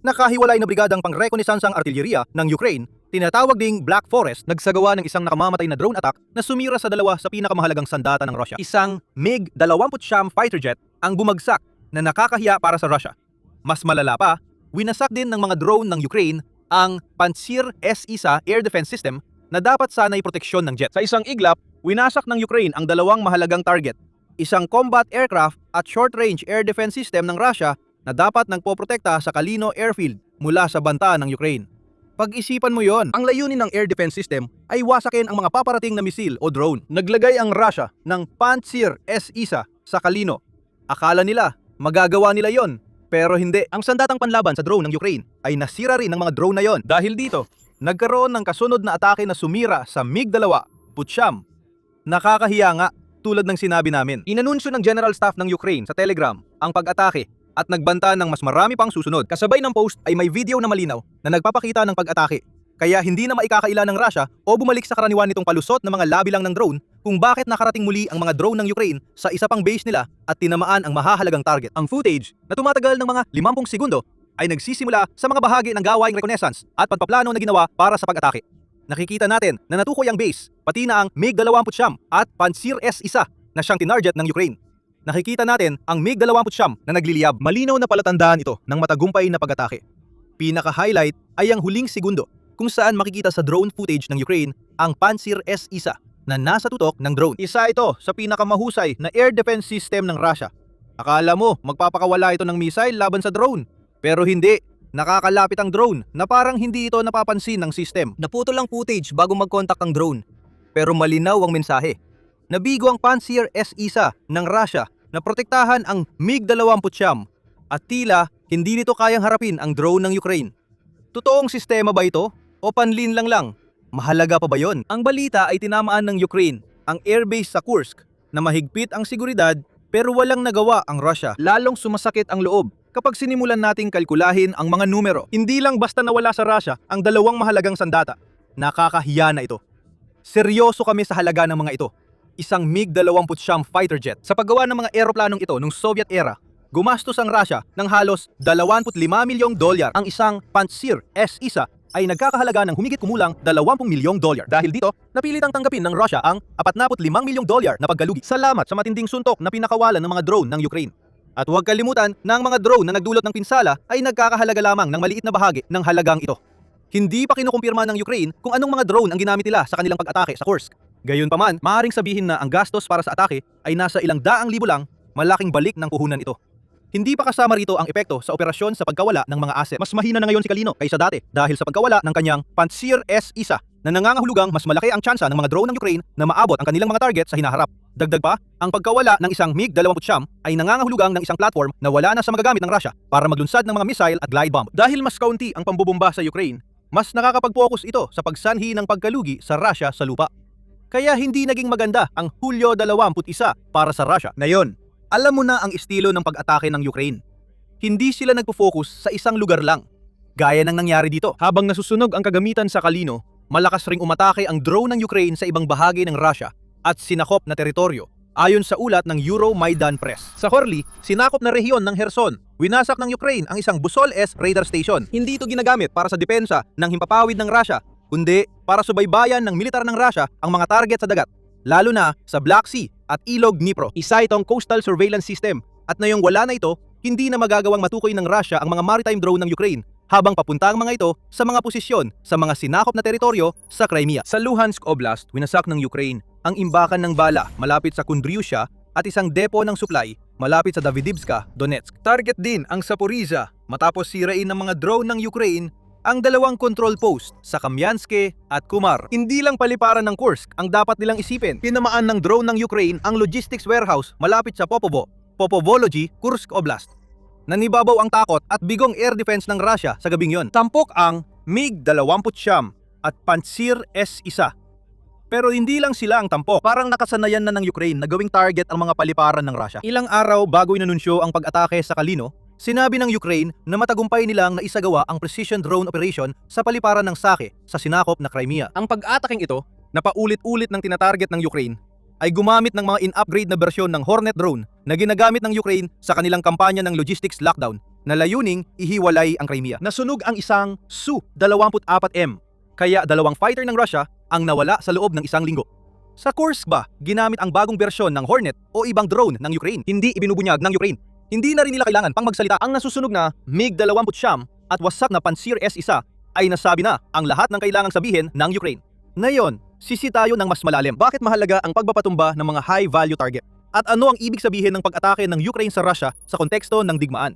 nakahiwalay na brigadang pang-rekonesansang artilyeriya ng Ukraine, tinatawag ding Black Forest, nagsagawa ng isang nakamamatay na drone attack na sumira sa 2 sa pinakamahalagang sandata ng Russia. Isang MiG-29 fighter jet ang bumagsak na nakakahiya para sa Russia. Mas malala pa, winasak din ng mga drone ng Ukraine ang Pantsir S-1 air defense system na dapat sanay proteksyon ng jet. Sa isang iglap, winasak ng Ukraine ang 2 mahalagang target, isang combat aircraft at short-range air defense system ng Russia na dapat nagpoprotekta sa Kalino airfield mula sa banta ng Ukraine. Pag-isipan mo yon, ang layunin ng air defense system ay wasakin ang mga paparating na misil o drone. Naglagay ang Russia ng Pantsir S-1 sa Kalino. Akala nila magagawa nila yon, pero hindi. Ang sandatang panlaban sa drone ng Ukraine ay nasira rin ng mga drone na yon. Dahil dito, nagkaroon ng kasunod na atake na sumira sa MiG-2 Putsham. Nakakahiya nga, tulad ng sinabi namin. Inanunsyo ng General Staff ng Ukraine sa Telegram ang pag-atake at nagbanta ng mas marami pang susunod. Kasabay ng post ay may video na malinaw na nagpapakita ng pag-atake. Kaya hindi na maikakaila ng Russia o bumalik sa karaniwan nitong palusot ng mga labi lang ng drone kung bakit nakarating muli ang mga drone ng Ukraine sa isa pang base nila at tinamaan ang mahahalagang target. Ang footage na tumatagal ng mga 50 segundo ay nagsisimula sa mga bahagi ng gawaing reconnaissance at pagpaplano na ginawa para sa pag-atake. Nakikita natin na natukoy ang base, pati na ang MiG-29 at Pantsir S-1 na siyang tinarget ng Ukraine. Nakikita natin ang MiG-29 na nagliliyab. Malinaw na palatandaan ito ng matagumpay na pag-atake. Pinaka-highlight ay ang huling segundo kung saan makikita sa drone footage ng Ukraine ang Pantsir S-1 na nasa tutok ng drone. Isa ito sa pinakamahusay na air defense system ng Russia. Akala mo magpapakawala ito ng missile laban sa drone, pero hindi. Nakakalapit ang drone na parang hindi ito napapansin ng system. Naputol ang footage bago mag-contact ang drone, pero malinaw ang mensahe. Nabigo ang Pantsir S-1 ng Russia na protektahan ang MiG-29 at tila Hindi nito kayang harapin ang drone ng Ukraine. Totoong sistema ba ito? O panlin lang? Mahalaga pa ba yon? Ang balita ay tinamaan ng Ukraine ang airbase sa Kursk na mahigpit ang seguridad pero walang nagawa ang Russia. Lalong sumasakit ang loob kapag sinimulan nating kalkulahin ang mga numero. Hindi lang basta nawala sa Russia ang dalawang mahalagang sandata. Nakakahiya na ito. Seryoso kami sa halaga ng mga ito. Isang MiG-29 fighter jet. Sa paggawa ng mga eroplanong ito nung Soviet era, gumastos ang Russia ng halos $25 milyong. Ang isang Pantsir S-1 ay nagkakahalaga ng humigit kumulang $20 milyong. Dahil dito, napilitang tanggapin ng Russia ang $45 milyong na pagkalugi. Salamat sa matinding suntok na pinakawalan ng mga drone ng Ukraine. At huwag kalimutan na ang mga drone na nagdulot ng pinsala ay nagkakahalaga lamang ng maliit na bahagi ng halagang ito. Hindi pa kinukumpirma ng Ukraine kung anong mga drone ang ginamit nila sa kanilang pag-atake sa Kursk. Gayunpaman, maaaring sabihin na ang gastos para sa atake ay nasa ilang daang libo lang, malaking balik ng puhunan ito. Hindi pa kasama rito ang epekto sa operasyon sa pagkawala ng mga asset. Mas mahina na ngayon si Kalino kaysa dati dahil sa pagkawala ng kanyang Pantsir S-1 na nangangahulugang mas malaki ang tsansa ng mga drone ng Ukraine na maabot ang kanilang mga target sa hinaharap. Dagdag pa, ang pagkawala ng isang MiG-29 ay nangangahulugang ng isang platform na wala na sa magagamit ng Russia para maglunsad ng mga missile at glide bomb. Dahil mas kaunti ang pambubomba sa Ukraine, mas nakakapag-focus ito sa pagsanhi ng pagkalugi sa Russia sa lupa. Kaya hindi naging maganda ang Hulyo 21 para sa Russia. Ngayon, alam mo na ang estilo ng pag-atake ng Ukraine. Hindi sila nagpo-focus sa isang lugar lang. Gaya ng nangyari dito. Habang nasusunog ang kagamitan sa Kalino, malakas ring umatake ang drone ng Ukraine sa ibang bahagi ng Russia at sinakop na teritoryo. Ayon sa ulat ng Euromaidan Press. Sa Horly, sinakop na rehiyon ng Kherson. Winasak ng Ukraine ang isang Busol S radar station. Hindi ito ginagamit para sa depensa ng himpapawid ng Russia, kundi para subaybayan ng militar ng Russia ang mga target sa dagat, lalo na sa Black Sea at Ilog Dnipro. Isa itong coastal surveillance system at ngayong wala na ito, hindi na magagawang matukoy ng Russia ang mga maritime drone ng Ukraine habang papunta ang mga ito sa mga posisyon sa mga sinakop na teritoryo sa Crimea. Sa Luhansk Oblast, winasak ng Ukraine ang imbakan ng bala malapit sa Kundryusha at isang depo ng supply malapit sa Davidivka, Donetsk. Target din ang Zaporizhia matapos sirain ng mga drone ng Ukraine ang dalawang control post sa Kamyanske at Kumar. Hindi lang paliparan ng Kursk ang dapat nilang isipin. Tinamaan ng drone ng Ukraine ang logistics warehouse malapit sa Popovology, Kursk Oblast. Nanibabaw ang takot at bigong air defense ng Russia sa gabing yon. Tampok ang MiG-29 at Pantsir S-1. Pero hindi lang sila ang tampok. Parang nakasanayan na ng Ukraine na gawing target ang mga paliparan ng Russia. Ilang araw bago inanunsyo ang pag-atake sa Kalino, sinabi ng Ukraine na matagumpay nilang naisagawa ang precision drone operation sa paliparan ng Sake sa sinakop na Crimea. Ang pag-ataking ito, na paulit-ulit ng tinatarget ng Ukraine, ay gumamit ng mga in-upgrade na bersyon ng Hornet drone na ginagamit ng Ukraine sa kanilang kampanya ng logistics lockdown na layuning ihiwalay ang Crimea. Nasunog ang isang Su-24M, kaya dalawang fighter ng Russia ang nawala sa loob ng isang linggo. Sa Kursk ba, ginamit ang bagong bersyon ng Hornet o ibang drone ng Ukraine? Hindi ibinubunyag ng Ukraine. Hindi na rin nila kailangan pang magsalita. Ang nasusunog na MiG-29 at wasak na Pantsir S-1 ay nasabi na ang lahat ng kailangang sabihin ng Ukraine. Ngayon, sisi tayo ng mas malalim. Bakit mahalaga ang pagpapatumba ng mga high-value target? At ano ang ibig sabihin ng pag-atake ng Ukraine sa Russia sa konteksto ng digmaan?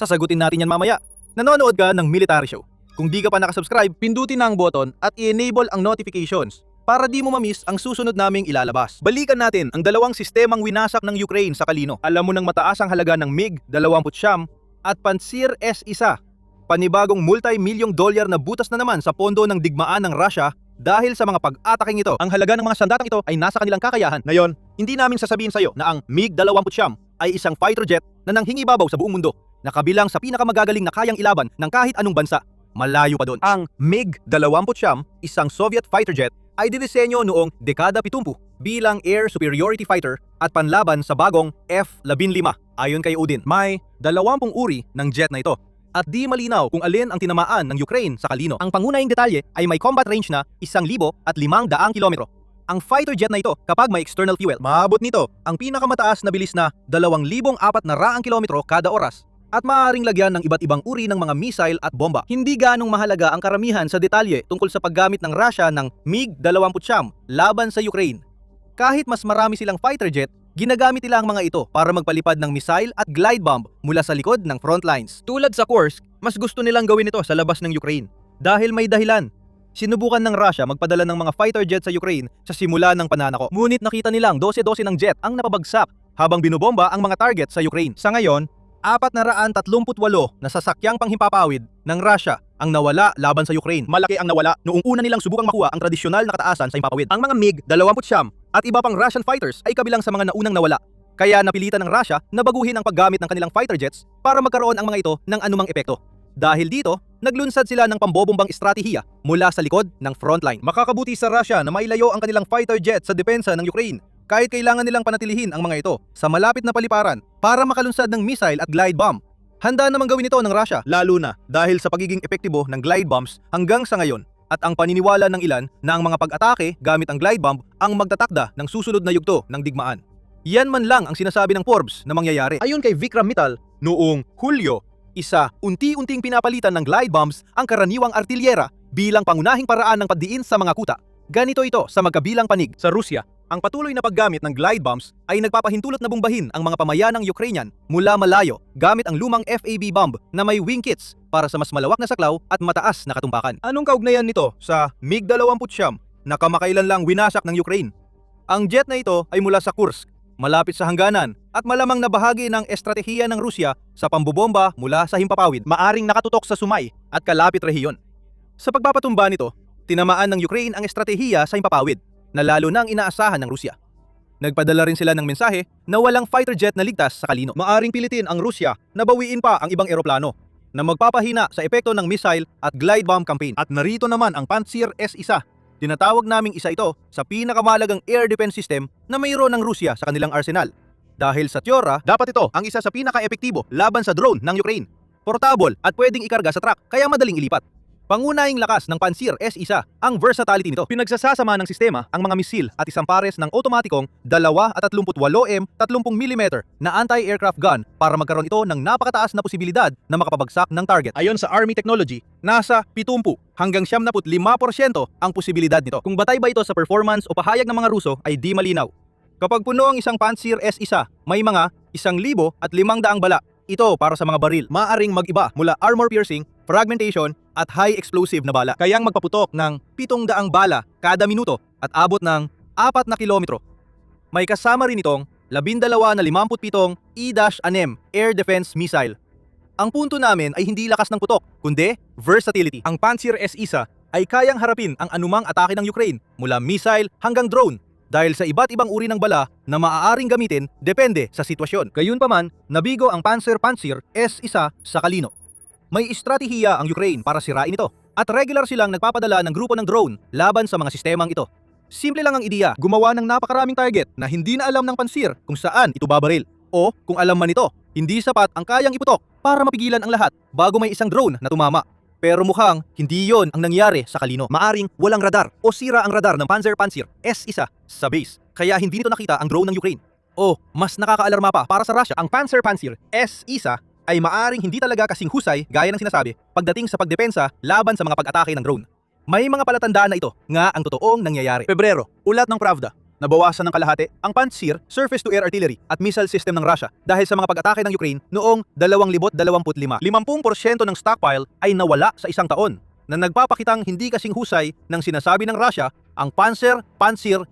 Sasagutin natin yan mamaya. Nanonood ka ng Military Show. Kung di ka pa nakasubscribe, pindutin na ang button at i-enable ang notifications para di mo mamiss ang susunod naming ilalabas. Balikan natin ang dalawang sistemang winasak ng Ukraine sa Kalino. Alam mo nang mataas ang halaga ng MiG-29 at Pantsir S-1. Panibagong multi-milyong dolyar na butas na naman sa pondo ng digmaan ng Russia dahil sa mga pag-ataking ito. Ang halaga ng mga sandatang ito ay nasa kanilang kakayahan. Ngayon, hindi namin sasabihin sa iyo na ang MiG-29 ay isang fighter jet na nanghingibabaw sa buong mundo, na kabilang sa pinakamagagaling na kayang ilaban ng kahit anong bansa. Malayo pa doon. Ang MiG-29, isang Soviet fighter jet, ay dinisenyo noong dekada 70 bilang air superiority fighter at panlaban sa bagong F-15. Ayon kay Udin, may 20 uri ng jet na ito at di malinaw kung alin ang tinamaan ng Ukraine sa Kalino. Ang pangunahing detalye ay may combat range na 1,500 kilometro. Ang fighter jet na ito, kapag may external fuel, maabot nito ang pinakamataas na bilis na 2,400 kilometro kada oras at maaaring lagyan ng iba't ibang uri ng mga missile at bomba. Hindi ganong mahalaga ang karamihan sa detalye tungkol sa paggamit ng Russia ng MiG-29 laban sa Ukraine. Kahit mas marami silang fighter jet, ginagamit nila ang mga ito para magpalipad ng missile at glide bomb mula sa likod ng front lines. Tulad sa Kursk, mas gusto nilang gawin ito sa labas ng Ukraine. Dahil may dahilan. Sinubukan ng Russia magpadala ng mga fighter jet sa Ukraine sa simula ng pananako. Ngunit nakita nilang 12-12 ng jet ang napabagsak habang binobomba ang mga target sa Ukraine. Sa ngayon, 438 na sasakyang panghimpapawid ng Russia ang nawala laban sa Ukraine. Malaki ang nawala noong una nilang subukang makuha ang tradisyonal na kataasan sa himpapawid. Ang mga MiG-29 at iba pang Russian fighters ay kabilang sa mga naunang nawala. Kaya napilitan ng Russia na baguhin ang paggamit ng kanilang fighter jets para magkaroon ang mga ito ng anumang epekto. Dahil dito, naglunsad sila ng pambobombang estratehiya mula sa likod ng frontline. Makakabuti sa Russia na mailayo ang kanilang fighter jet sa depensa ng Ukraine kahit kailangan nilang panatilihin ang mga ito sa malapit na paliparan para makalunsad ng missile at glide bomb. Handa namang gawin ito ng Russia, lalo na dahil sa pagiging epektibo ng glide bombs hanggang sa ngayon at ang paniniwala ng ilan na ang mga pag-atake gamit ang glide bomb ang magtatakda ng susunod na yugto ng digmaan. Yan man lang ang sinasabi ng Forbes na mangyayari. Ayon kay Vikram Mittal, noong Hulyo, unti-unting pinapalitan ng glide bombs ang karaniwang artilyera bilang pangunahing paraan ng pagdiin sa mga kuta. Ganito ito sa magkabilang panig sa Rusya. Ang patuloy na paggamit ng glide bombs ay nagpapahintulot na bombahin ang mga pamayanang Ukrainian mula malayo gamit ang lumang FAB bomb na may wing kits para sa mas malawak na saklaw at mataas na katumpakan. Anong kaugnayan nito sa MiG-29 na kamakailan lang winasak ng Ukraine? Ang jet na ito ay mula sa Kursk, malapit sa hangganan at malamang na bahagi ng estratehiya ng Rusya sa pambobomba mula sa himpapawid, maaring nakatutok sa Sumay at kalapit rehiyon. Sa pagpapatumba nito, tinamaan ng Ukraine ang estratehiya sa himpapawid na lalo nang inaasahan ng Rusya. Nagpadala rin sila ng mensahe na walang fighter jet na ligtas sa Kalino. Maaring pilitin ang Rusya na bawiin pa ang ibang eroplano na magpapahina sa epekto ng missile at glide bomb campaign. At narito naman ang Pantsir S-1. Tinatawag naming isa ito sa pinakamahalagang air defense system na mayroon ng Rusya sa kanilang arsenal. Dahil sa teorya, dapat ito ang isa sa pinaka-epektibo laban sa drone ng Ukraine. Portable at pwedeng ikarga sa truck kaya madaling ilipat. Pangunahing lakas ng Pantsir S-1 ang versatility nito. Pinagsasasama ng sistema ang mga misil at isang pares ng otomatikong 2 at 38M 30mm na anti-aircraft gun para magkaroon ito ng napakataas na posibilidad na makapabagsak ng target. Ayon sa Army Technology, nasa 70 hanggang 75% ang posibilidad nito. Kung batay ba ito sa performance o pahayag ng mga Ruso ay di malinaw. Kapag puno ang isang Pantsir S-1, may mga 1,500 bala. Ito para sa mga baril. Maaring mag-iba mula armor piercing, fragmentation, at high explosive na bala. Kayang magpaputok ng 700 bala kada minuto at abot ng 4 na kilometro. May kasama rin itong 12 na 57 E-6 air defense missile. Ang punto namin ay hindi lakas ng putok, kundi versatility. Ang Pantsir S-1 ay kayang harapin ang anumang atake ng Ukraine mula missile hanggang drone dahil sa iba't ibang uri ng bala na maaaring gamitin depende sa sitwasyon. Gayunpaman, nabigo ang Pantsir S-1 sa Kalino. May estratehiya ang Ukraine para sirain ito at regular silang nagpapadala ng grupo ng drone laban sa mga sistemang ito. Simple lang ang ideya, gumawa ng napakaraming target na hindi na alam ng Pantsir kung saan ito babaril. O kung alam man ito, hindi sapat ang kayang iputok para mapigilan ang lahat bago may isang drone na tumama. Pero mukhang hindi yon ang nangyari sa Kalino. Maaring walang radar o sira ang radar ng Pantsir S-1 sa base, kaya hindi nito nakita ang drone ng Ukraine. O mas nakakaalarma pa para sa Russia, ang Pantsir S-1 ay maaring hindi talaga kasing husay gaya ng sinasabi pagdating sa pagdepensa laban sa mga pag-atake ng drone. May mga palatandaan na ito nga ang totoong nangyayari. Pebrero, ulat ng Pravda. Nabawasan ng kalahati ang Pantsir surface-to-air artillery at missile system ng Russia dahil sa mga pag-atake ng Ukraine noong 2025. 50% ng stockpile ay nawala sa isang taon na nagpapakitang hindi kasing husay ng sinasabi ng Russia ang Pantsir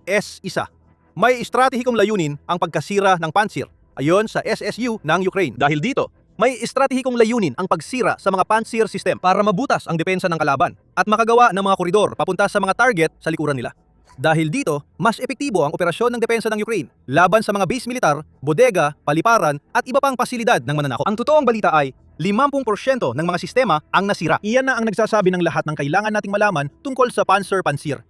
S-1. May estratehikong layunin ang pagkasira ng Pantsir ayon sa SSU ng Ukraine. Dahil dito, may estratehikong layunin ang pagsira sa mga Pantsir system para mabutas ang depensa ng kalaban at makagawa ng mga koridor papunta sa mga target sa likuran nila. Dahil dito, mas epektibo ang operasyon ng depensa ng Ukraine laban sa mga base militar, bodega, paliparan at iba pang pasilidad ng mananakop. Ang totoong balita ay 50% ng mga sistema ang nasira. Iyan na ang nagsasabi ng lahat ng kailangan nating malaman tungkol sa Pantsir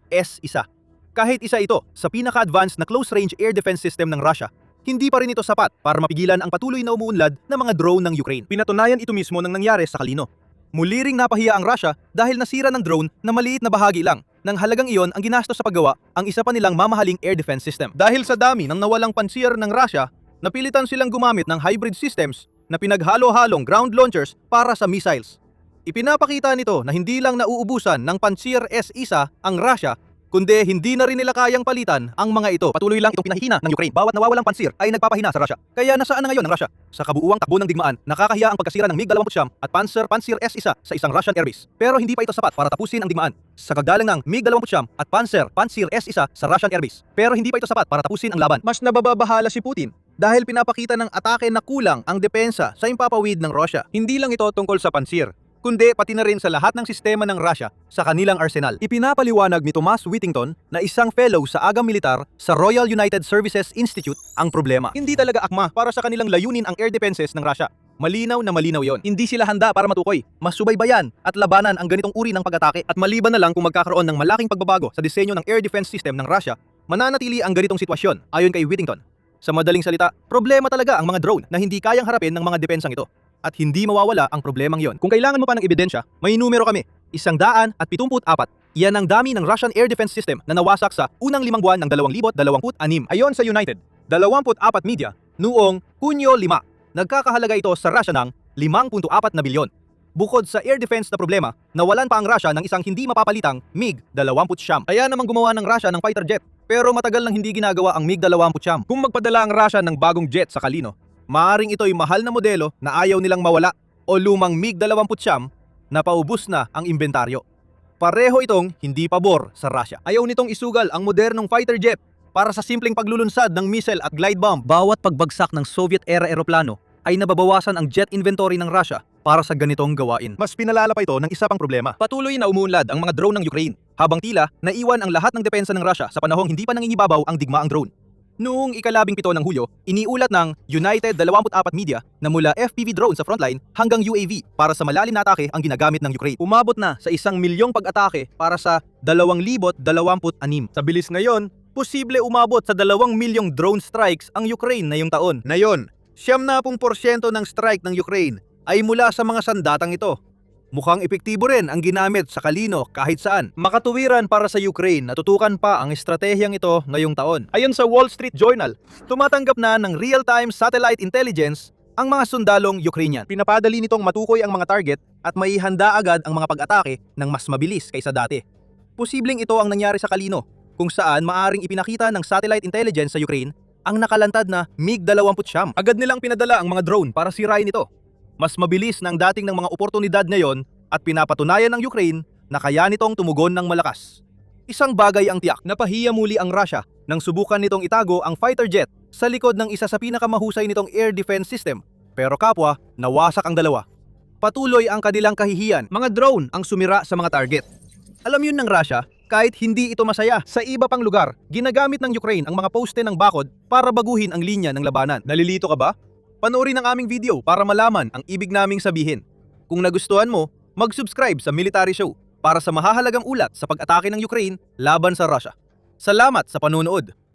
S-1. Kahit isa ito sa pinaka-advanced na close-range air defense system ng Russia, hindi pa rin ito sapat para mapigilan ang patuloy na umuunlad ng mga drone ng Ukraine. Pinatunayan ito mismo ng nangyari sa Kalino. Muli ring napahiya ang Russia dahil nasira ng drone na maliit na bahagi lang. Nang halagang iyon ang ginastos sa paggawa ang isa pa nilang mamahaling air defense system. Dahil sa dami ng nawalang Pantsir ng Russia, napilitan silang gumamit ng hybrid systems na pinaghalo-halong ground launchers para sa missiles. Ipinapakita nito na hindi lang nauubusan ng Pantsir S-1 ang Russia, kundi hindi na rin nila kayang palitan ang mga ito. Patuloy lang itong pinahihina ng Ukraine. Bawat nawawalang Pantsir ay nagpapahina sa Russia. Kaya nasaan na ngayon ang Russia? Sa kabuuang takbo ng digmaan, nakakahiya ang pagkasira ng MiG-29 at Pantsir S-1 sa isang Russian airbase. Pero hindi pa ito sapat para tapusin ang digmaan. Sa kagdalang ng MiG-29 at Pantsir S-1 sa Russian airbase. Pero hindi pa ito sapat para tapusin ang laban. Mas nababahala si Putin dahil pinapakita ng atake na kulang ang depensa sa impapawid ng Russia. Hindi lang ito tungkol sa pansir, kundi pati na rin sa lahat ng sistema ng Russia sa kanilang arsenal. Ipinapaliwanag ni Thomas Whittington na isang fellow sa agam militar sa Royal United Services Institute ang problema. Hindi talaga akma para sa kanilang layunin ang air defenses ng Russia. Malinaw na malinaw yon. Hindi sila handa para matukoy, masubaybayan at labanan ang ganitong uri ng pag-atake. At maliban na lang kung magkakaroon ng malaking pagbabago sa disenyo ng air defense system ng Russia, mananatili ang ganitong sitwasyon ayon kay Whittington. Sa madaling salita, problema talaga ang mga drone na hindi kayang harapin ng mga depensang ito. At hindi mawawala ang problemang yon. Kung kailangan mo pa ng ebidensya, may numero kami, 174. Iyan ang dami ng Russian air defense system na nawasak sa unang 5 buwan ng 2026. Ayon sa United 24 Media, noong Hunyo 5, nagkakahalaga ito sa Russia ng 5.4 na bilyon. Bukod sa air defense na problema, nawalan pa ang Russia ng isang hindi mapapalitang MiG-29. Kaya namang gumawa ng Russia ng fighter jet, pero matagal nang hindi ginagawa ang MiG-29. Kung magpadala ang Russia ng bagong jet sa Kalino, maaring ito'y mahal na modelo na ayaw nilang mawala o lumang MiG-29 na paubos na ang inventaryo. Pareho itong hindi pabor sa Russia. Ayaw nitong isugal ang modernong fighter jet para sa simpleng paglulunsad ng missile at glide bomb. Bawat pagbagsak ng Soviet-era eroplano ay nababawasan ang jet inventory ng Russia para sa ganitong gawain. Mas pinalala pa ito ng isa pang problema. Patuloy na umuunlad ang mga drone ng Ukraine, habang tila naiwan ang lahat ng depensa ng Russia sa panahong hindi pa nangingibabaw ang digmaang drone. Noong ika-17 ng Hulyo, iniulat ng United 24 Media na mula FPV drone sa frontline hanggang UAV para sa malalim na atake ang ginagamit ng Ukraine. Umabot na sa 1 milyong pag-atake para sa 2026. Sa bilis ngayon, posible umabot sa 2 milyong drone strikes ang Ukraine ngayong taon. Ngayon, 70% ng strike ng Ukraine ay mula sa mga sandatang ito. Mukhang epektibo rin ang ginamit sa Kalino kahit saan. Makatuwiran para sa Ukraine, natutukan pa ang estratehiyang ito ngayong taon. Ayon sa Wall Street Journal, tumatanggap na ng real-time satellite intelligence ang mga sundalong Ukrainian. Pinapadali nitong matukoy ang mga target at maihanda agad ang mga pag-atake ng mas mabilis kaysa dati. Posibleng ito ang nangyari sa Kalino, kung saan maaring ipinakita ng satellite intelligence sa Ukraine ang nakalantad na MiG-29. Agad nilang pinadala ang mga drone para sirain ito. Mas mabilis ng dating ng mga oportunidad ngayon at pinapatunayan ng Ukraine na kaya nitong tumugon ng malakas. Isang bagay ang tiyak, napahiya muli ang Russia nang subukan nitong itago ang fighter jet sa likod ng isa sa pinakamahusay nitong air defense system. Pero kapwa, nawasak ang dalawa. Patuloy ang kanilang kahihiyan, mga drone ang sumira sa mga target. Alam yun ng Russia, kahit hindi ito masaya, sa iba pang lugar, ginagamit ng Ukraine ang mga poste ng bakod para baguhin ang linya ng labanan. Nalilito ka ba? Panoorin ang aming video para malaman ang ibig naming sabihin. Kung nagustuhan mo, mag-subscribe sa Military Show para sa mahahalagang ulat sa pag-atake ng Ukraine laban sa Russia. Salamat sa panonood!